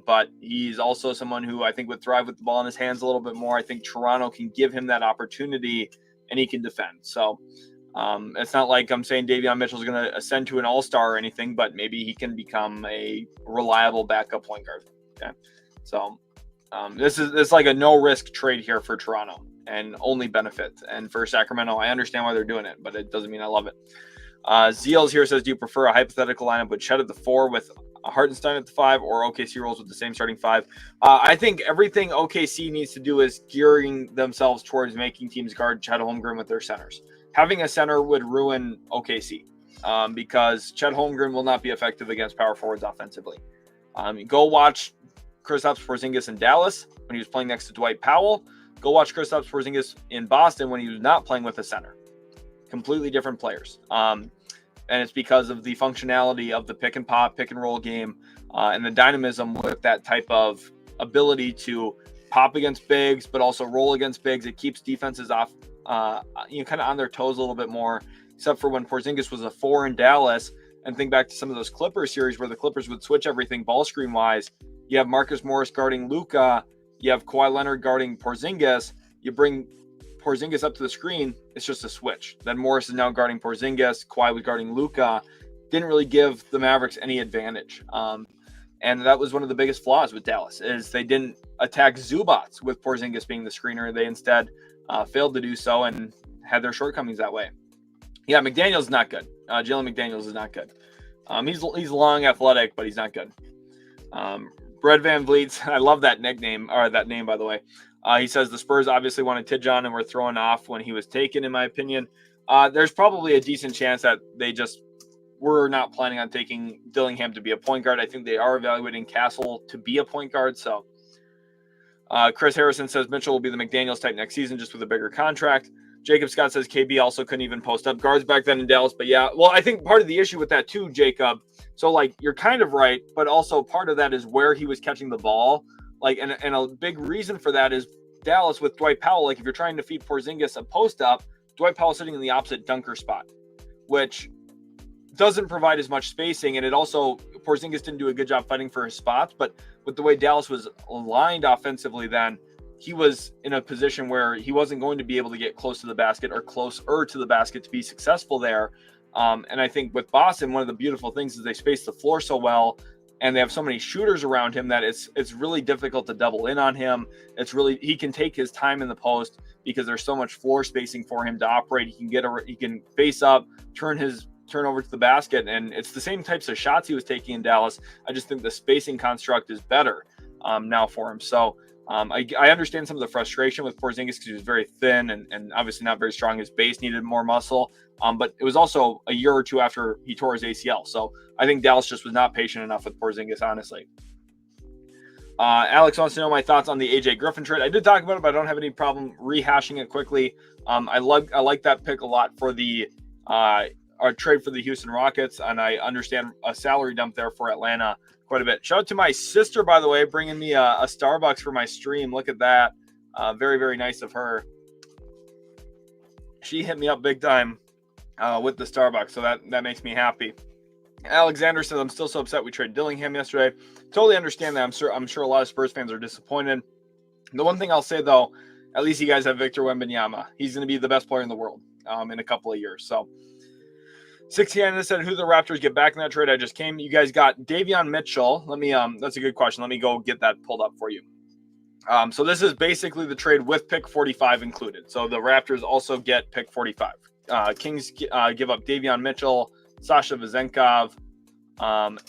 but he's also someone who I think would thrive with the ball in his hands a little bit more. I think Toronto can give him that opportunity, and he can defend. So it's not like I'm saying Davion Mitchell's going to ascend to an all-star or anything, but maybe he can become a reliable backup point guard. Okay, so this is like a no-risk trade here for Toronto and only benefit. And for Sacramento, I understand why they're doing it, but it doesn't mean I love it. Zeals here says, do you prefer a hypothetical lineup with Chet at the 4 with Hartenstein at the 5 or OKC rolls with the same starting 5? I think everything OKC needs to do is gearing themselves towards making teams guard Chet Holmgren with their centers. Having a center would ruin OKC because Chet Holmgren will not be effective against power forwards offensively. Go watch Kristaps Porzingis in Dallas when he was playing next to Dwight Powell. Go watch Kristaps Porzingis in Boston when he was not playing with a center. Completely different players. And it's because of the functionality of the pick and pop, pick and roll game, and the dynamism with that type of ability to pop against bigs, but also roll against bigs. It keeps defenses off, kind of on their toes a little bit more, except for when Porzingis was a 4 in Dallas. And think back to some of those Clippers series where the Clippers would switch everything ball screen wise. You have Marcus Morris guarding Luka. You have Kawhi Leonard guarding Porzingis. You bring Porzingis up to the screen, it's just a switch. Then Morris is now guarding Porzingis. Kawhi was guarding Luka. Didn't really give the Mavericks any advantage. And that was one of the biggest flaws with Dallas is they didn't attack Zubats with Porzingis being the screener. They instead failed to do so and had their shortcomings that way. Yeah, McDaniels is not good. Jalen McDaniels is not good. He's long, athletic, but he's not good. Brett Van Vliet, I love that nickname, or that name, by the way. He says the Spurs obviously wanted Tidjane and were thrown off when he was taken, in my opinion. There's probably a decent chance that they just were not planning on taking Dillingham to be a point guard. I think they are evaluating Castle to be a point guard. So Chris Harrison says Mitchell will be the McDaniels type next season, just with a bigger contract. Jacob Scott says KB also couldn't even post up guards back then in Dallas. But yeah, well, I think part of the issue with that too, Jacob. So like you're kind of right, but also part of that is where he was catching the ball. Like, and a big reason for that is Dallas with Dwight Powell. Like if you're trying to feed Porzingis a post up, Dwight Powell sitting in the opposite dunker spot, which doesn't provide as much spacing. And it also, Porzingis didn't do a good job fighting for his spots, but with the way Dallas was aligned offensively, then he was in a position where he wasn't going to be able to get close to the basket or closer to the basket to be successful there. And I think with Boston, one of the beautiful things is they space the floor so well, and they have so many shooters around him that it's really difficult to double in on him. He can take his time in the post because there's so much floor spacing for him to operate. He can face up, turn over to the basket, and it's the same types of shots he was taking in Dallas. I just think the spacing construct is better now for him. So I understand some of the frustration with Porzingis because he was very thin and obviously not very strong. His base needed more muscle, but it was also a year or two after he tore his ACL. So I think Dallas just was not patient enough with Porzingis, honestly. Alex wants to know my thoughts on the AJ Griffin trade. I did talk about it, but I don't have any problem rehashing it quickly. I like that pick a lot for the our trade for the Houston Rockets, and I understand a salary dump there for Atlanta quite a bit. Shout out to my sister, by the way, bringing me a Starbucks for my stream. Look at that. Very, very nice of her. She hit me up big time with the Starbucks, so that makes me happy. Alexander says, I'm still so upset we traded Dillingham yesterday. Totally understand that. I'm sure a lot of Spurs fans are disappointed. The one thing I'll say, though, at least you guys have Victor Wembanyama. He's going to be the best player in the world in a couple of years. So 69 said, who the Raptors get back in that trade? I just came. You guys got Davion Mitchell. Let me that's a good question. Let me go get that pulled up for you. So this is basically the trade with pick 45 included. So the Raptors also get pick 45. Kings give up Davion Mitchell, Sasha Vezenkov,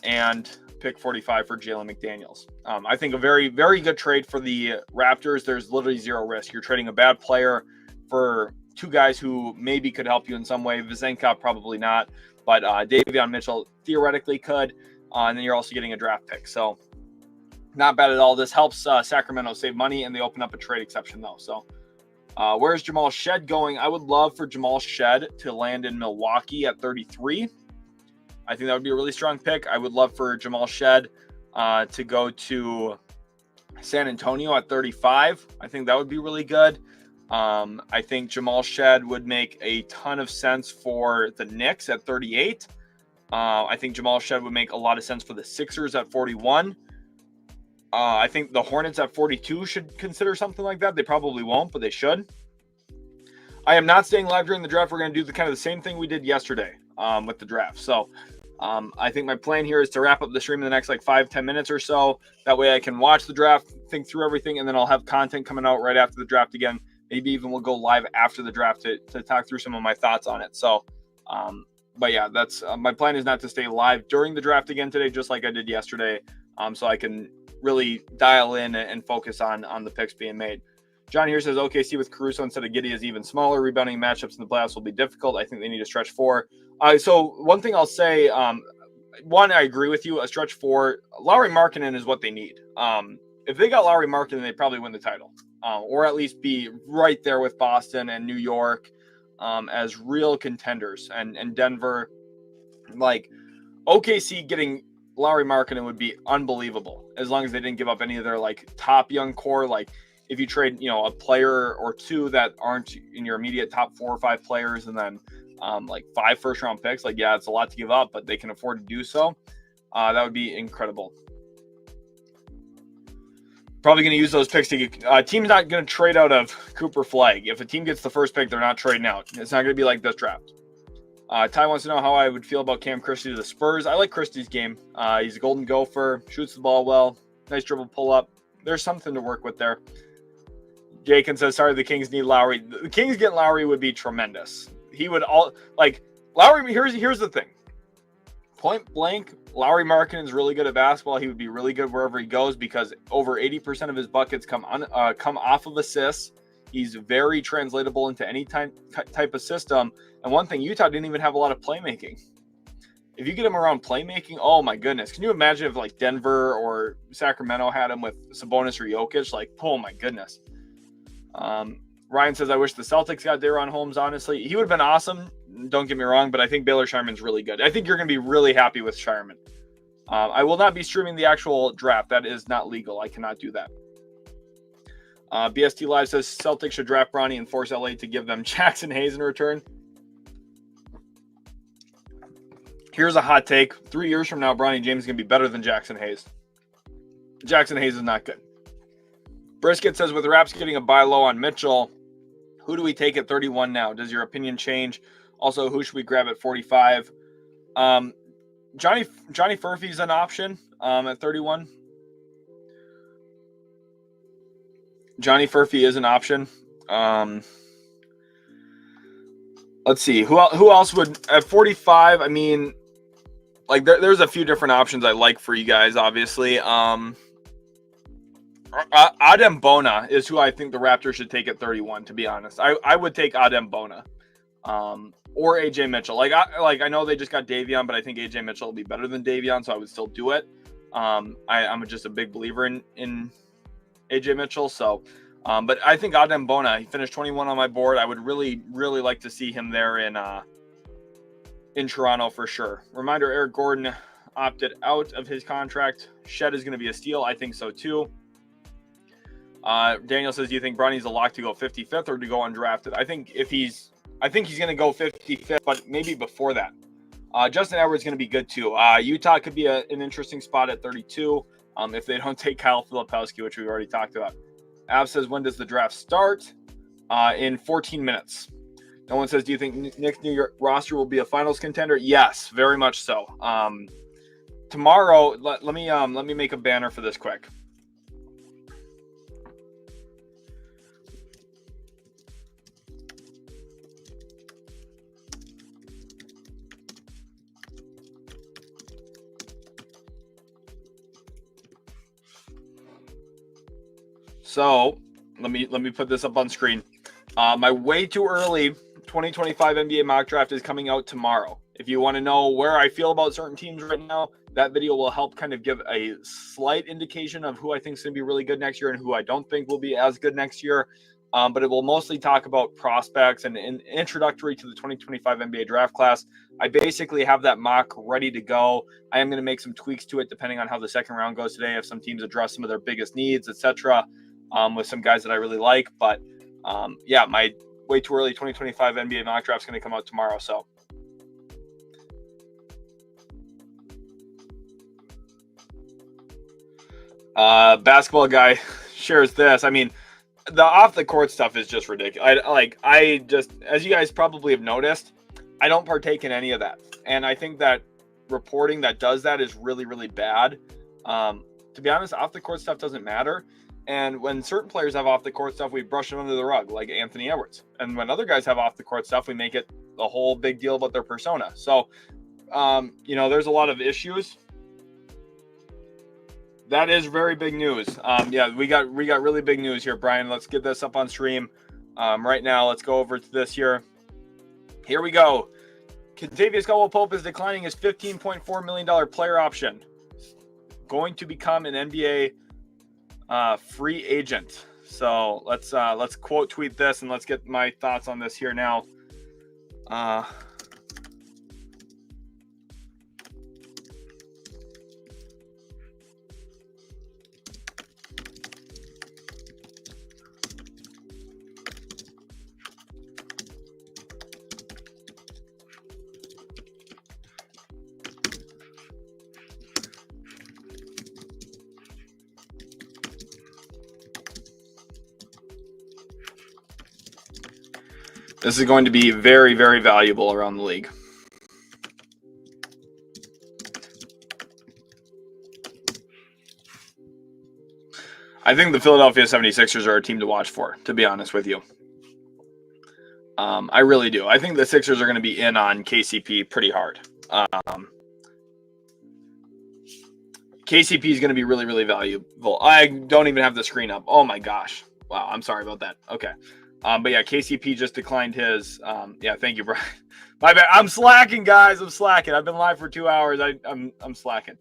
and pick 45 for Jalen McDaniels. I think a very, very good trade for the Raptors. There's literally zero risk. You're trading a bad player for two guys who maybe could help you in some way. Vezenkov probably not, but Davion Mitchell theoretically could. And then you're also getting a draft pick. So not bad at all. This helps Sacramento save money, and they open up a trade exception, though. So where's Jamal Shead going? I would love for Jamal Shead to land in Milwaukee at 33. I think that would be a really strong pick. I would love for Jamal Shead to go to San Antonio at 35. I think that would be really good. I think Jamal Shead would make a ton of sense for the Knicks at 38. I think Jamal Shead would make a lot of sense for the Sixers at 41. I think the Hornets at 42 should consider something like that. They probably won't, but they should. I am not staying live during the draft. We're going to do the same thing we did yesterday with the draft. So I think my plan here is to wrap up the stream in the next 5-10 minutes or so. That way I can watch the draft, think through everything, and then I'll have content coming out right after the draft again. Maybe even we'll go live after the draft to talk through some of my thoughts on it. So, but yeah, that's my plan is not to stay live during the draft again today, just like I did yesterday, so I can really dial in and focus on the picks being made. John here says OKC with Caruso instead of Giddey is even smaller. Rebounding matchups in the playoffs will be difficult. I think they need a stretch four. So one thing I'll say, one, I agree with you. A stretch four, Lauri Markkanen is what they need. If they got Lauri Markkanen, they'd probably win the title. Or at least be right there with Boston and New York as real contenders. And Denver, OKC getting Lauri Markkanen would be unbelievable as long as they didn't give up any of their top young core. If you trade, a player or two that aren't in your immediate top 4 or 5 players, and then 5 first-round picks, yeah, it's a lot to give up, but they can afford to do so. That would be incredible. Probably going to use those picks to get team's not going to trade out of Cooper Flag. If a team gets the first pick, they're not trading out. It's not going to be like this draft. Ty wants to know how I would feel about Cam Christie to the Spurs. I like Christie's game. He's a golden gopher, shoots the ball well, nice dribble pull up. There's something to work with there. Jakin says, sorry, the Kings need Lowry. The Kings getting Lowry would be tremendous. He would Lowry. Here's the thing. Point blank, Lauri Markkanen is really good at basketball. He would be really good wherever he goes because over 80% of his buckets come off of assists. He's very translatable into any type of system. And one thing, Utah didn't even have a lot of playmaking. if you get him around playmaking, oh my goodness. Can you imagine if like Denver or Sacramento had him with Sabonis or Jokic? Like, oh my goodness. Ryan says, I wish the Celtics got Daron Holmes, honestly. He would have been awesome. Don't get me wrong, but I think Baylor Shireman's really good. I think you're going to be really happy with Shireman. I will not be streaming the actual draft. That is not legal. I cannot do that. BST Live says Celtics should draft Bronny and force LA to give them Jackson Hayes in return. Here's a hot take. 3 years from now, Bronny James is going to be better than Jackson Hayes. Jackson Hayes is not good. Brisket says, with the Raps getting a buy low on Mitchell, who do we take at 31 now? Does your opinion change? Also, who should we grab at 45? Johnny Furphy's an option at 31. Johnny Furphy is an option. Let's see. Who else would at 45? I mean, like there's a few different options I like for you guys, obviously. Adem Bona is who I think the Raptors should take at 31, to be honest. I would take Adem Bona. Or AJ Mitchell. I know they just got Davion, but I think AJ Mitchell will be better than Davion, so I would still do it. I'm just a big believer in AJ Mitchell. So, but I think Adem Bona, he finished 21 on my board. I would really, really like to see him there in Toronto for sure. Reminder: Eric Gordon opted out of his contract. Shed is going to be a steal. I think so too. Daniel says, do you think Bronny's a lock to go 55th or to go undrafted? I think he's going to go 55th, but maybe before that. Justin Edwards is going to be good too. Utah could be an interesting spot at 32 if they don't take Kyle Filipowski, which we've already talked about. Av says, when does the draft start? In 14 minutes. No one says, do you think Nick's New York roster will be a finals contender? Yes, very much so. Tomorrow, let me make a banner for this quick. So let me put this up on screen. My way too early 2025 NBA mock draft is coming out tomorrow. If you want to know where I feel about certain teams right now, that video will help kind of give a slight indication of who I think is going to be really good next year and who I don't think will be as good next year. But it will mostly talk about prospects and introductory to the 2025 NBA draft class. I basically have that mock ready to go. I am going to make some tweaks to it depending on how the second round goes today, if some teams address some of their biggest needs, etc. With some guys that I really like. But yeah, my way too early 2025 NBA mock draft is going to come out tomorrow. So basketball guy shares this. I mean, the off the court stuff is just ridiculous. I just, as you guys probably have noticed, I don't partake in any of that. And I think that reporting that does that is really, really bad. To be honest, off the court stuff doesn't matter. And when certain players have off the court stuff, we brush them under the rug, like Anthony Edwards. And when other guys have off the court stuff, we make it a whole big deal about their persona. So, there's a lot of issues. That is very big news. Yeah, we got really big news here, Brian. Let's get this up on stream right now. Let's go over to this here. Here we go. Kentavious Caldwell-Pope is declining his $15.4 million player option. Going to become an NBA free agent. So let's quote tweet this and let's get my thoughts on this here now. This is going to be very, very valuable around the league. I think the Philadelphia 76ers are a team to watch for, to be honest with you. I really do. I think the Sixers are going to be in on KCP pretty hard. KCP is going to be really, really valuable. I don't even have the screen up. Oh, my gosh. Wow, I'm sorry about that. Okay. But yeah, KCP just declined his. Yeah, thank you, My bad. I'm slacking, guys. I'm slacking. I've been live for 2 hours. I'm slacking.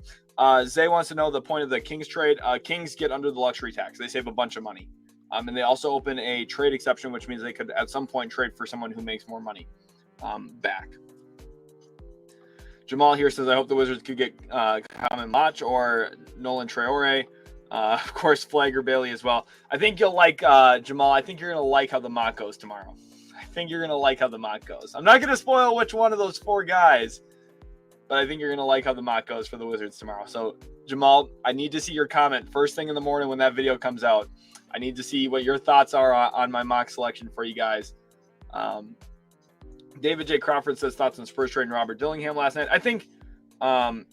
Zay wants to know the point of the Kings trade. Kings get under the luxury tax. They save a bunch of money. And they also open a trade exception, which means they could at some point trade for someone who makes more money back. Jamal here says, I hope the Wizards could get Common Mach or Nolan Traore. Of course, Flagger Bailey as well. I think you'll like, Jamal, I think you're going to like how the mock goes tomorrow. I think you're going to like how the mock goes. I'm not going to spoil which one of those 4 guys, but I think you're going to like how the mock goes for the Wizards tomorrow. So, Jamal, I need to see your comment first thing in the morning when that video comes out. I need to see what your thoughts are on my mock selection for you guys. David J. Crawford says thoughts on Spurs trading Robert Dillingham last night. I think, so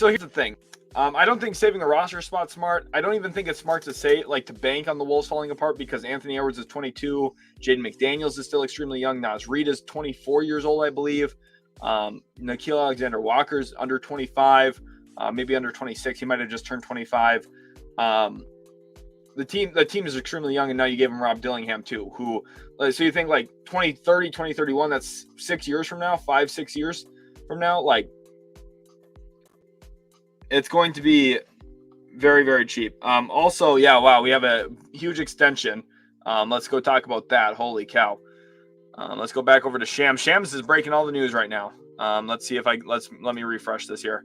here's the thing. I don't think saving a roster spot smart. I don't even think it's smart to say, to bank on the Wolves falling apart because Anthony Edwards is 22. Jaden McDaniels is still extremely young. Naz Reid is 24 years old, I believe. Nickeil Alexander-Walker's under 25, maybe under 26. He might have just turned 25. The team is extremely young, and now you gave him Rob Dillingham too, who, so you think 2030, 2031, that's 6 years from now, 5-6 years from now, it's going to be very, very cheap. Also, yeah, wow, we have a huge extension. Let's go talk about that. Holy cow. Let's go back over to Shams. Shams is breaking all the news right now. Let's see if let me refresh this here.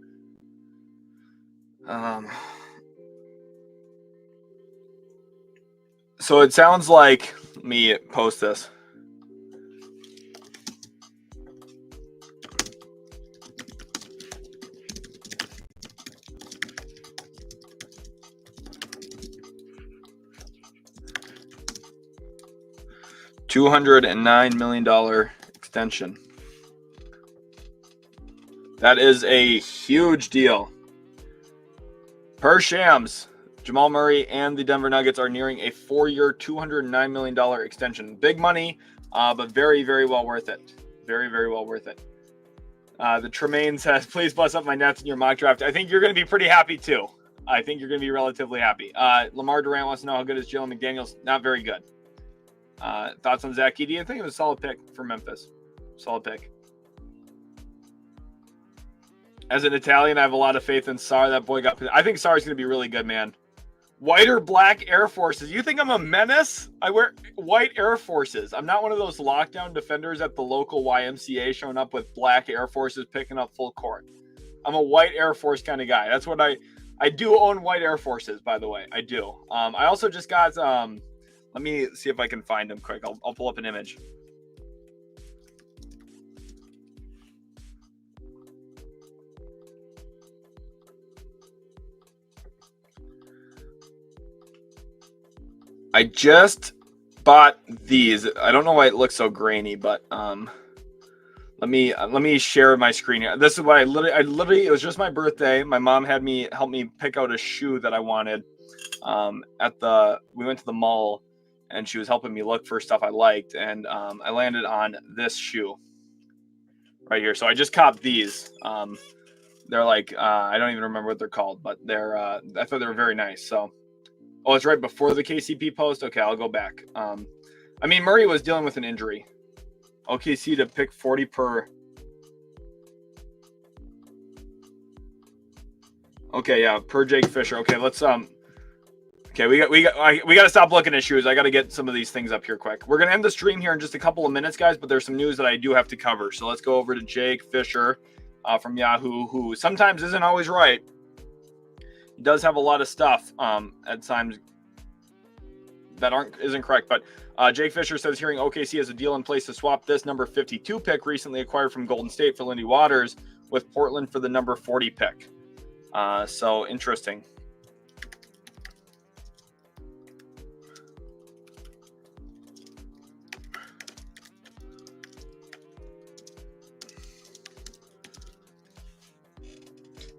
So it sounds like, let me post this. $209 million extension. That is a huge deal. Per Shams, Jamal Murray and the Denver Nuggets are nearing a 4-year, $209 million extension. Big money, but very, very well worth it. Very, very well worth it. The Tremaine says, please bless up my Nets in your mock draft. I think you're going to be pretty happy too. I think you're going to be relatively happy. Lamar Durant wants to know how good is Jalen McDaniels. Not very good. Thoughts on Zach Edey? I think it was a solid pick for Memphis. Solid pick. As an Italian, I have a lot of faith in Sarr. That boy I think Sarr is going to be really good, man. White or black Air Forces. You think I'm a menace? I wear white Air Forces. I'm not one of those lockdown defenders at the local YMCA showing up with black Air Forces picking up full court. I'm a white Air Force kind of guy. That's what I do own white Air Forces, by the way. I do. I also just got, let me see if I can find them quick. I'll pull up an image. I just bought these. I don't know why it looks so grainy, but let me share my screen here. This is what I literally it was just my birthday. My mom had me help me pick out a shoe that I wanted. We went to the mall and she was helping me look for stuff I liked, and I landed on this shoe right here. So I just copped these. They're I don't even remember what they're called, but they're I thought they were very nice. So oh, it's right before the KCP post. Okay, I'll go back. I mean, Murray was dealing with an injury. OKC to pick 40 per. Okay, yeah, per Jake Fisher. Okay, let's Okay, we got to stop looking at shoes. I got to get some of these things up here quick. We're gonna end the stream here in just a couple of minutes, guys. But there's some news that I do have to cover. So let's go over to Jake Fisher from Yahoo, who sometimes isn't always right. He does have a lot of stuff at times that isn't correct. But Jake Fisher says, hearing OKC has a deal in place to swap this number 52 pick recently acquired from Golden State for Lindy Waters with Portland for the number 40 pick. So interesting.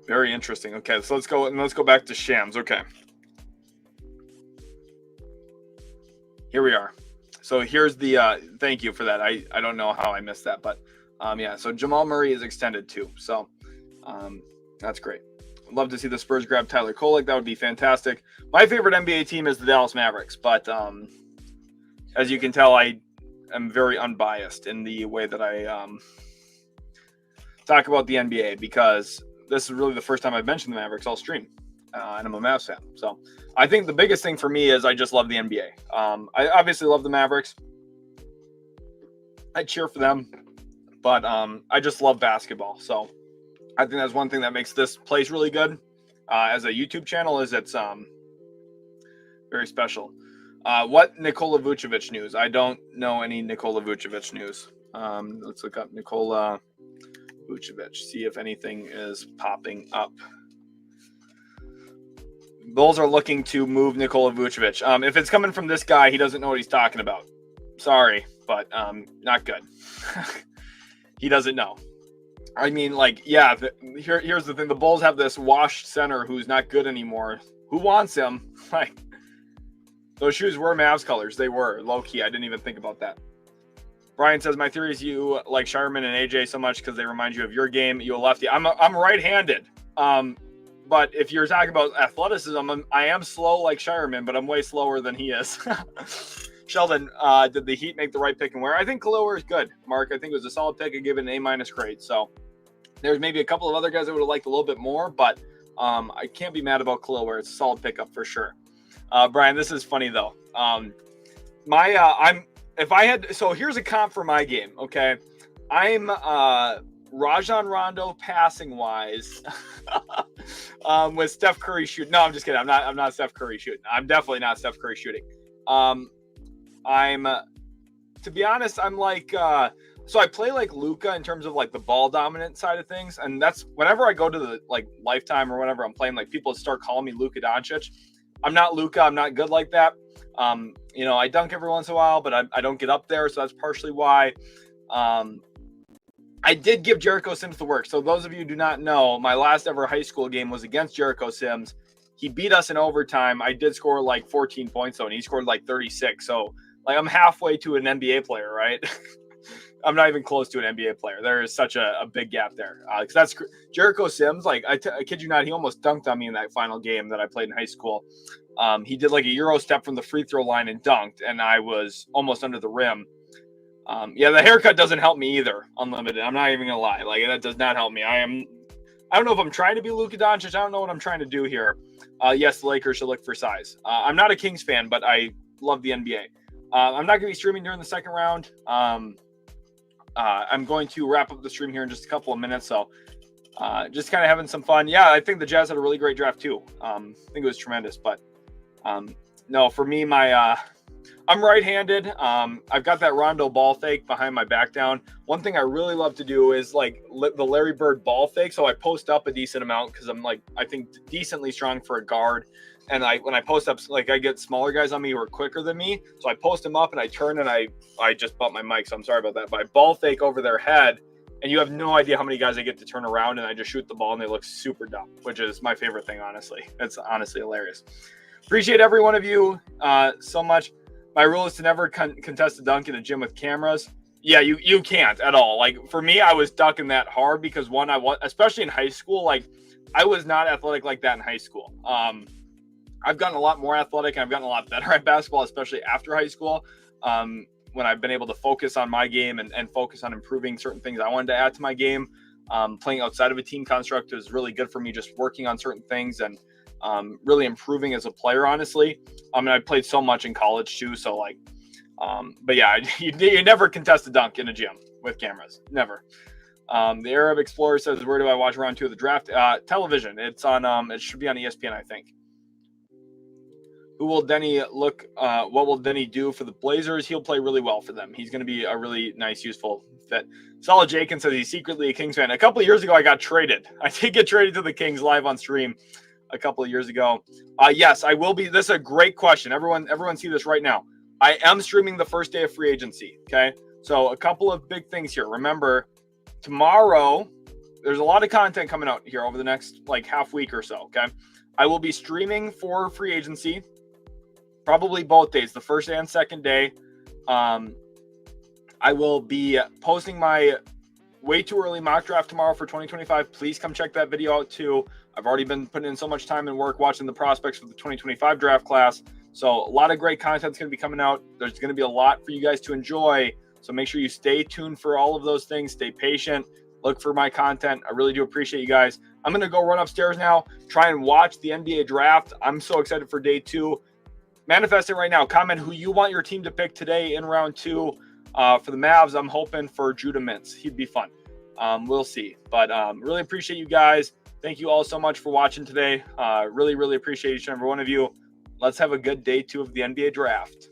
Very interesting. Okay, so let's go back to Shams. Okay. Here we are. So here's the thank you for that. I don't know how I missed that, but yeah, so Jamal Murray is extended too. So that's great. I'd love to see the Spurs grab Tyler Kolek. That would be fantastic. My favorite NBA team is the Dallas Mavericks, but as you can tell, am very unbiased in the way that I talk about the NBA, because this is really the first time I've mentioned the Mavericks all stream, and I'm a Mavs fan. So I think the biggest thing for me is I just love the NBA. I obviously love the Mavericks. I cheer for them, but I just love basketball. So I think that's one thing that makes this place really good as a YouTube channel, is it's very special. What Nikola Vucevic news? I don't know any Nikola Vucevic news. Let's look up Nikola Vucevic, see if anything is popping up. Bulls are looking to move Nikola Vucevic. If it's coming from this guy, he doesn't know what he's talking about. Sorry, but not good. He doesn't know. I mean, like, yeah, here's the thing. The Bulls have this washed center who's not good anymore. Who wants him? Like, those shoes were Mavs colors. They were, low-key. I didn't even think about that. Brian says, my theory is you like Shireman and AJ so much because they remind you of your game. You a lefty. I'm right-handed. But if you're talking about athleticism, I am slow like Shireman, but I'm way slower than he is. Sheldon, did the Heat make the right pick and Ware? I think Kel'el is good, Mark. I think it was a solid pick. I give it an A- grade. So there's maybe a couple of other guys I would have liked a little bit more, but I can't be mad about Kel'el. It's a solid pickup for sure. Brian, this is funny though. So here's a comp for my game. Okay, I'm Rajon Rondo passing wise, with Steph Curry shooting. No, I'm just kidding. I'm not Steph Curry shooting. I'm definitely not Steph Curry shooting. To be honest, I'm like, so I play like Luka in terms of like the ball dominant side of things. And that's whenever I go to the like Lifetime or whenever I'm playing, like people start calling me Luka Doncic. I'm not Luka. I'm not good like that. I dunk every once in a while, but I don't get up there. So that's partially why. I did give Jericho Sims the work. So those of you who do not know, my last ever high school game was against Jericho Sims. He beat us in overtime. I did score like 14 points though, and he scored like 36. So like I'm halfway to an NBA player, right? I'm not even close to an NBA player. There is such a big gap there. Because that's Jericho Sims. Like I kid you not, he almost dunked on me in that final game that I played in high school. He did like a Euro step from the free throw line and dunked, and I was almost under the rim. The haircut doesn't help me either. Unlimited. I'm not even gonna lie. Like that does not help me. I don't know if I'm trying to be Luka Doncic. I don't know what I'm trying to do here. Yes, the Lakers should look for size. I'm not a Kings fan, but I love the NBA. I'm not going to be streaming during the second round. I'm going to wrap up the stream here in just a couple of minutes. So just kind of having some fun. Yeah, I think the Jazz had a really great draft too. I think it was tremendous. But no, for me, I'm right-handed. I've got that Rondo ball fake behind my back down. One thing I really love to do is like the Larry Bird ball fake. So I post up a decent amount because I'm like, I think decently strong for a guard. And when I post up, like I get smaller guys on me who are quicker than me. So I post them up and I turn and I just bumped my mic. So I'm sorry about that. But I ball fake over their head and you have no idea how many guys I get to turn around and I just shoot the ball and they look super dumb, which is my favorite thing, honestly. It's honestly hilarious. Appreciate every one of you so much. My rule is to never contest a dunk in a gym with cameras. Yeah, you can't at all. Like for me, I was ducking that hard because one, especially in high school, like I was not athletic like that in high school. I've gotten a lot more athletic and I've gotten a lot better at basketball, especially after high school. When I've been able to focus on my game and focus on improving certain things I wanted to add to my game. Playing outside of a team construct is really good for me, just working on certain things and really improving as a player, honestly. I mean, I played so much in college too. So like, but yeah, you never contest a dunk in a gym with cameras. Never. The Arab Explorer says, where do I watch round 2 of the draft? Television. It's on, it should be on ESPN, I think. Who will Denny what will Denny do for the Blazers? He'll play really well for them. He's going to be a really nice, useful fit. Solid Jakin says he's secretly a Kings fan. A couple of years ago, I got traded. I did get traded to the Kings live on stream a couple of years ago. Yes, I will be. This is a great question. Everyone see this right now. I am streaming the first day of free agency. Okay. So a couple of big things here. Remember, tomorrow, there's a lot of content coming out here over the next like half week or so. Okay. I will be streaming for free agency. Probably both days, the first and second day. I will be posting my way too early mock draft tomorrow for 2025. Please come check that video out too. I've already been putting in so much time and work watching the prospects for the 2025 draft class So a lot of great content is going to be coming out. There's going to be a lot for you guys to enjoy. So make sure you stay tuned for all of those things. Stay patient. Look for my content. I really do appreciate you guys. I'm going to go run upstairs now, try and watch the NBA draft. I'm so excited for day 2. Manifest it right now. Comment who you want your team to pick today in round 2. For the Mavs, I'm hoping for Judah Mintz. He'd be fun. We'll see. But really appreciate you guys. Thank you all so much for watching today. Really, really appreciate each and every one of you. Let's have a good day 2 of the NBA draft.